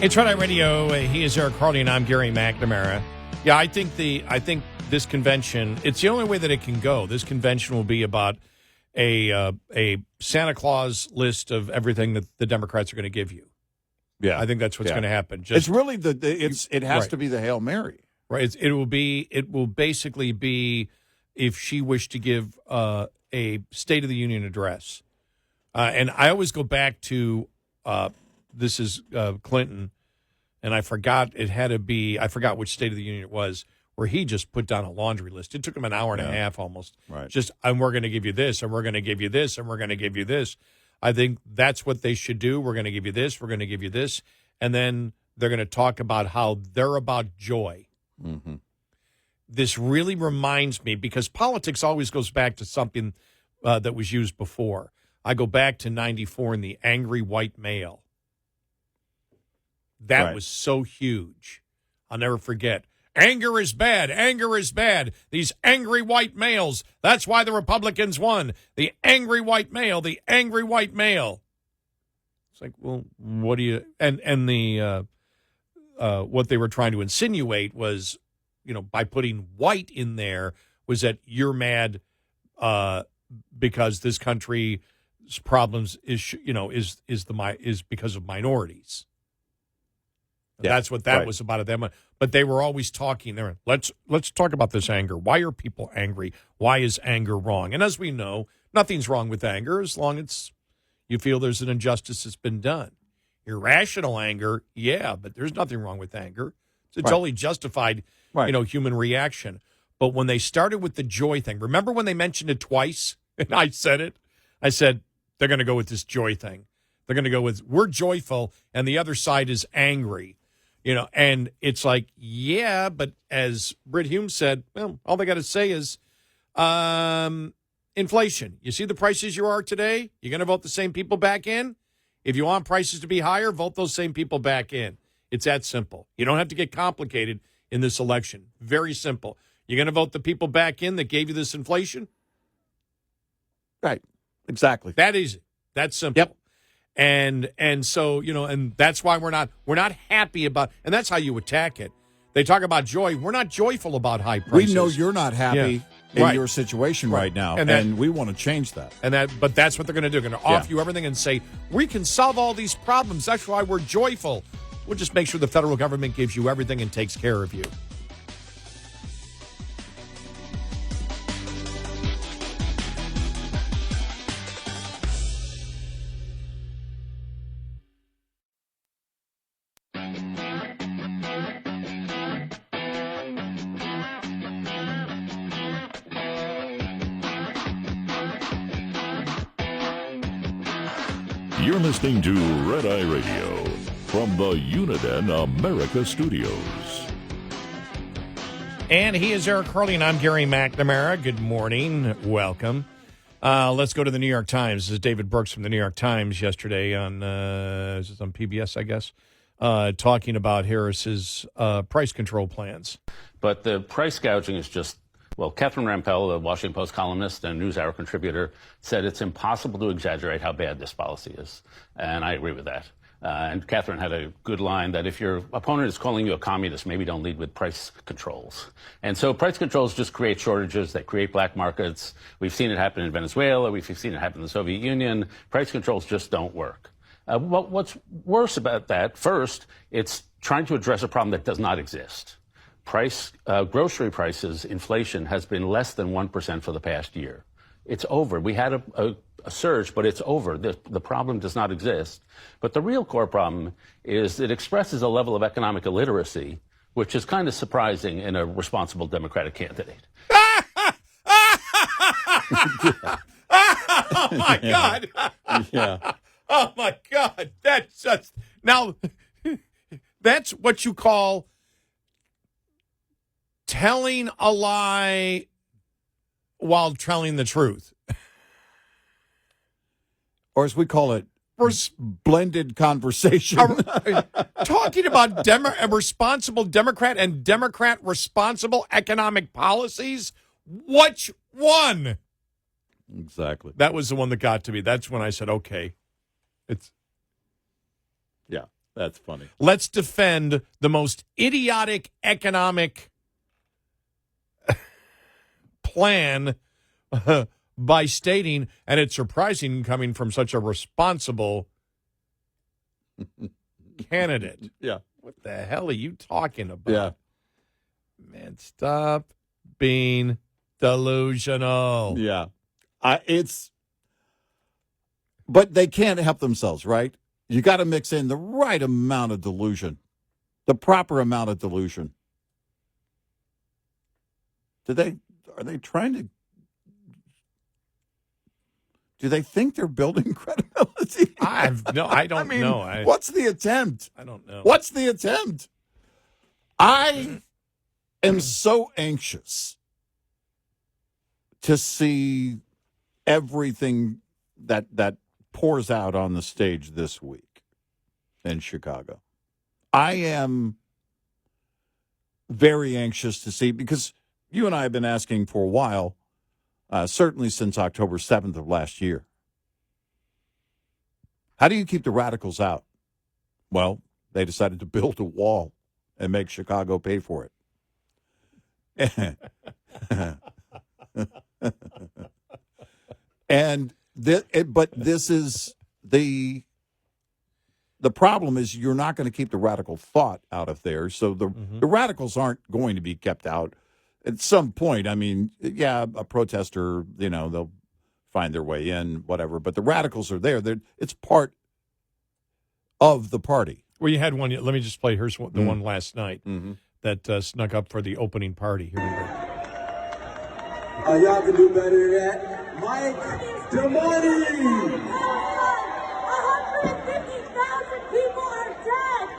It's Red Eye Radio. He is Eric Harley, and I'm Gary McNamara. I think this convention, it's the only way that it can go. This convention will be about a Santa Claus list of everything that the Democrats are going to give you. Yeah, I think that's what's going to happen. It's really it has to be the Hail Mary, right? It will basically be if she wished to give a State of the Union address, and I always go back to this is Clinton, and I forgot which State of the Union it was, where he just put down a laundry list. It took him an hour and a half almost. Right. And we're going to give you this, and we're going to give you this, and we're going to give you this. I think that's what they should do. We're going to give you this, we're going to give you this, and then they're going to talk about how they're about joy. Mm-hmm. This really reminds me, because politics always goes back to something that was used before. I go back to 94 and the angry white male. That was so huge. I'll never forget. Anger is bad. Anger is bad. These angry white males. That's why the Republicans won. The angry white male. The angry white male. It's like, well, what do you... And the what they were trying to insinuate was, by putting white in there, was that you're mad because this country's problems is because of minorities. Yeah, that's what that was about at them. But they were always talking there. Let's talk about this anger. Why are people angry? Why is anger wrong? And as we know, nothing's wrong with anger as long as you feel there's an injustice that's been done. Irrational anger, yeah, but there's nothing wrong with anger. It's only justified, human reaction. But when they started with the joy thing, remember when they mentioned it twice? And I said it. I said, they're going to go with this joy thing. They're going to go with, we're joyful, and the other side is angry. And it's like, yeah, but as Britt Hume said, well, all they got to say is inflation. You see the prices you are today? You're going to vote the same people back in? If you want prices to be higher, vote those same people back in. It's that simple. You don't have to get complicated in this election. Very simple. You're going to vote the people back in that gave you this inflation? Right. Exactly. That easy. That's simple. Yep. And so, and that's why we're not happy about, and that's how you attack it. They talk about joy. We're not joyful about high prices. We know you're not happy in your situation right now, and we want to change that. But that's what they're going to do. They're going to offer you everything and say, we can solve all these problems. That's why we're joyful. We'll just make sure the federal government gives you everything and takes care of you. You're listening to Red Eye Radio from the Uniden America Studios. And he is Eric Harley, and I'm Gary McNamara. Good morning. Welcome. Let's go to the New York Times. This is David Brooks from the New York Times yesterday on PBS, I guess, talking about Harris's price control plans. But the price gouging is just, well, Catherine Rampell, the Washington Post columnist and NewsHour contributor, said it's impossible to exaggerate how bad this policy is. And I agree with that. And Catherine had a good line that if your opponent is calling you a communist, maybe don't lead with price controls. And so price controls just create shortages that create black markets. We've seen it happen in Venezuela. We've seen it happen in the Soviet Union. Price controls just don't work. What's worse about that, first, it's trying to address a problem that does not exist. Grocery prices, inflation has been less than 1% for the past year. It's over. We had a surge, but it's over. The problem does not exist. But the real core problem is it expresses a level of economic illiteracy, which is kind of surprising in a responsible Democratic candidate. Oh, my God. Yeah. Oh, my God. That's just... Now, that's what you call telling a lie while telling the truth. Or as we call it, blended conversation. Talking about a responsible Democrat and Democrat responsible economic policies? Which one? Exactly. That was the one that got to me. That's when I said, okay. Yeah, that's funny. Let's defend the most idiotic economic plan by stating, and it's surprising coming from such a responsible candidate. Yeah. What the hell are you talking about? Yeah. Man, stop being delusional. Yeah. But they can't help themselves, right? You got to mix in the right amount of delusion, the proper amount of delusion. Are they trying to, do they think they're building credibility? I don't know. What's the attempt? I don't know. What's the attempt? I am so anxious to see everything that pours out on the stage this week in Chicago. I am very anxious to see, because you and I have been asking for a while, certainly since October 7th of last year. How do you keep the radicals out? Well, they decided to build a wall and make Chicago pay for it. But this is the problem is you're not going to keep the radical thought out of there. So the radicals aren't going to be kept out. At some point, I mean, yeah, a protester, they'll find their way in, whatever. But the radicals are there. It's part of the party. Well, you had one. Let me just play. Here's the one last night that snuck up for the opening party. Here we go. Y'all can do better than that. Mike, the money! 150,000 people are dead!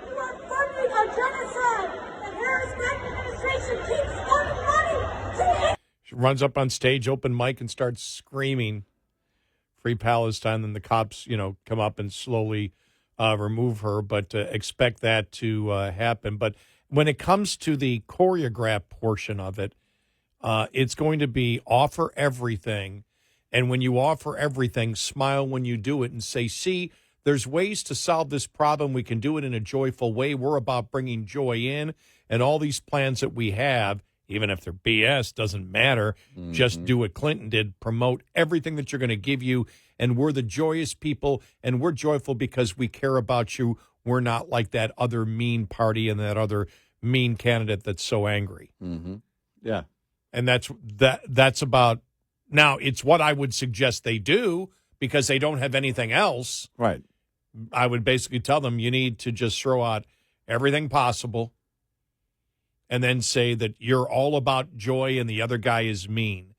You are funding a genocide! The Harris-Biden administration keeps funding money to She runs up on stage, open mic, and starts screaming, "Free Palestine!" Then the cops, come up and slowly remove her, but expect that to happen. But when it comes to the choreographed portion of it, it's going to be offer everything. And when you offer everything, smile when you do it and say, see, there's ways to solve this problem. We can do it in a joyful way. We're about bringing joy in, and all these plans that we have, even if they're BS, doesn't matter. Just do what Clinton did. Promote everything that you're going to give you. And we're the joyous people, and we're joyful because we care about you. We're not like that other mean party and that other mean candidate that's so angry. Yeah. And that's about, now it's what I would suggest they do because they don't have anything else. Right. I would basically tell them you need to just throw out everything possible and then say that you're all about joy and the other guy is mean,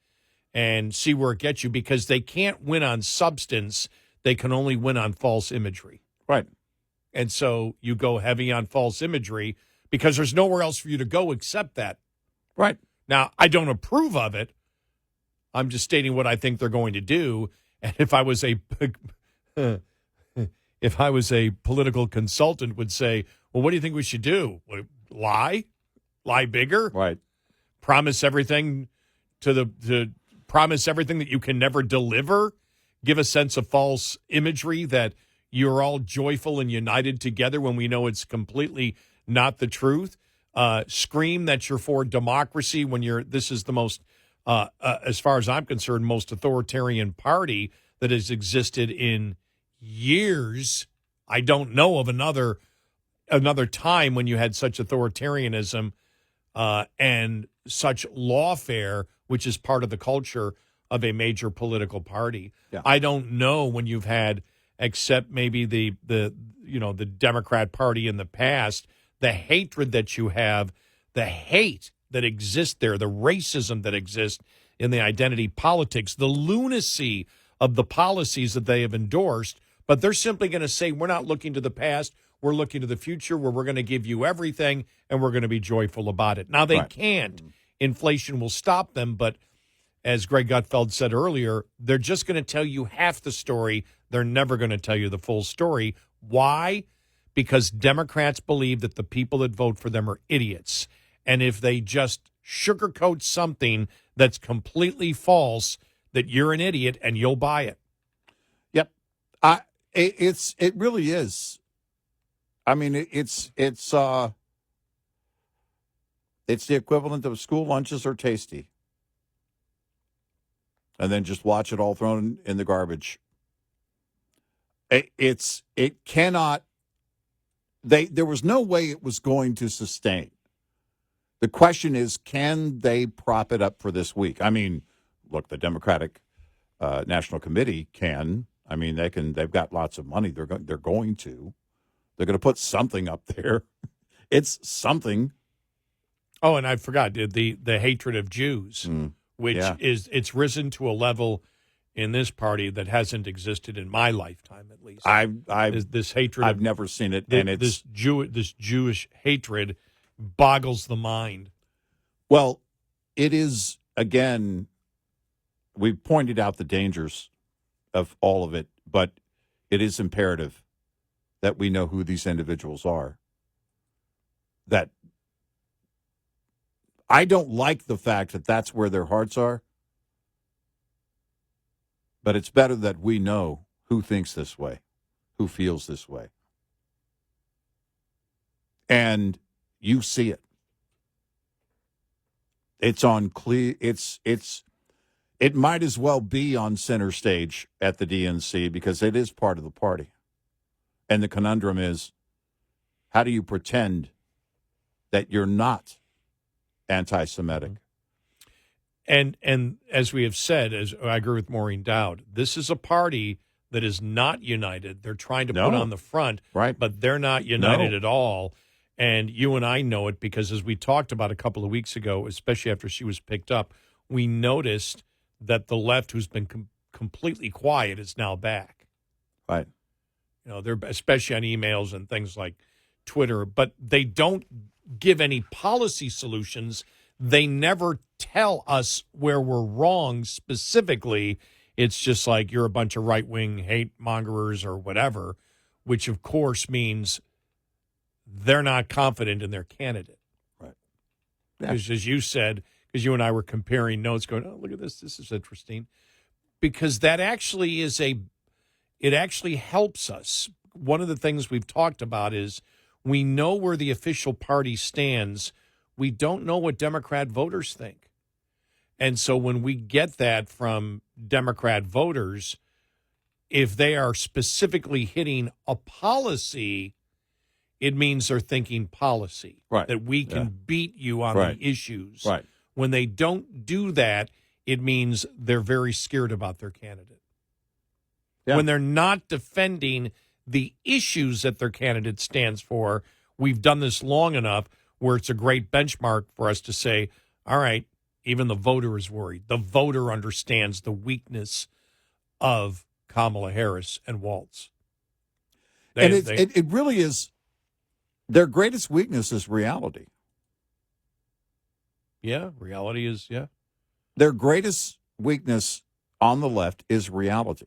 and see where it gets you, because they can't win on substance. They can only win on false imagery. Right. And so you go heavy on false imagery because there's nowhere else for you to go except that. Right. Now, I don't approve of it. I'm just stating what I think they're going to do. And if I was a political consultant, would say, well, what do you think we should do? Lie? Lie bigger? Right. Promise everything to promise everything that you can never deliver? Give a sense of false imagery that you're all joyful and united together when we know it's completely not the truth? Scream that you're for democracy when this is the most, as far as I'm concerned, most authoritarian party that has existed in years. I don't know of another time when you had such authoritarianism and such lawfare, which is part of the culture of a major political party. Yeah. I don't know when you've had, except maybe the Democrat Party in the past, the hatred that you have, the hate that exists there, the racism that exists in the identity politics, the lunacy of the policies that they have endorsed. But they're simply going to say, we're not looking to the past. We're looking to the future where we're going to give you everything and we're going to be joyful about it. Now, they can't. Inflation will stop them. But as Greg Gutfeld said earlier, they're just going to tell you half the story. They're never going to tell you the full story. Why? Because Democrats believe that the people that vote for them are idiots. And if they just sugarcoat something that's completely false, that you're an idiot and you'll buy it. Yep. It really is. I mean, it's the equivalent of school lunches are tasty. and then just watch it all thrown in the garbage. It cannot. There was no way it was going to sustain. The question is, can they prop it up for this week? I mean, look, the Democratic National Committee can. I mean, they can. They've got lots of money. They're going to. They're going to put something up there. It's something. Oh, and I forgot the hatred of Jews, which it's risen to a level in this party that hasn't existed in my lifetime, at least. This hatred. I've never seen it, and it's this Jewish hatred boggles the mind. Well, it is again. We pointed out the dangers of all of it, but it is imperative that we know who these individuals are. That I don't like the fact that that's where their hearts are, but it's better that we know who thinks this way, who feels this way. And you see it. It's on clear. It might as well be on center stage at the DNC because it is part of the party. And the conundrum is, how do you pretend that you're not anti-Semitic? And as we have said, as I agree with Maureen Dowd, this is a party that is not united. They're trying to put on the front, right? But they're not united at all. And you and I know it because as we talked about a couple of weeks ago, especially after she was picked up, we noticed that the left, who's been completely quiet, is now back. Right. You know, they're especially on emails and things like Twitter, but they don't give any policy solutions. They never tell us where we're wrong specifically. It's just like you're a bunch of right-wing hate mongerers or whatever, which of course means they're not confident in their candidate. Right. Because as you said, because you and I were comparing notes going, oh, look at this. This is interesting. Because that actually it actually helps us. One of the things we've talked about is we know where the official party stands. We don't know what Democrat voters think. And so when we get that from Democrat voters, if they are specifically hitting a policy, it means they're thinking policy. Right. That we can beat you on the issues. Right. When they don't do that, it means they're very scared about their candidate. Yeah. When they're not defending the issues that their candidate stands for, we've done this long enough where it's a great benchmark for us to say, all right, even the voter is worried. The voter understands the weakness of Kamala Harris and Waltz. It really is, their greatest weakness is reality. Yeah, reality is, Their greatest weakness on the left is reality.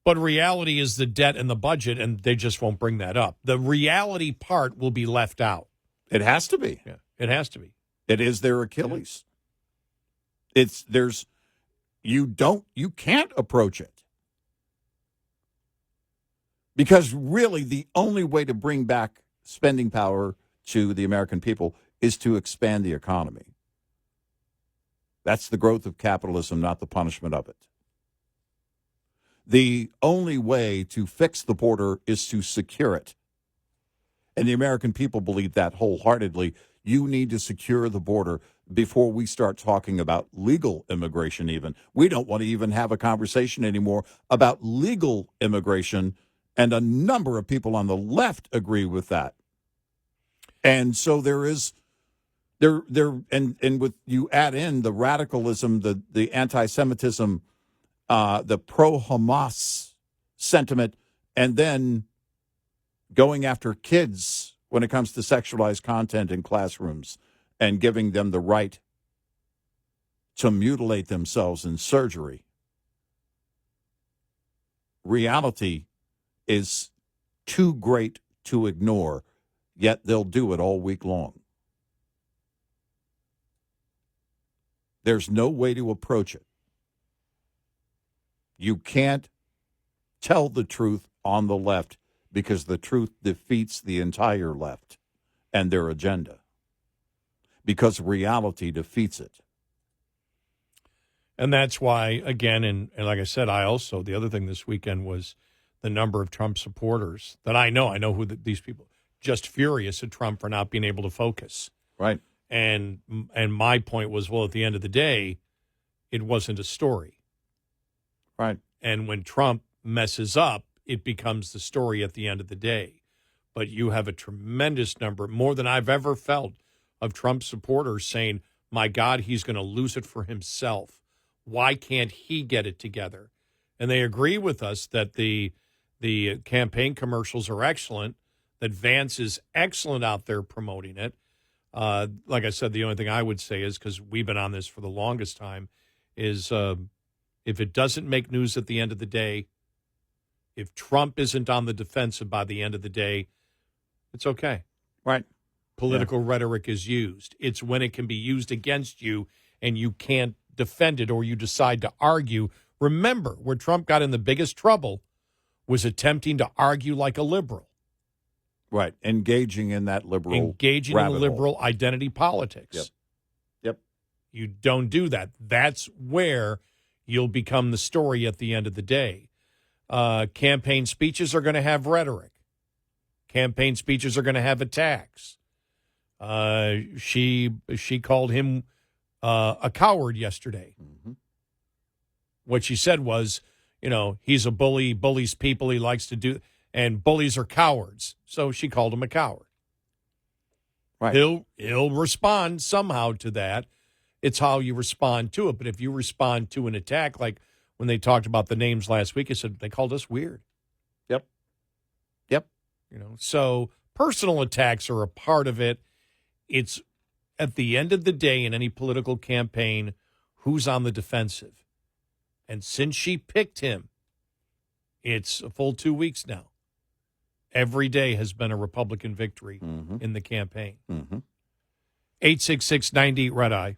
But reality is the debt and the budget, and they just won't bring that up. The reality part will be left out. It has to be. Yeah, it has to be. It is their Achilles. Yeah. You can't approach it. Because really the only way to bring back spending power to the American people is to expand the economy. That's the growth of capitalism, not the punishment of it. The only way to fix the border is to secure it. And the American people believe that wholeheartedly. You need to secure the border before we start talking about legal immigration even. We don't want to even have a conversation anymore about legal immigration, and a number of people on the left agree with that. And so there is and with you add in the radicalism, the anti-Semitism, the pro-Hamas sentiment, and then going after kids when it comes to sexualized content in classrooms and giving them the right to mutilate themselves in surgery. Reality is too great to ignore, yet they'll do it all week long. There's no way to approach it. You can't tell the truth on the left because the truth defeats the entire left and their agenda. Because reality defeats it. And that's why, again, and like I said, the other thing this weekend was the number of Trump supporters that I know who these people, just furious at Trump for not being able to focus. Right. And my point was, well, at the end of the day, it wasn't a story. Right. And when Trump messes up, it becomes the story at the end of the day. But you have a tremendous number, more than I've ever felt, of Trump supporters saying, my God, he's going to lose it for himself. Why can't he get it together? And they agree with us that the campaign commercials are excellent, that Vance is excellent out there promoting it. Like I said, the only thing I would say is, because we've been on this for the longest time, is if it doesn't make news at the end of the day, if Trump isn't on the defensive by the end of the day, it's okay. Right. Political rhetoric is used. It's when it can be used against you and you can't defend it or you decide to argue. Remember, where Trump got in the biggest trouble was attempting to argue like a liberal. Right. Engaging in that liberal Engaging in rabbit liberal hole. identity politics. Yep. You don't do that. That's where you'll become the story at the end of the day. Campaign speeches are going to have rhetoric. Campaign speeches are going to have attacks. She called him a coward yesterday. Mm-hmm. What she said was, he's a bully, bullies people, he likes to do, and bullies are cowards. So she called him a coward. Right. He'll respond somehow to that. It's how you respond to it. But if you respond to an attack, like when they talked about the names last week, I said they called us weird. Yep. So personal attacks are a part of it. It's at the end of the day in any political campaign, who's on the defensive. And since she picked him, it's a full 2 weeks now. Every day has been a Republican victory in the campaign. 866-90 Red Eye.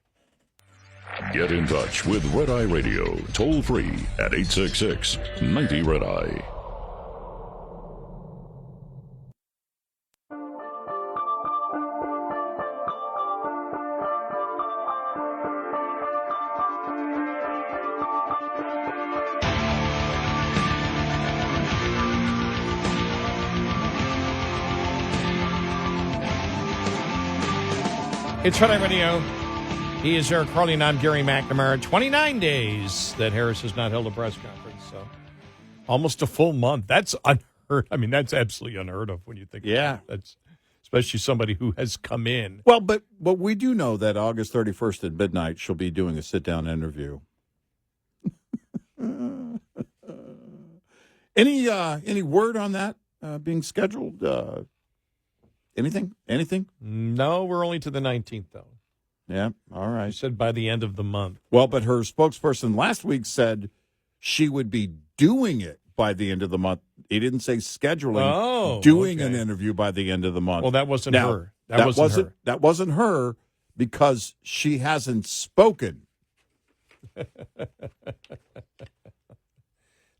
Get in touch with Red Eye Radio, toll free at 866-90 Red Eye. It's Red Eye Radio. He is Eric Harley, and I'm Gary McNamara. 29 days that Harris has not held a press conference, so almost a full month. That's unheard. I mean, that's absolutely unheard of when you think. Yeah, about it. That's especially somebody who has come in. Well, but we do know that August 31st at midnight she'll be doing a sit-down interview. Any word on that being scheduled? Anything? No, we're only to the 19th, though. Yeah, all right. She said by the end of the month. Well, but her spokesperson last week said she would be doing it by the end of the month. He didn't say scheduling. Doing an interview by the end of the month. Well, that wasn't her. That wasn't her because she hasn't spoken.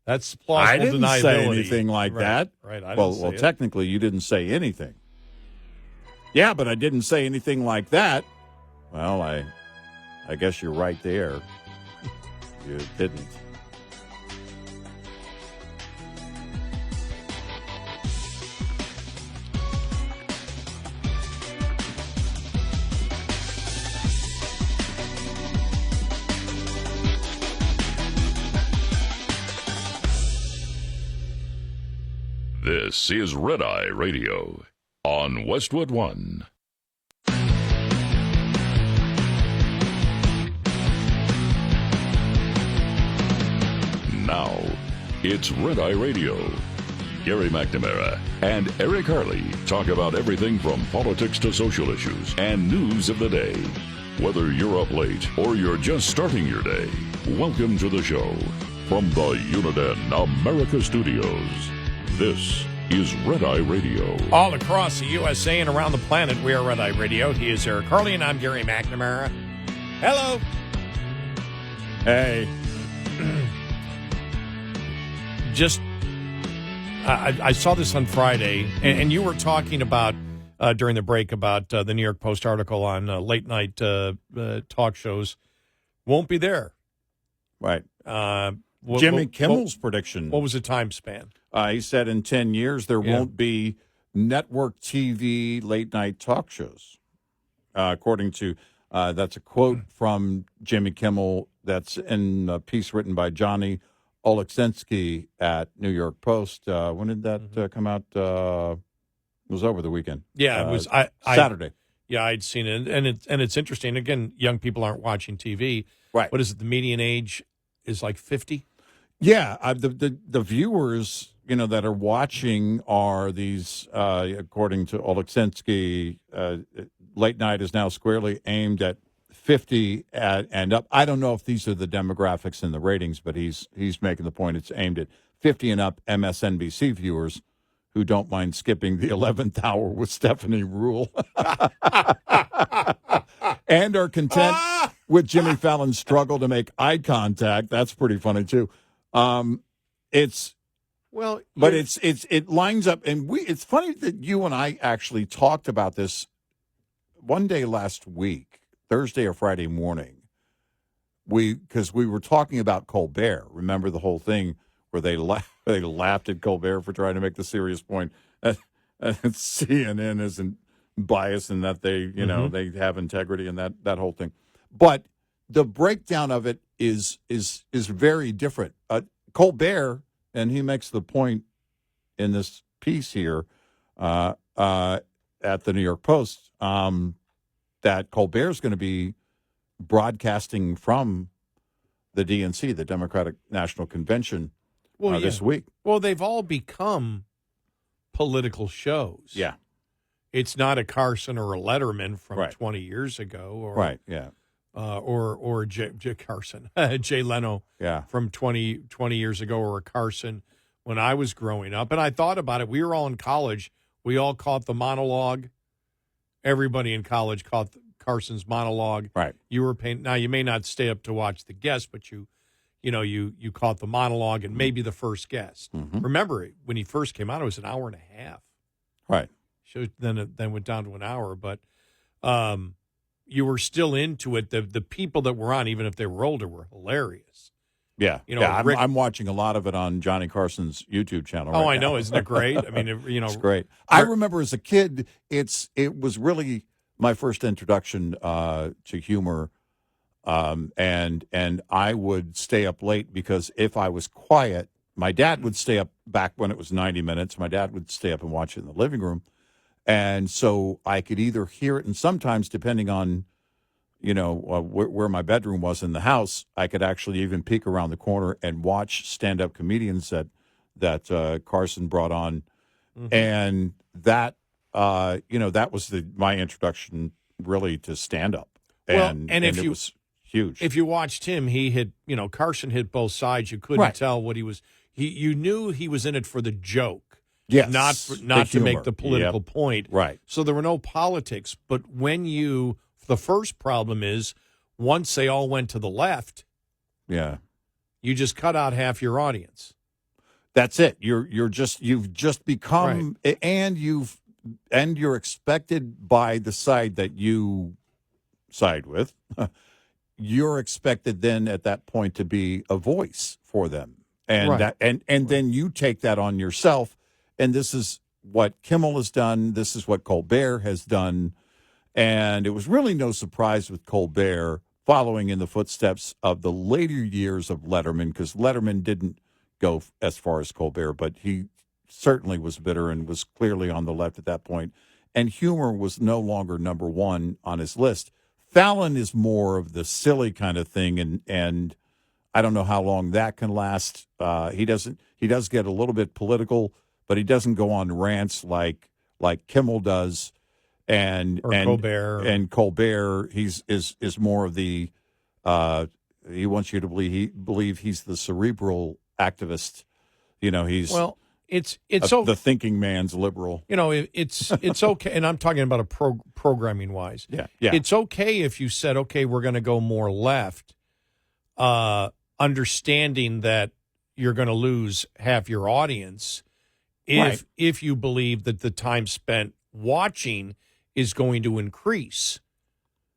That's plausible I didn't deniability. say anything like that. Right. Well, technically, you didn't say anything. Yeah, but I didn't say anything like that. Well, I guess you're right there. You didn't. This is Red Eye Radio on Westwood One. Now, it's Red Eye Radio. Gary McNamara and Eric Harley talk about everything from politics to social issues and news of the day. Whether you're up late or you're just starting your day, welcome to the show. From the Uniden America Studios, this is Red Eye Radio. All across the USA and around the planet, we are Red Eye Radio. He is Eric Harley, and I'm Gary McNamara. Hello. Hey. I saw this on Friday, and you were talking about, during the break, about the New York Post article on late-night talk shows. Won't be there. Right. What- Jimmy what- Kimmel's prediction. What was the time span? He said in 10 years there won't be network TV late-night talk shows. According to, that's a quote from Jimmy Kimmel that's in a piece written by Johnny Oleksensky at New York Post. When did that come out? It was over the weekend. Yeah, it was Saturday. I'd seen it, and it's interesting. Again, young people aren't watching TV. Right. What is it? The median age is like 50. Yeah, the viewers, that are watching are these, according to Oleksensky, late night is now squarely aimed at 50 and up. I don't know if these are the demographics in the ratings, but he's making the point it's aimed at 50 and up MSNBC viewers who don't mind skipping the 11th hour with Stephanie Rule and are content with Jimmy Fallon's struggle to make eye contact. That's pretty funny too. It lines up, and it's funny that you and I actually talked about this one day last week, Thursday or Friday morning. Because we were talking about Colbert. Remember the whole thing where they laughed at Colbert for trying to make the serious point that CNN isn't biased and that they they have integrity and that whole thing. But the breakdown of it is very different. Colbert, and he makes the point in this piece here at the New York Post that Colbert's going to be broadcasting from the DNC, the Democratic National Convention, this week. Well, they've all become political shows. Yeah. It's not a Carson or a Letterman from Right. 20 years ago. Or, Right, yeah. Or Jay Carson, Jay Leno from 20 years ago, or a Carson when I was growing up. And I thought about it. We were all in college. We all caught the monologue. Everybody in college caught Carson's monologue. Right. You were paying. Now, you may not stay up to watch the guest, but you caught the monologue and maybe the first guest. Mm-hmm. Remember, when he first came out, it was an hour and a half. Right. Then it went down to an hour. But you were still into it. The people that were on, even if they were older, were hilarious. Yeah. I'm watching a lot of it on Johnny Carson's YouTube channel. Oh, right I know. now. Isn't it great? I mean, it's great. I remember as a kid, it was really my first introduction to humor. And I would stay up late because if I was quiet, my dad would stay up back when it was 90 minutes. My dad would stay up and watch it in the living room. And so I could either hear it, and sometimes depending on, where my bedroom was in the house, I could actually even peek around the corner and watch stand-up comedians that Carson brought on. Mm-hmm. And that, that was my introduction really to stand-up. And if it was huge. If you watched him, he hit, Carson hit both sides. You couldn't tell what he was. You knew he was in it for the joke. Yes. Not to make the political point. Right. So there were no politics. But the first problem is once they all went to the left, you just cut out half your audience. That's it. You've just become, and you're expected by the side that you side with. You're expected then at that point to be a voice for them, and then you take that on yourself. And this is what Kimmel has done. This is what Colbert has done. And it was really no surprise with Colbert following in the footsteps of the later years of Letterman, because Letterman didn't go as far as Colbert, but he certainly was bitter and was clearly on the left at that point. And humor was no longer number one on his list. Fallon is more of the silly kind of thing, and I don't know how long that can last. He does get a little bit political, but he doesn't go on rants like Kimmel does, and Colbert. And Colbert, is more of the he wants you to believe he's the cerebral activist. He's the thinking man's liberal. It's okay, and I'm talking about programming wise. Yeah. It's okay if you said, okay, we're going to go more left, understanding that you're going to lose half your audience. If you believe that the time spent watching is going to increase,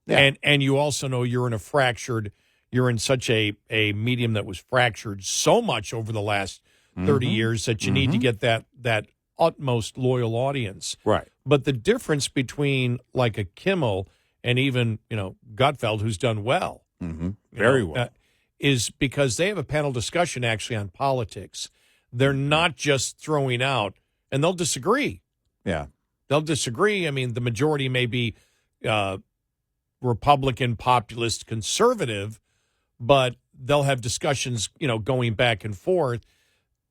and you also know you're in a fractured you're in such a medium that was fractured so much over the last 30 years that you need to get that utmost loyal audience. Right. But the difference between like a Kimmel and even, Gutfeld, who's done well, very well, is because they have a panel discussion actually on politics. They're not just throwing out, and they'll disagree. Yeah. They'll disagree. I mean, the majority may be Republican, populist, conservative, but they'll have discussions, going back and forth.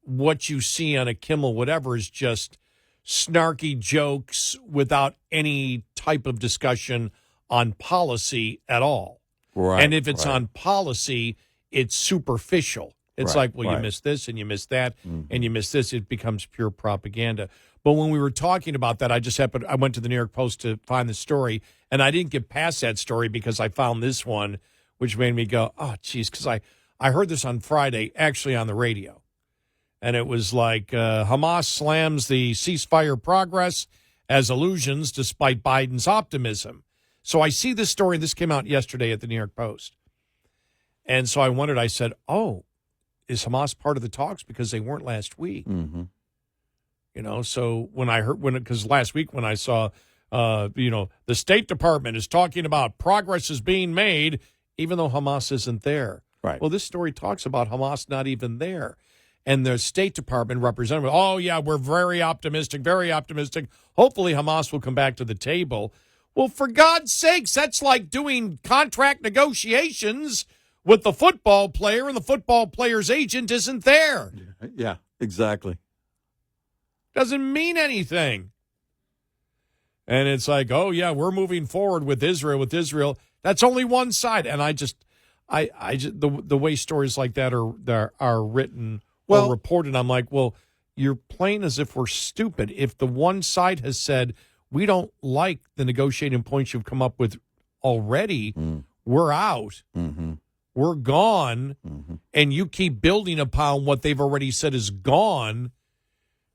What you see on a Kimmel, whatever, is just snarky jokes without any type of discussion on policy at all. Right. And if it's on policy, it's superficial. It's like, well, you missed this and you missed that and you missed this. It becomes pure propaganda. But when we were talking about that, I went to the New York Post to find the story, and I didn't get past that story because I found this one, which made me go, oh, geez, because I heard this on Friday, actually on the radio. And it was like Hamas slams the ceasefire progress as illusions despite Biden's optimism. So I see this story. This came out yesterday at the New York Post. And so I wondered, I said, oh, is Hamas part of the talks? Because they weren't last week. So because last week when I saw, the State Department is talking about progress is being made, even though Hamas isn't there. Right. Well, this story talks about Hamas not even there. And the State Department representative, oh, yeah, we're very optimistic, very optimistic. Hopefully Hamas will come back to the table. Well, for God's sakes, that's like doing contract negotiations with the football player and the football player's agent isn't there. Yeah, exactly. Doesn't mean anything. And it's like, oh, yeah, we're moving forward with Israel. That's only one side. And the way stories like that are written or reported, I'm like, well, you're playing as if we're stupid. If the one side has said, we don't like the negotiating points you've come up with already, we're out, we're gone, and you keep building upon what they've already said is gone,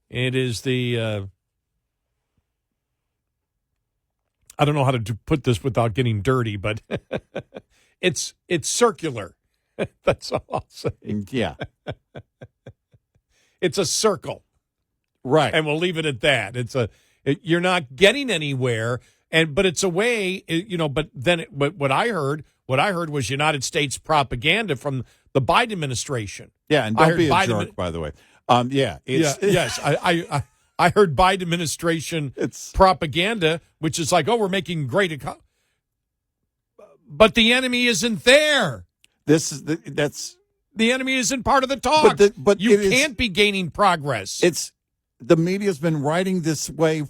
it is the, I don't know how to put this without getting dirty, but it's circular. That's all I'll say. Yeah. It's a circle. Right. And we'll leave it at that. You're not getting anywhere, but it's a way, but what I heard was United States propaganda from the Biden administration. Yeah, and don't be a jerk, by the way. Yes. I heard Biden administration propaganda, which is like, oh, we're making great but the enemy isn't there. The enemy isn't part of the talk. But you can't be gaining progress. The media's been writing this way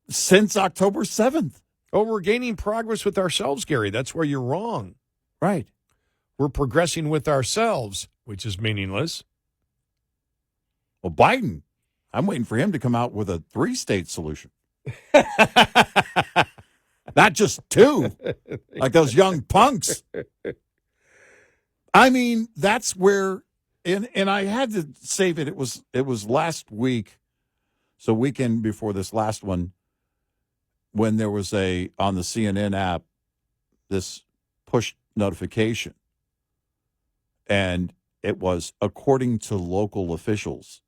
since October 7th. Oh, we're gaining progress with ourselves, Gary. That's where you're wrong. Right. We're progressing with ourselves, which is meaningless. Well, Biden, I'm waiting for him to come out with a 3-state solution. Not just 2, like those young punks. I mean, that's where, and I had to save it. It was last week, so weekend before this last one, when there was on the CNN app, this push notification. And it was according to local officials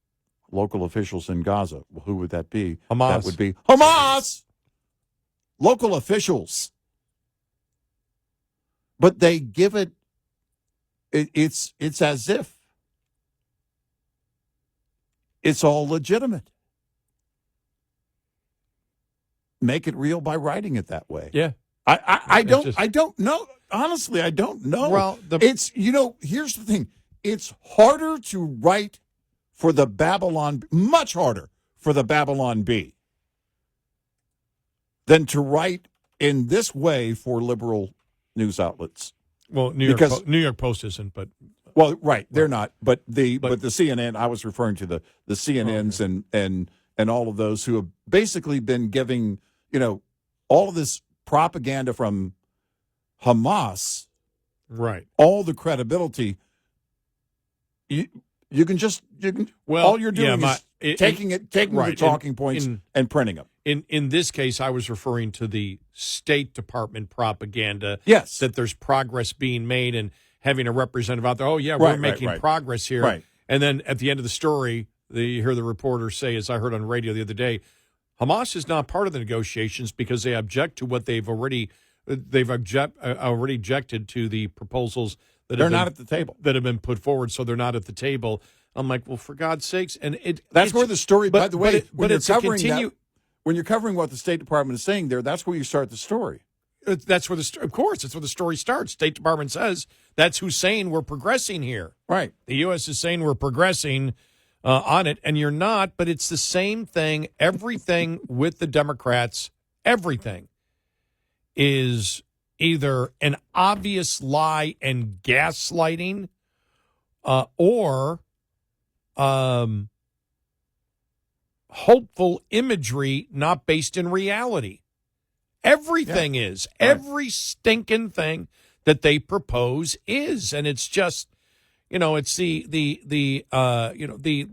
in Gaza. Well, who would that be? Hamas. That would be Hamas. Local officials. But they give it's as if it's all legitimate. Make it real by writing it that way. Yeah. I don't know. Honestly, I don't know. Well, it's, here's the thing. It's harder to write for the Babylon, much harder for the Babylon Bee than to write in this way for liberal news outlets. Well, New York Post isn't, but well, right, they're not. But the CNN, I was referring to the CNNs and all of those who have basically been giving all of this propaganda from Hamas, right? All the credibility. All you're doing is taking the talking points and printing them. in this case, I was referring to the State Department propaganda. Yes. That there's progress being made and having a representative out there. Oh, yeah, Right, we're making progress here. Right. And then at the end of the story, you hear the reporter say, as I heard on radio the other day, Hamas is not part of the negotiations because they object to what they've already objected to the proposals that they're not at the table that have been put forward, so they're not at the table. I'm like, well, for God's sakes, and that's where the story. By the way, when you're covering what the State Department is saying there, that's where you start the story. That's where of course, it's where the story starts. State Department says that's who's saying we're progressing here. Right. The U.S. is saying we're progressing on it, and you're not. But it's the same thing. Everything with the Democrats, everything is either an obvious lie and gaslighting, or hopeful imagery not based in reality. Everything is. Right. Every stinking thing that they propose is, and it's just, it's the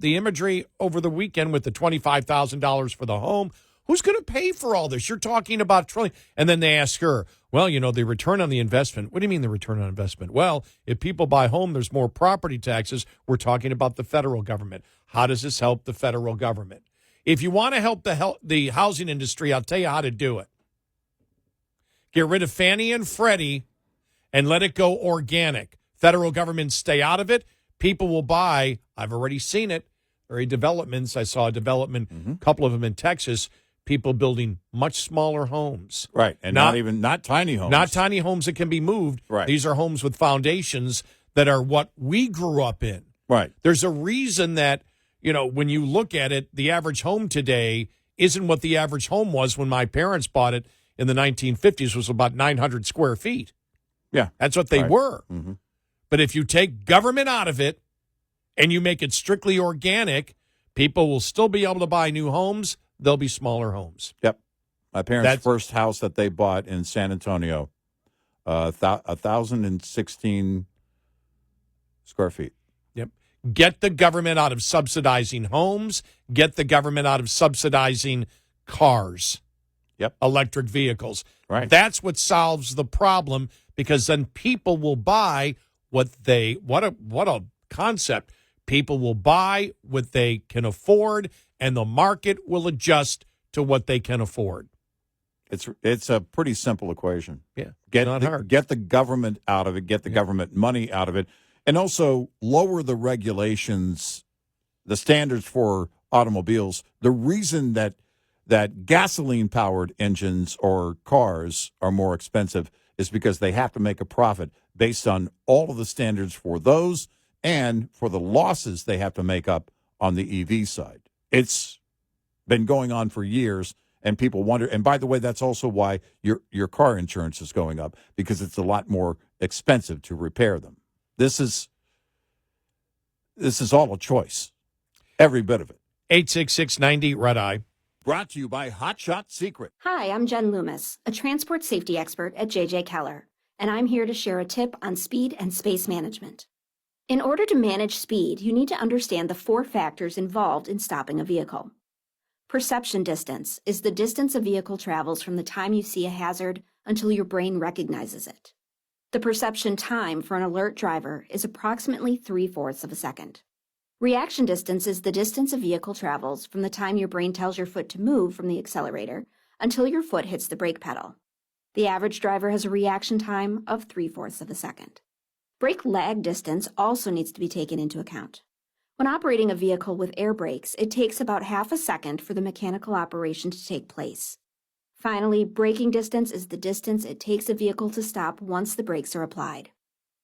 imagery over the weekend with the $25,000 for the home. Who's going to pay for all this? You're talking about trillion. And then they ask her, well, the return on the investment. What do you mean the return on investment? Well, if people buy home, there's more property taxes. We're talking about the federal government. How does this help the federal government? If you want to help the housing industry, I'll tell you how to do it. Get rid of Fannie and Freddie and let it go organic. Federal government stay out of it. People will buy. I've already seen it. Developments. I saw a development, a couple of them in Texas. People building much smaller homes. Right. And not tiny homes. Not tiny homes that can be moved. Right. These are homes with foundations that are what we grew up in. Right. There's a reason that, when you look at it, the average home today isn't what the average home was when my parents bought it in the 1950s, was about 900 square feet. Yeah. That's what they were. Mm-hmm. But if you take government out of it and you make it strictly organic, people will still be able to buy new homes. They'll be smaller homes. Yep. My parents' first house that they bought in San Antonio, 1,016 square feet. Yep. Get the government out of subsidizing homes. Get the government out of subsidizing cars. Yep. Electric vehicles. Right. That's what solves the problem, because then people will buy what a concept. People will buy what they can afford, and the market will adjust to what they can afford. It's a pretty simple equation. Yeah. Hard. Get the government out of it, get the government money out of it, and also lower the regulations, the standards for automobiles. The reason that gasoline-powered engines or cars are more expensive is because they have to make a profit based on all of the standards for those and for the losses they have to make up on the EV side. It's been going on for years, and people wonder. And by the way, that's also why your car insurance is going up, because it's a lot more expensive to repair them. This is all a choice, every bit of it. 866-90-RED-EYE. Brought to you by Hot Shot Secret. Hi, I'm Jen Loomis, a transport safety expert at J.J. Keller, and I'm here to share a tip on speed and space management. In order to manage speed, you need to understand the 4 factors involved in stopping a vehicle. Perception distance is the distance a vehicle travels from the time you see a hazard until your brain recognizes it. The perception time for an alert driver is approximately 3/4 of a second. Reaction distance is the distance a vehicle travels from the time your brain tells your foot to move from the accelerator until your foot hits the brake pedal. The average driver has a reaction time of 3/4 of a second. Brake lag distance also needs to be taken into account. When operating a vehicle with air brakes, it takes about half a second for the mechanical operation to take place. Finally, braking distance is the distance it takes a vehicle to stop once the brakes are applied.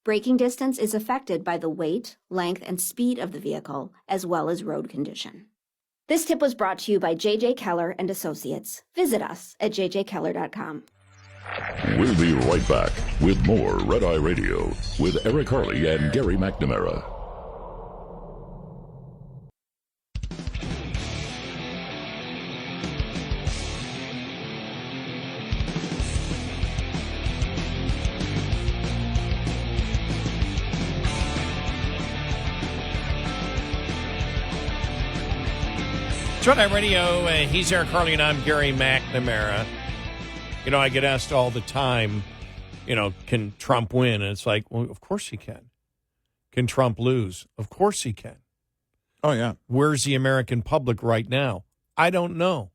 Braking distance is affected by the weight, length, and speed of the vehicle, as well as road condition. This tip was brought to you by J.J. Keller and Associates. Visit us at jjkeller.com. We'll be right back with more Red Eye Radio with Eric Harley and Gary McNamara. Tonight Radio, he's Eric Harley, and I'm Gary McNamara. You know, I get asked all the time, you know, can Trump win? And it's like, well, of course he can. Can Trump lose? Of course he can. Oh, yeah. Where's the American public right now? I don't know.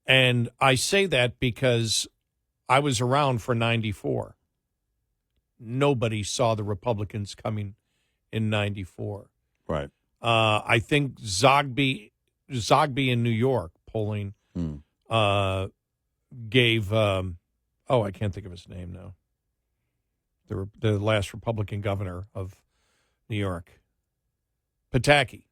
And I say that because I was around for 94. Nobody saw the Republicans coming in 94. Right. I think Zogby in New York polling gave I can't think of his name now. The last Republican governor of New York, Pataki.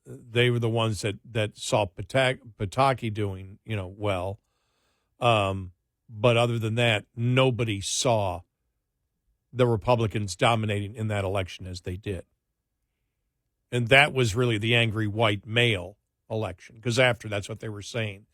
They were the ones that saw Pataki doing, you know, well. But other than that, nobody saw the Republicans dominating in that election as they did. And that was really the angry white male election, because that's what they were saying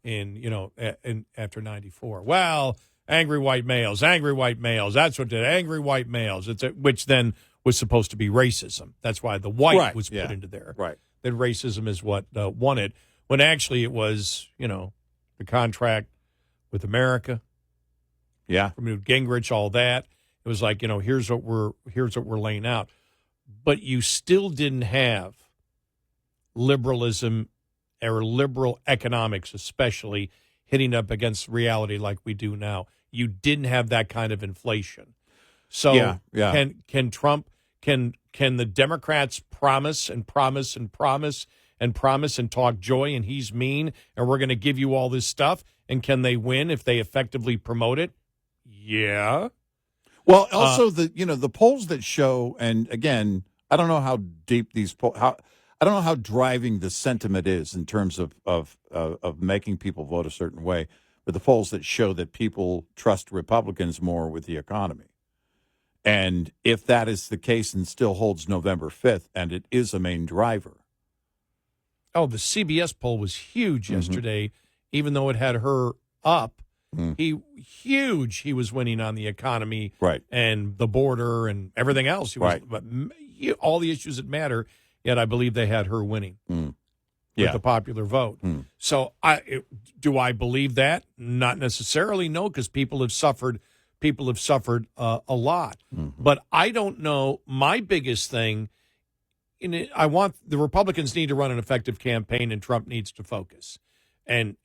after 94. Well, angry white males, that's what did angry white males. Which then was supposed to be racism. That's why the white was put into there. Right. That racism is what won it, when actually it was, you know, the contract with America. Yeah. From Newt Gingrich, all that. It was like, you know, here's what we're laying out. But you still didn't have liberalism or liberal economics, especially hitting up against reality like we do now. You didn't have that kind of inflation. So can Trump, can the Democrats promise and promise and promise and promise and talk joy, and he's mean, and we're going to give you all this stuff, and can they win if they effectively promote it? Yeah. Well, also the polls that show, and again, I don't know how deep these polls, I don't know how driving the sentiment is in terms of making people vote a certain way, but the polls that show that people trust Republicans more with the economy. And if that is the case and still holds November 5th, and it is a main driver. Oh, the CBS poll was huge yesterday, even though it had her up. He was winning on the economy, right, and the border and everything else. He was, right, but all the issues that matter. Yet I believe they had her winning with the popular vote. So do I believe that? Not necessarily, no, because people have suffered. People have suffered a lot. But I don't know. My biggest thing, I want the Republicans need to run an effective campaign, and Trump needs to focus, and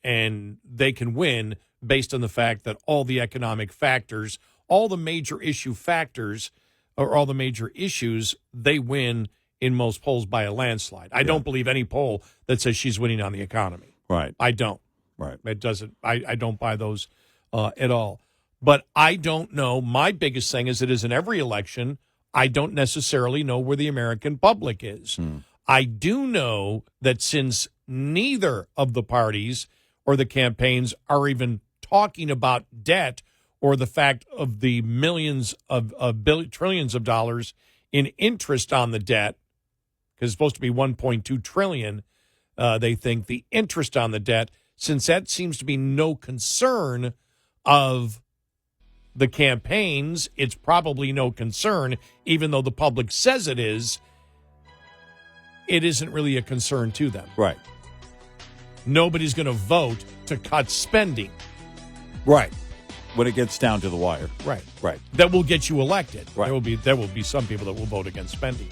they can win based on the fact that all the economic factors, all the major issue factors, or all the major issues, they win in most polls by a landslide. I don't believe any poll that says she's winning on the economy. Right. I don't. Right. It doesn't. I don't buy those at all. But I don't know. My biggest thing is it is in every election, I don't necessarily know where the American public is. I do know that since neither of the parties or the campaigns are even talking about debt or the fact of the millions of trillions of dollars in interest on the debt, because it's supposed to be $1.2 trillion, they think the interest on the debt, since that seems to be no concern of the campaigns, it's probably no concern, even though the public says it is. It isn't really a concern to them. Right. Nobody's going to vote to cut spending. Right. When it gets down to the wire. Right. Right. That will get you elected. Right. There will be some people that will vote against spending.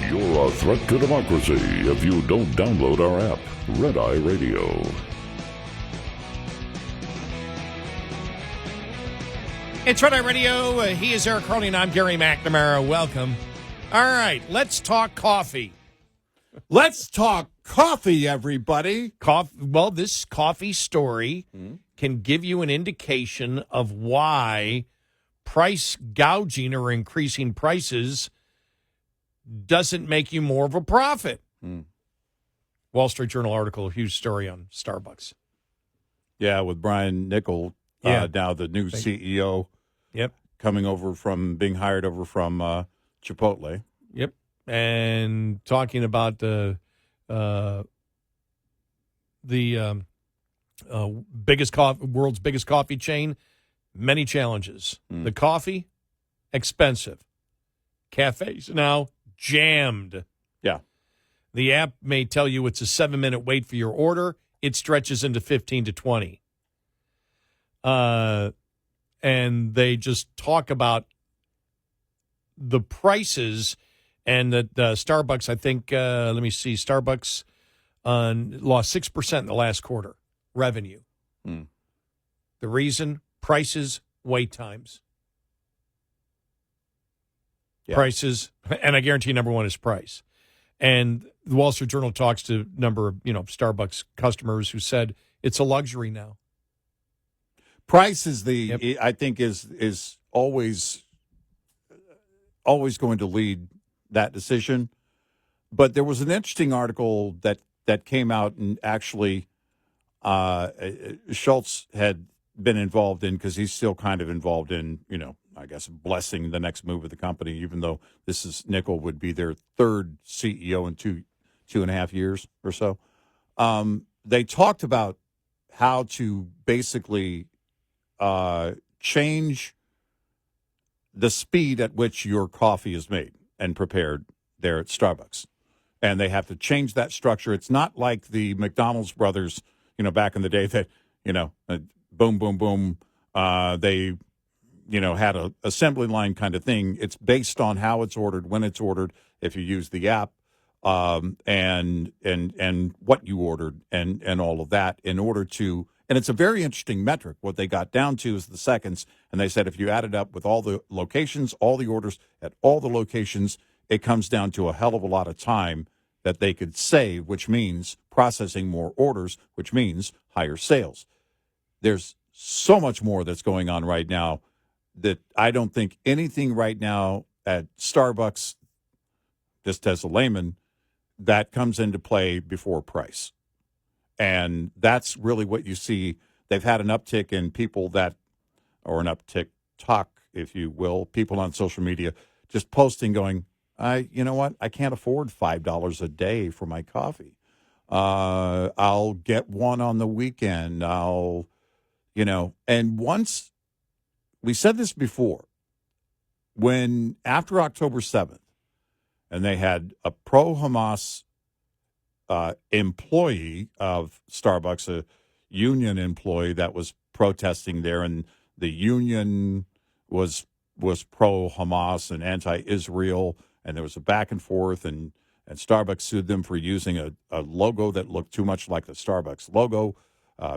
You're a threat to democracy if you don't download our app, Red Eye Radio. It's Red Eye Radio. He is Eric Harley, and I'm Gary McNamara. Welcome. All right, let's talk coffee. Let's talk coffee, everybody. Well, this coffee story can give you an indication of why price gouging or increasing prices doesn't make you more of a profit. Wall Street Journal article, huge story on Starbucks. Yeah, with Brian Nichol, now the new CEO Yep. Coming over from being hired over from Chipotle. Yep. And talking about the world's biggest coffee chain, many challenges. The coffee, expensive. Cafes now jammed. Yeah. The app may tell you it's a 7-minute wait for your order. It stretches into 15 to 20. And they just talk about the prices and that Starbucks, I think, Starbucks lost 6% in the last quarter revenue. The reason? Prices, wait times. Yeah. Prices, and I guarantee number one is price. And the Wall Street Journal talks to a number of, Starbucks customers who said it's a luxury now. Price is I think is always going to lead that decision. But there was an interesting article that came out, and actually Schultz had been involved in, because he's still kind of involved in, I guess, blessing the next move of the company, even though Nickel would be their third CEO in two and a half years or so. They talked about how to basically change the speed at which your coffee is made and prepared there at Starbucks. And they have to change that structure. It's not like the McDonald's brothers, back in the day that, boom, boom, boom. They, had a assembly line kind of thing. It's based on how it's ordered, when it's ordered, if you use the app, and what you ordered and all of that in order to. And it's a very interesting metric. What they got down to is the seconds. And they said if you add it up with all the locations, all the orders at all the locations, it comes down to a hell of a lot of time that they could save, which means processing more orders, which means higher sales. There's so much more that's going on right now that I don't think anything right now at Starbucks, just as a layman, that comes into play before price. And that's really what you see. They've had an uptick in people or an uptick talk, if you will, people on social media just posting going, you know what? I can't afford $5 a day for my coffee. I'll get one on the weekend. And once we said this before, after October 7th, and they had a pro-Hamas employee of Starbucks, a union employee that was protesting there, and the union was pro-Hamas and anti-Israel, and there was a back and forth, and Starbucks sued them for using a logo that looked too much like the Starbucks logo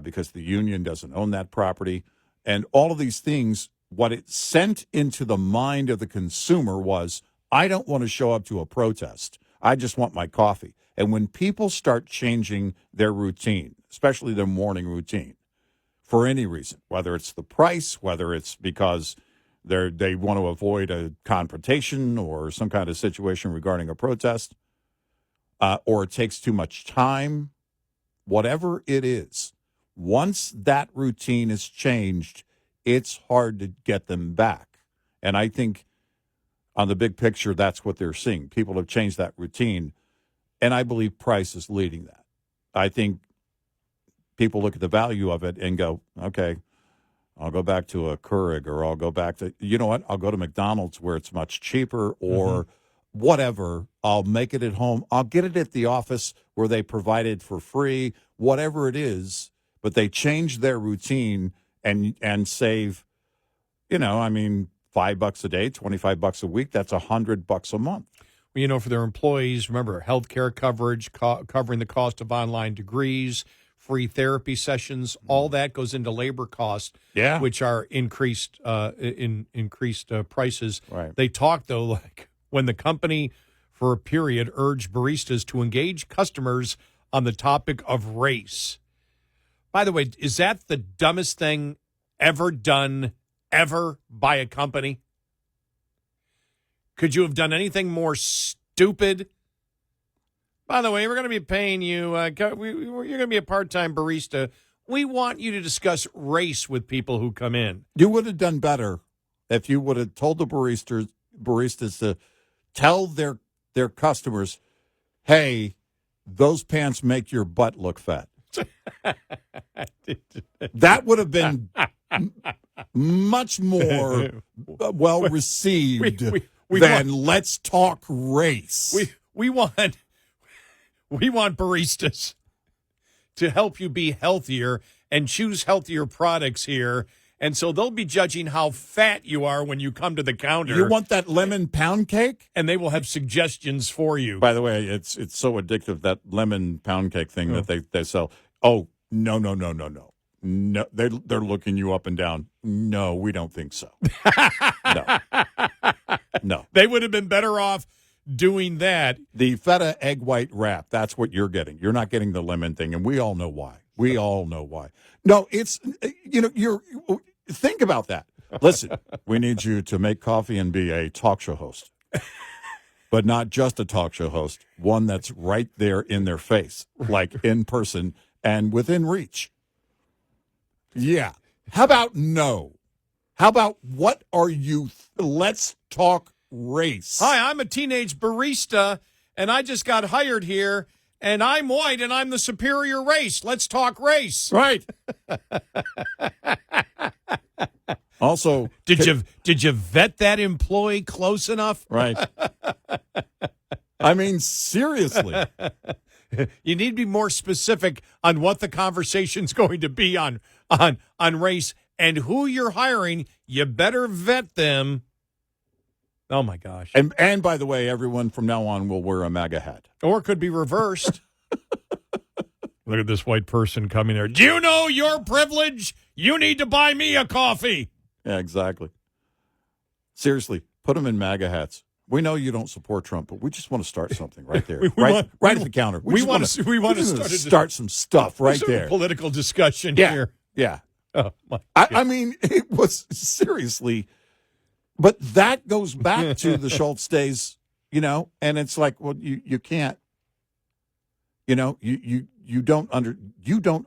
because the union doesn't own that property. And all of these things, what it sent into the mind of the consumer was, I don't want to show up to a protest. I just want my coffee. And when people start changing their routine, especially their morning routine, for any reason, whether it's the price, whether it's because they want to avoid a confrontation or some kind of situation regarding a protest, or it takes too much time, whatever it is, once that routine is changed, it's hard to get them back. And I think on the big picture, that's what they're seeing. People have changed that routine, and I believe price is leading that. I think people look at the value of it and go, okay, I'll go back to a Keurig, or I'll go back to, you know what, I'll go to McDonald's where it's much cheaper, or whatever. I'll make it at home. I'll get it at the office where they provide it for free, whatever it is. But they change their routine and save, $5 a day, $25 a week. That's $100 a month. Well, for their employees, remember, health care coverage, covering the cost of online degrees, free therapy sessions, all that goes into labor costs, which are increased prices. Right. They talk, though, like when the company, for a period, urged baristas to engage customers on the topic of race. By the way, is that the dumbest thing ever done, ever, by a company? Could you have done anything more stupid? By the way, we're going to be paying you, you're going to be a part-time barista. We want you to discuss race with people who come in. You would have done better if you would have told the baristas to tell their customers, hey, those pants make your butt look fat. That would have been much more well received than let's talk race. We want baristas to help you be healthier and choose healthier products here. And so they'll be judging how fat you are when you come to the counter. You want that lemon pound cake? And they will have suggestions for you. By the way, it's so addictive, that lemon pound cake thing that they sell. Oh, no. No, they're looking you up and down. No, we don't think so. No. They would have been better off doing that. The feta egg white wrap, that's what you're getting. You're not getting the lemon thing, and we all know why. No, it's, think about that. Listen, we need you to make coffee and be a talk show host. But not just a talk show host, one that's right there in their face, like in person and within reach. Yeah. How about no? How about what are you? Let's talk race. Hi, I'm a teenage barista, and I just got hired here, and I'm white, and I'm the superior race. Let's talk race. Right. Also, did you vet that employee close enough? Right. I mean, seriously. You need to be more specific on what the conversation's going to be on race and who you're hiring. You better vet them. Oh, my gosh. And by the way, everyone from now on will wear a MAGA hat. Or it could be reversed. Look at this white person coming there. Do you know your privilege? You need to buy me a coffee. Yeah, exactly. Seriously, put them in MAGA hats. We know you don't support Trump, but we just want to start something right there. right at the counter. We want to start some stuff right there. Political discussion here. Yeah. Oh, my I mean, it was seriously, but that goes back to the Schultz days, and it's like, well, you can't, you don't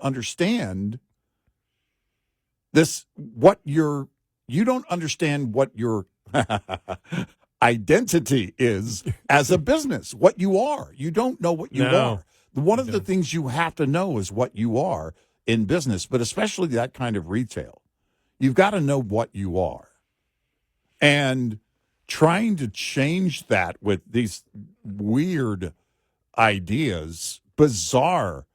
understand this, you don't understand what your identity is as a business, what you are. You don't know what you are. One of the things you have to know is what you are in business, but especially that kind of retail. You've got to know what you are. And trying to change that with these weird ideas, bizarre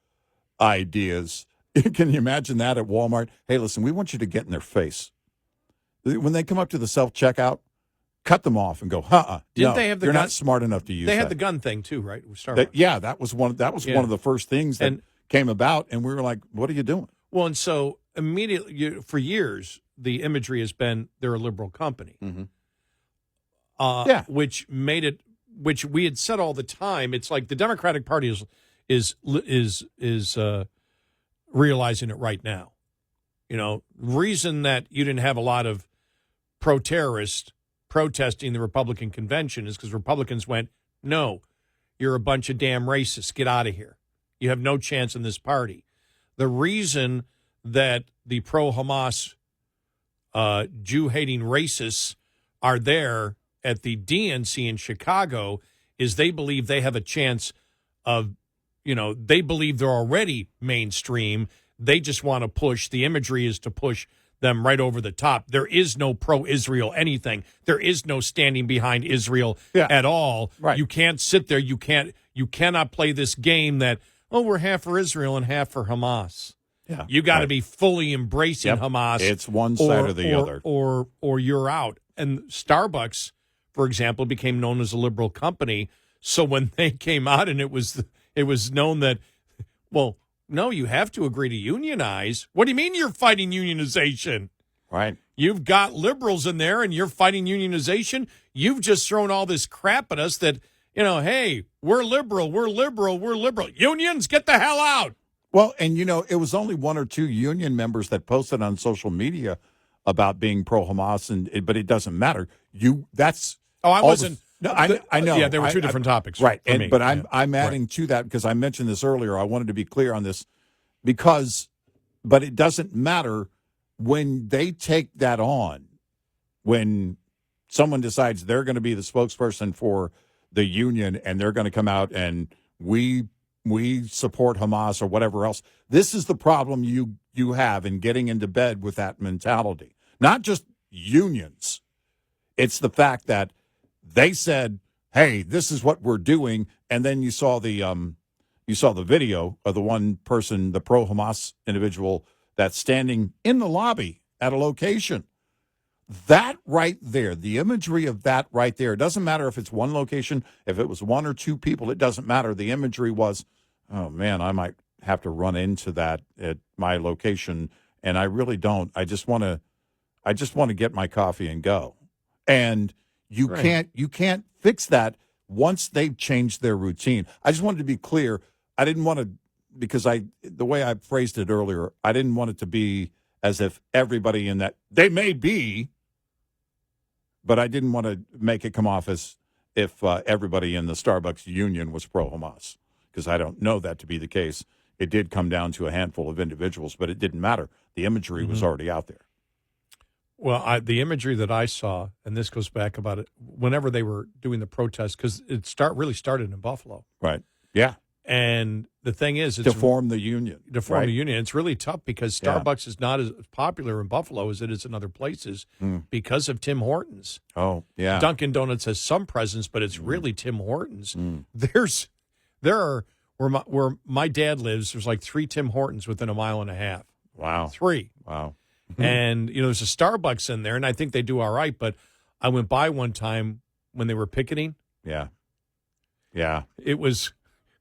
ideas. Can you imagine that at Walmart? Hey, listen, we want you to get in their face. When they come up to the self-checkout, cut them off and go, Didn't they have the you're gun? Not smart enough to use They that. had the gun thing too, right? That was one of the first things that came about, and we were like, what are you doing? Well, and so immediately, for years, the imagery has been they're a liberal company. Mm-hmm. Which made it, which we had said all the time. It's like the Democratic Party is realizing it right now. Reason that you didn't have a lot of pro-terrorists protesting the Republican convention is because Republicans went, no, you're a bunch of damn racists. Get out of here. You have no chance in this party. The reason that the pro-Hamas Jew-hating racists are there at the DNC in Chicago is they believe they have a chance of, they believe they're already mainstream. They just want to push. The imagery is to push them right over the top. There is no pro-Israel anything. There is no standing behind Israel at all. Right. You can't sit there. You cannot play this game that, we're half for Israel and half for Hamas. Yeah. You got to be fully embracing Hamas. It's one side or the other. Or you're out. And Starbucks, for example, became known as a liberal company. So when they came out and it was known that, no, you have to agree to unionize. What do you mean you're fighting unionization? Right. You've got liberals in there and you're fighting unionization. You've just thrown all this crap at us that, hey, we're liberal. Unions, get the hell out. Well, and, it was only one or two union members that posted on social media about being pro-Hamas, but it doesn't matter. I wasn't. I know. Yeah, there were two different topics. Right. But I'm adding to that because I mentioned this earlier. I wanted to be clear on this but it doesn't matter when they take that on. when someone decides they're going to be the spokesperson for the union and they're going to come out and we support Hamas or whatever else. This is the problem you have in getting into bed with that mentality. Not just unions. It's the fact that they said, "Hey, this is what we're doing," and then you saw the video of the one person, the pro-Hamas individual, that's standing in the lobby at a location. That right there, the imagery of that right there, it doesn't matter if it's one location, if it was one or two people, it doesn't matter. The imagery was, oh, man, I might have to run into that at my location, and I really don't. I just want to get my coffee and go. And you can't fix that once they've changed their routine. I just wanted to be clear. I didn't want to, because the way I phrased it earlier, I didn't want it to be as if everybody in that, they may be, but I didn't want to make it come off as if everybody in the Starbucks union was pro-Hamas, because I don't know that to be the case. It did come down to a handful of individuals, but it didn't matter. The imagery was already out there. Well, the imagery that I saw, and this goes back about it, whenever they were doing the protest, because it really started in Buffalo. Right. Yeah. And the thing is, to form the union. The union. It's really tough because Starbucks is not as popular in Buffalo as it is in other places because of Tim Hortons. Oh, yeah. Dunkin' Donuts has some presence, but it's really Tim Hortons. Where my dad lives, there's like 3 Tim Hortons within a mile and a half. Wow. 3. Wow. And, there's a Starbucks in there, and I think they do all right, but I went by one time when they were picketing. Yeah. Yeah. It was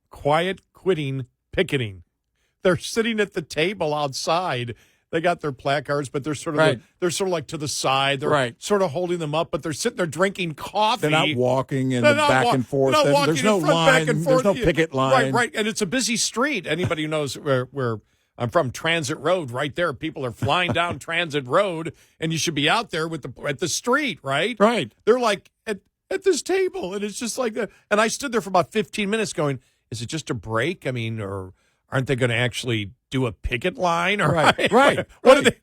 quiet quitting picketing. They're sitting at the table outside. They got their placards, but they're sort of like to the side. They're sort of holding them up, but they're sitting there drinking coffee. They're not walking back and forth. There's no line. There's no picket line. Right. And it's a busy street. Anybody who knows where I'm from, Transit Road, right there. People are flying down Transit Road, and you should be out there at the street, right? Right. They're like at this table, and it's just like that. And I stood there for about 15 minutes going, is it just a break? I mean, or aren't they going to actually do a picket line? Or Right.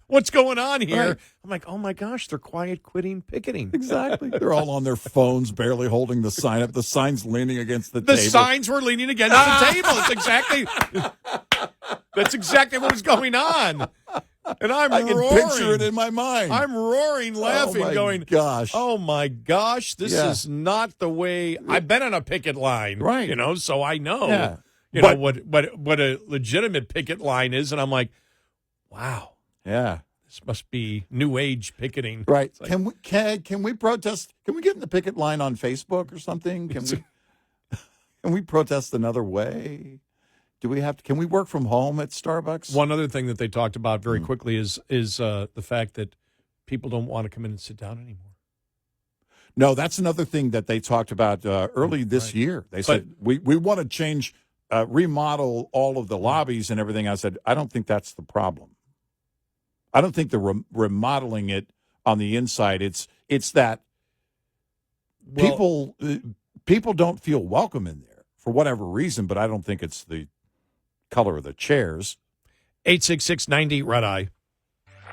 What's going on here? Right. I'm like, oh my gosh, they're quiet quitting picketing. Exactly. They're all on their phones, barely holding the sign up. The sign's leaning against the table. The signs were leaning against the table. That's exactly what was going on. And I can picture it in my mind. I'm roaring, laughing, going, gosh. Oh, my gosh, this is not the way. I've been on a picket line, right? So I know, know what a legitimate picket line is. And I'm like, wow. Yeah. This must be new age picketing. Right. Like, can we protest? Can we get in the picket line on Facebook or something? Can we protest another way? Can we work from home at Starbucks? One other thing that they talked about very quickly is the fact that people don't want to come in and sit down anymore. No, that's another thing that they talked about early this year. They said, we want to change, remodel all of the lobbies and everything. I said, I don't think that's the problem. I don't think the remodeling it on the inside. It's that people don't feel welcome in there for whatever reason, but I don't think it's the color of the chairs. 866-90 Red Eye.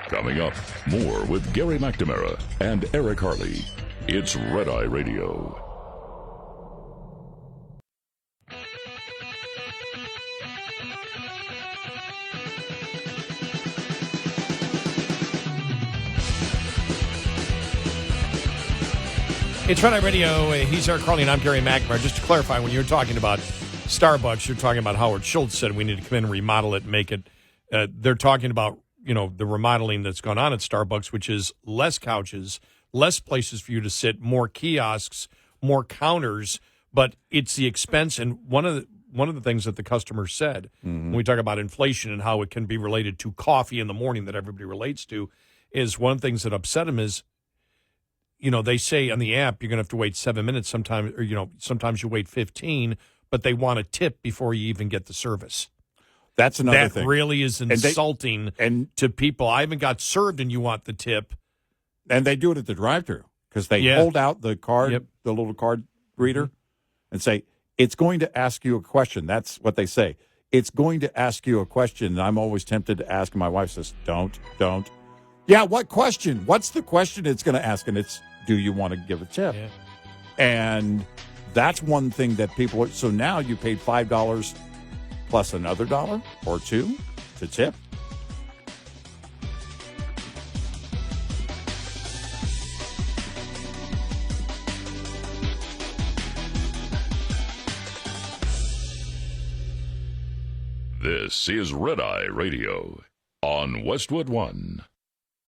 Coming up, more with Gary McNamara and Eric Harley. It's Red Eye Radio. It's Red Eye Radio. He's Eric Harley, and I'm Gary McNamara. Just to clarify, when you're talking about Starbucks, you're talking about Howard Schultz said we need to come in and remodel it and make it. They're talking about, the remodeling that's gone on at Starbucks, which is less couches, less places for you to sit, more kiosks, more counters, but it's the expense. And one of the things that the customer said when we talk about inflation and how it can be related to coffee in the morning that everybody relates to is one of the things that upset him is, they say on the app you're going to have to wait 7 minutes sometimes, or, sometimes you wait 15, but they want a tip before you even get the service. That's another thing. That really is insulting to people. I haven't got served and you want the tip. And they do it at the drive-thru because they hold out the card, the little card reader, and say, it's going to ask you a question. That's what they say. It's going to ask you a question. And I'm always tempted to ask. My wife says, don't. Yeah, what question? What's the question it's going to ask? And it's, do you want to give a tip? Yeah. And that's one thing that people are. So now you paid $5 plus another $1 or $2 to tip. This is Red Eye Radio on Westwood One.